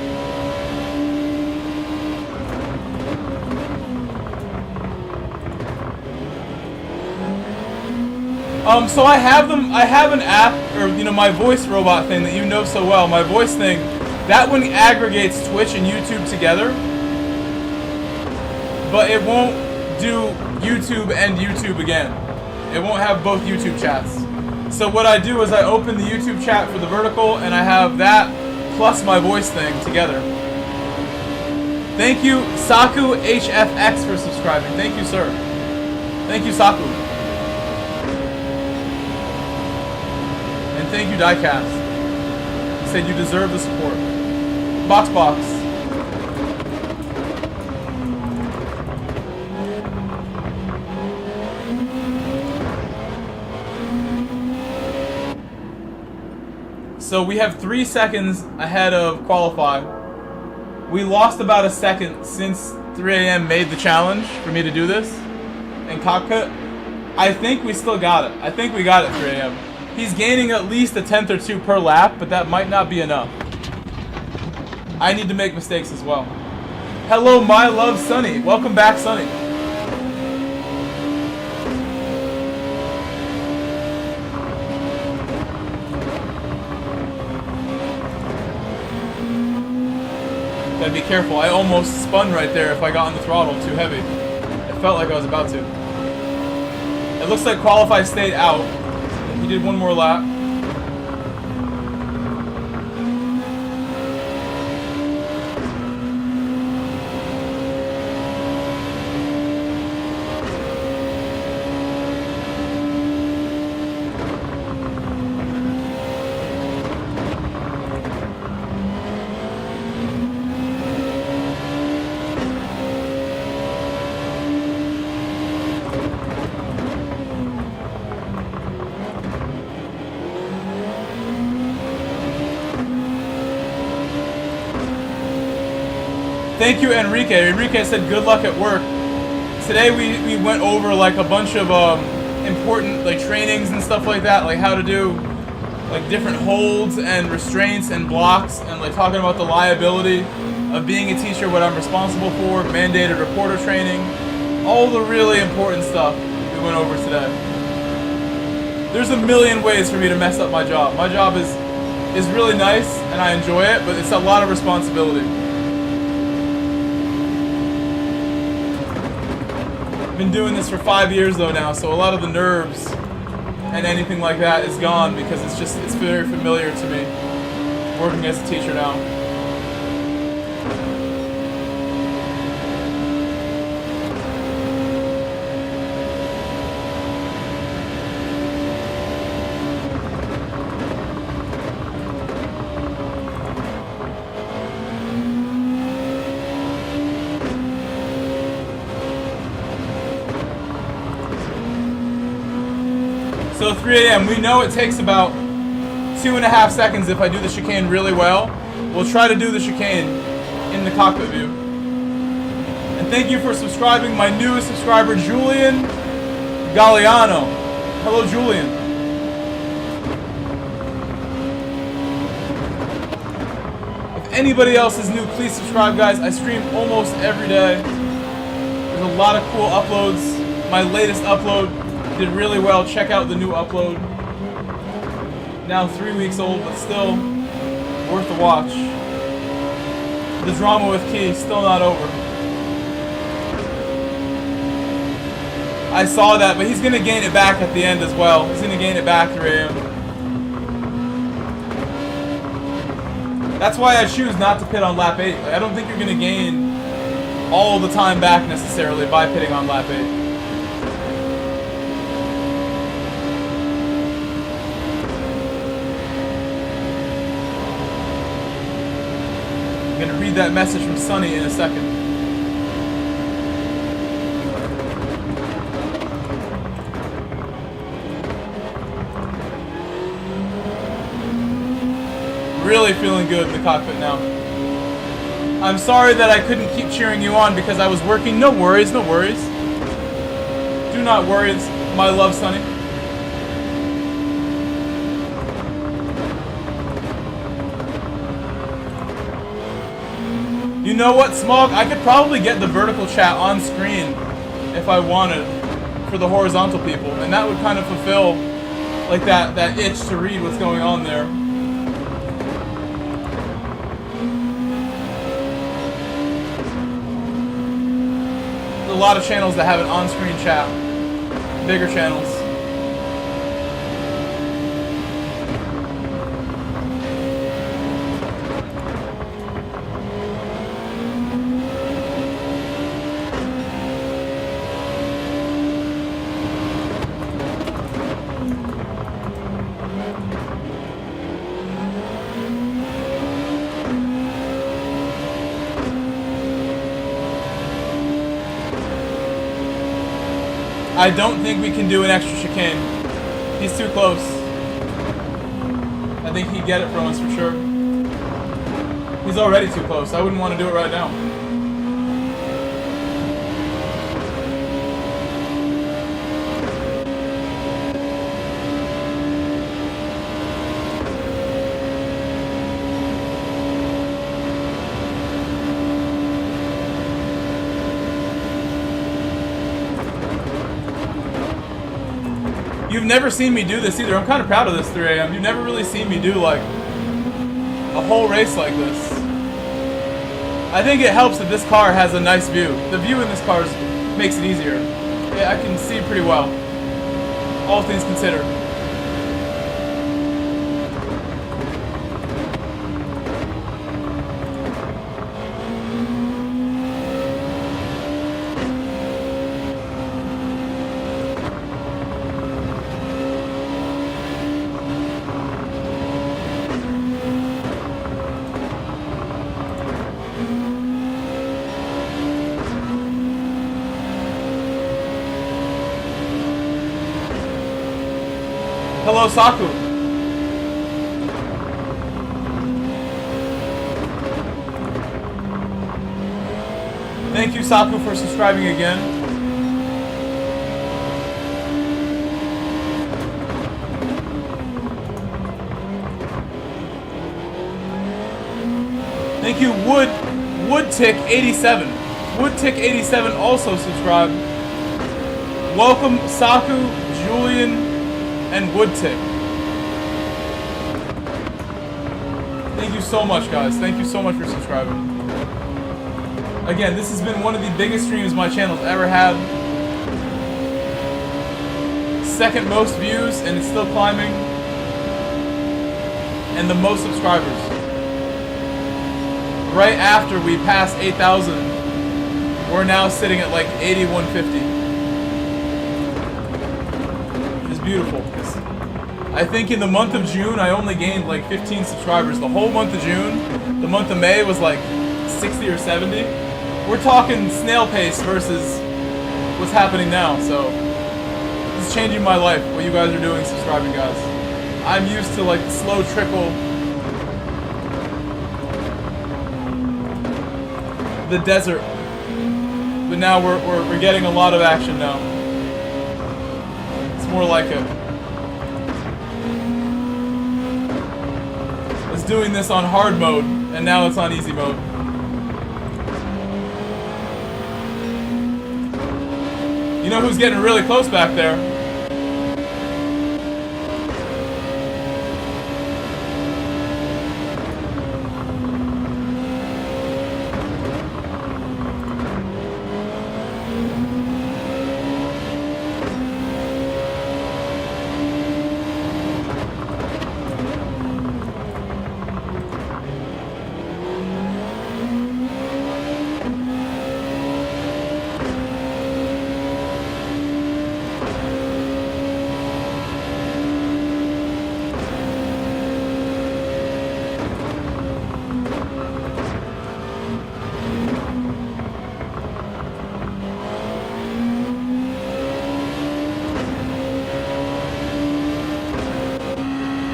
So I have an app, or my voice robot thing that you know so well, my voice thing, that one aggregates Twitch and YouTube together, but it won't do YouTube and YouTube again. It won't have both YouTube chats. So what I do is I open the YouTube chat for the vertical, and I have that plus my voice thing together. Thank you, Saku HFX, for subscribing. Thank you, sir. Thank you, Saku. Thank you, Diecast. You said you deserve the support. Box. So we have 3 seconds ahead of qualify. We lost about a second since 3 a.m. made the challenge for me to do this in cockpit. I think we still got it. I think we got it 3 a.m. He's gaining at least a tenth or two per lap, but that might not be enough. I need to make mistakes as well. Hello, my love, Sunny. Welcome back, Sunny. Gotta be careful. I almost spun right there if I got on the throttle too heavy. It felt like I was about to. It looks like Qualify stayed out. He did one more lap. Thank you, Enrique. Enrique said good luck at work. Today we went over like a bunch of important like trainings and stuff like that, like how to do like different holds and restraints and blocks, and like talking about the liability of being a teacher, what I'm responsible for, mandated reporter training, all the really important stuff we went over today. There's a million ways for me to mess up my job. My job is really nice and I enjoy it, but it's a lot of responsibility. Been doing this for 5 years though now, so a lot of the nerves and anything like that is gone because it's very familiar to me working as a teacher now. So 3 a.m. we know it takes about 2.5 seconds if I do the chicane really well. We'll try to do the chicane in the cockpit view. And thank you for subscribing, my newest subscriber, Julian Galliano. Hello, Julian. If anybody else is new, please subscribe, guys. I stream almost every day. There's a lot of cool uploads. My latest upload did really well. Check out the new upload. Now 3 weeks old, but still worth the watch. The drama with Key still not over. I saw that, but he's gonna gain it back at the end as well. He's gonna gain it back 3 a.m. That's why I choose not to pit on lap 8. Like, I don't think you're gonna gain all the time back necessarily by pitting on lap 8. I'm going to read that message from Sunny in a second. Really feeling good in the cockpit now. I'm sorry that I couldn't keep cheering you on because I was working. No worries, no worries. Do not worry, it's my love, Sunny. You know what, Smog? I could probably get the vertical chat on screen if I wanted for the horizontal people, and that would kind of fulfill like that itch to read what's going on there. There's a lot of channels that have an on-screen chat, bigger channels. I don't think we can do an extra chicane. He's too close. I think he'd get it from us for sure. He's already too close. I wouldn't want to do it right now. You've never seen me do this either. I'm kind of proud of this 3 a.m. You've never really seen me do like a whole race like this. I think it helps that this car has a nice view. The view in this car makes it easier. Yeah, I can see pretty well, all things considered. Hello, Saku. Thank you, Saku, for subscribing again. Thank you, Woodtick87. Woodtick87 also subscribed. Welcome, Saku, Julian, and Woodtick. Thank you so much, guys. Thank you so much for subscribing. Again, this has been one of the biggest streams my channel's ever had. Second most views, and it's still climbing. And the most subscribers. Right after we passed 8,000, we're now sitting at like 8,150. Which is beautiful. I think in the month of June, I only gained like 15 subscribers. The whole month of June, the month of May was like 60 or 70. We're talking snail pace versus what's happening now. So it's changing my life, what you guys are doing, subscribing, guys. I'm used to like the slow trickle, the desert, but now we're getting a lot of action now. It's more like it. Doing this on hard mode, and now it's on easy mode. You know who's getting really close back there?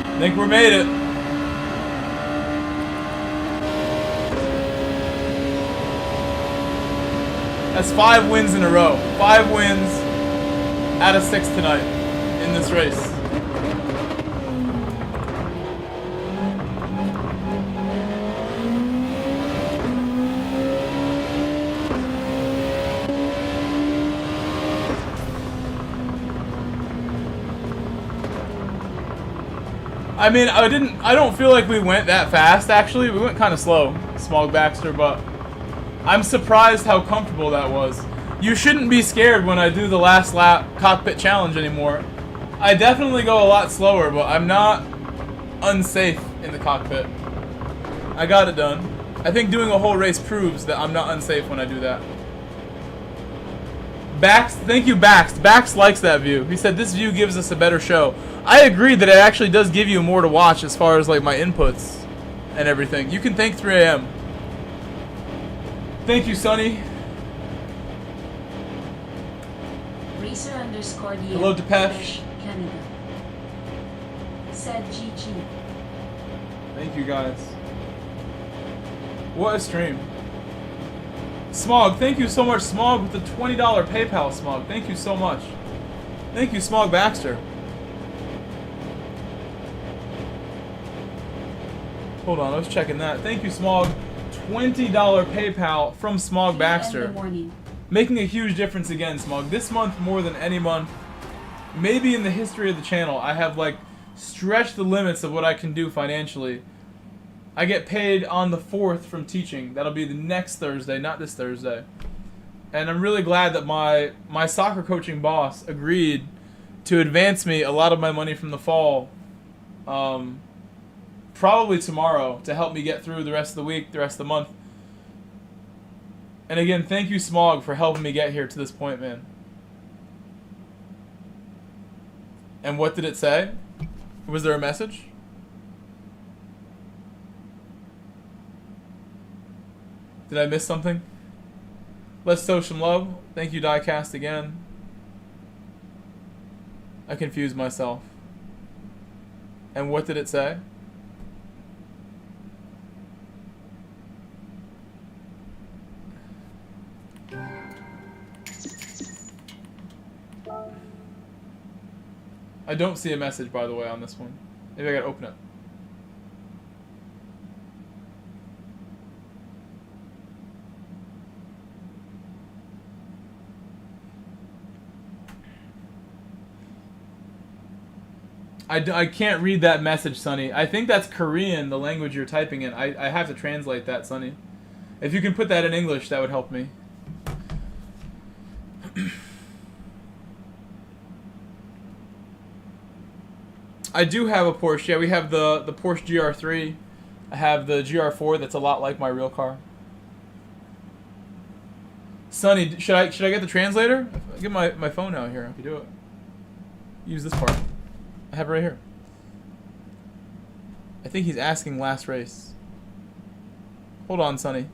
I think we made it. That's 5 wins in a row. 5 wins out of 6 tonight in this race. I mean, I don't feel like we went that fast, actually. We went kind of slow, Smog Baxter, but I'm surprised how comfortable that was. You shouldn't be scared when I do the last lap cockpit challenge anymore. I definitely go a lot slower, but I'm not unsafe in the cockpit. I got it done. I think doing a whole race proves that I'm not unsafe when I do that. Bax, thank you, Bax. Bax likes that view. He said this view gives us a better show. I agree that it actually does give you more to watch as far as like my inputs and everything. You can thank 3 a.m. Thank you, Sonny. Hello, Depeche. Canada. Said GG. Thank you, guys. What a stream. Smog, thank you so much, Smog, with the $20 PayPal, Smog. Thank you so much. Thank you, Smog Baxter. Hold on, I was checking that. Thank you, Smog. $20 PayPal from Smog Baxter. Making a huge difference again, Smog. This month more than any month. maybe in the history of the channel, I have like stretched the limits of what I can do financially. I get paid on the 4th from teaching. That'll be the next Thursday, not this Thursday. And I'm really glad that my soccer coaching boss agreed to advance me a lot of my money from the fall. Probably tomorrow to help me get through the rest of the week, the rest of the month. And again, thank you, Smog, for helping me get here to this point, man. And what did it say? Was there a message? Did I miss something? Let's show some love. Thank you, Diecast, again. I confused myself. And what did it say? I don't see a message, by the way, on this one. Maybe I gotta open it. I can't read that message, Sonny. I think that's Korean, the language you're typing in. I have to translate that, Sonny. If you can put that in English, that would help me. I do have a Porsche. Yeah, we have the Porsche GR3. I have the GR4 that's a lot like my real car. Sonny, should I get the translator? I'll get my phone out here if you do it. Use this part. I have it right here. I think he's asking last race. Hold on, Sonny.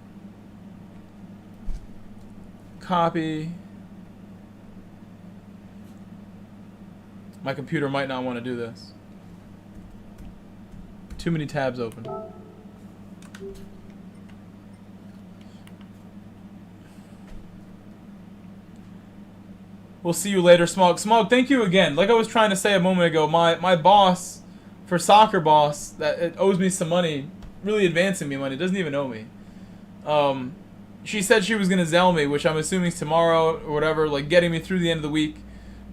Copy. My computer might not want to do this. Too many tabs open. We'll see you later, Smog. Smog, thank you again. Like I was trying to say a moment ago, my boss, for Soccer Boss, that it owes me some money, really advancing me money, doesn't even owe me. She said she was going to Zell me, which I'm assuming is tomorrow or whatever, like getting me through the end of the week.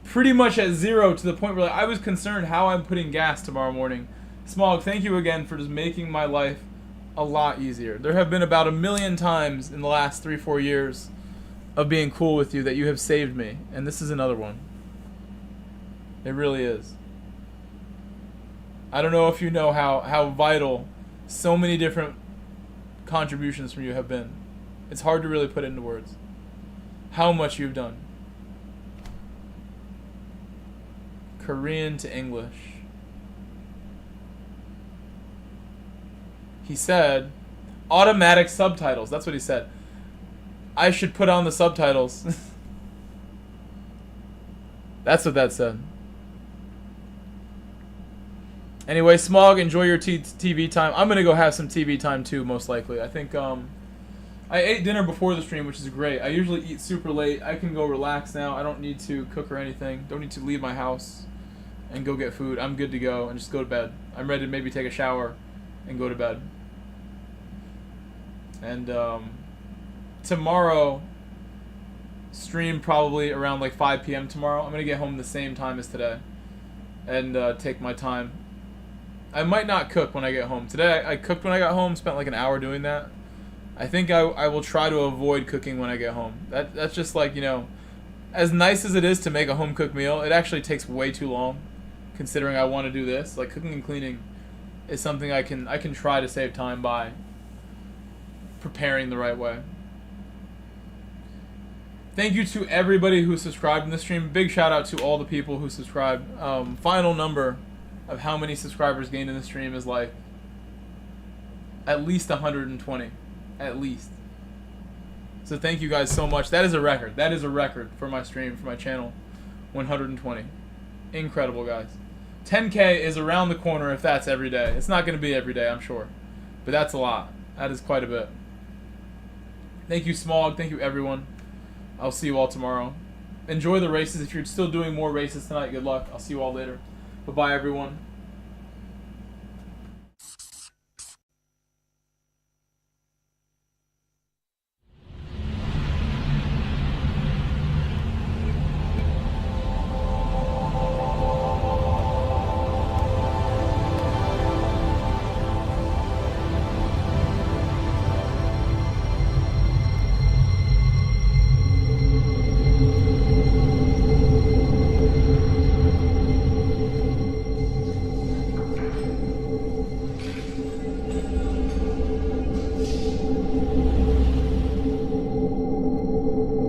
Pretty much at zero, to the point where like, I was concerned how I'm putting gas tomorrow morning. Smog, thank you again for just making my life a lot easier. There have been about 1 million times in the last 3-4 years of being cool with you that you have saved me, and this is another one. It really is. I don't know if you know how vital so many different contributions from you have been. It's hard to really put into words how much you've done. Korean to English. He said automatic subtitles. That's what he said. I should put on the subtitles. That's what that said. Anyway, Smog, enjoy your TV time. I'm going to go have some TV time too, most likely. I think I ate dinner before the stream, which is great. I usually eat super late. I can go relax now. I don't need to cook or anything. Don't need to leave my house and go get food. I'm good to go and just go to bed. I'm ready to maybe take a shower and go to bed. And tomorrow, stream probably around like 5 p.m. tomorrow. I'm going to get home the same time as today and take my time. I might not cook when I get home. Today I cooked when I got home, spent like an hour doing that. I think I will try to avoid cooking when I get home. That's just like, you know, as nice as it is to make a home-cooked meal, it actually takes way too long, considering I want to do this. Like, cooking and cleaning is something I can try to save time by preparing the right way. Thank you to everybody who subscribed in this stream. Big shout out to all the people who subscribed. Final number of how many subscribers gained in the stream is like at least 120. At least. So thank you guys so much. That is a record. That is a record for my stream, for my channel. 120. Incredible, guys. 10K is around the corner if that's every day. It's not going to be every day, I'm sure. But that's a lot. That is quite a bit. Thank you, Smog. Thank you, everyone. I'll see you all tomorrow. Enjoy the races. If you're still doing more races tonight, good luck. I'll see you all later. Bye-bye, everyone.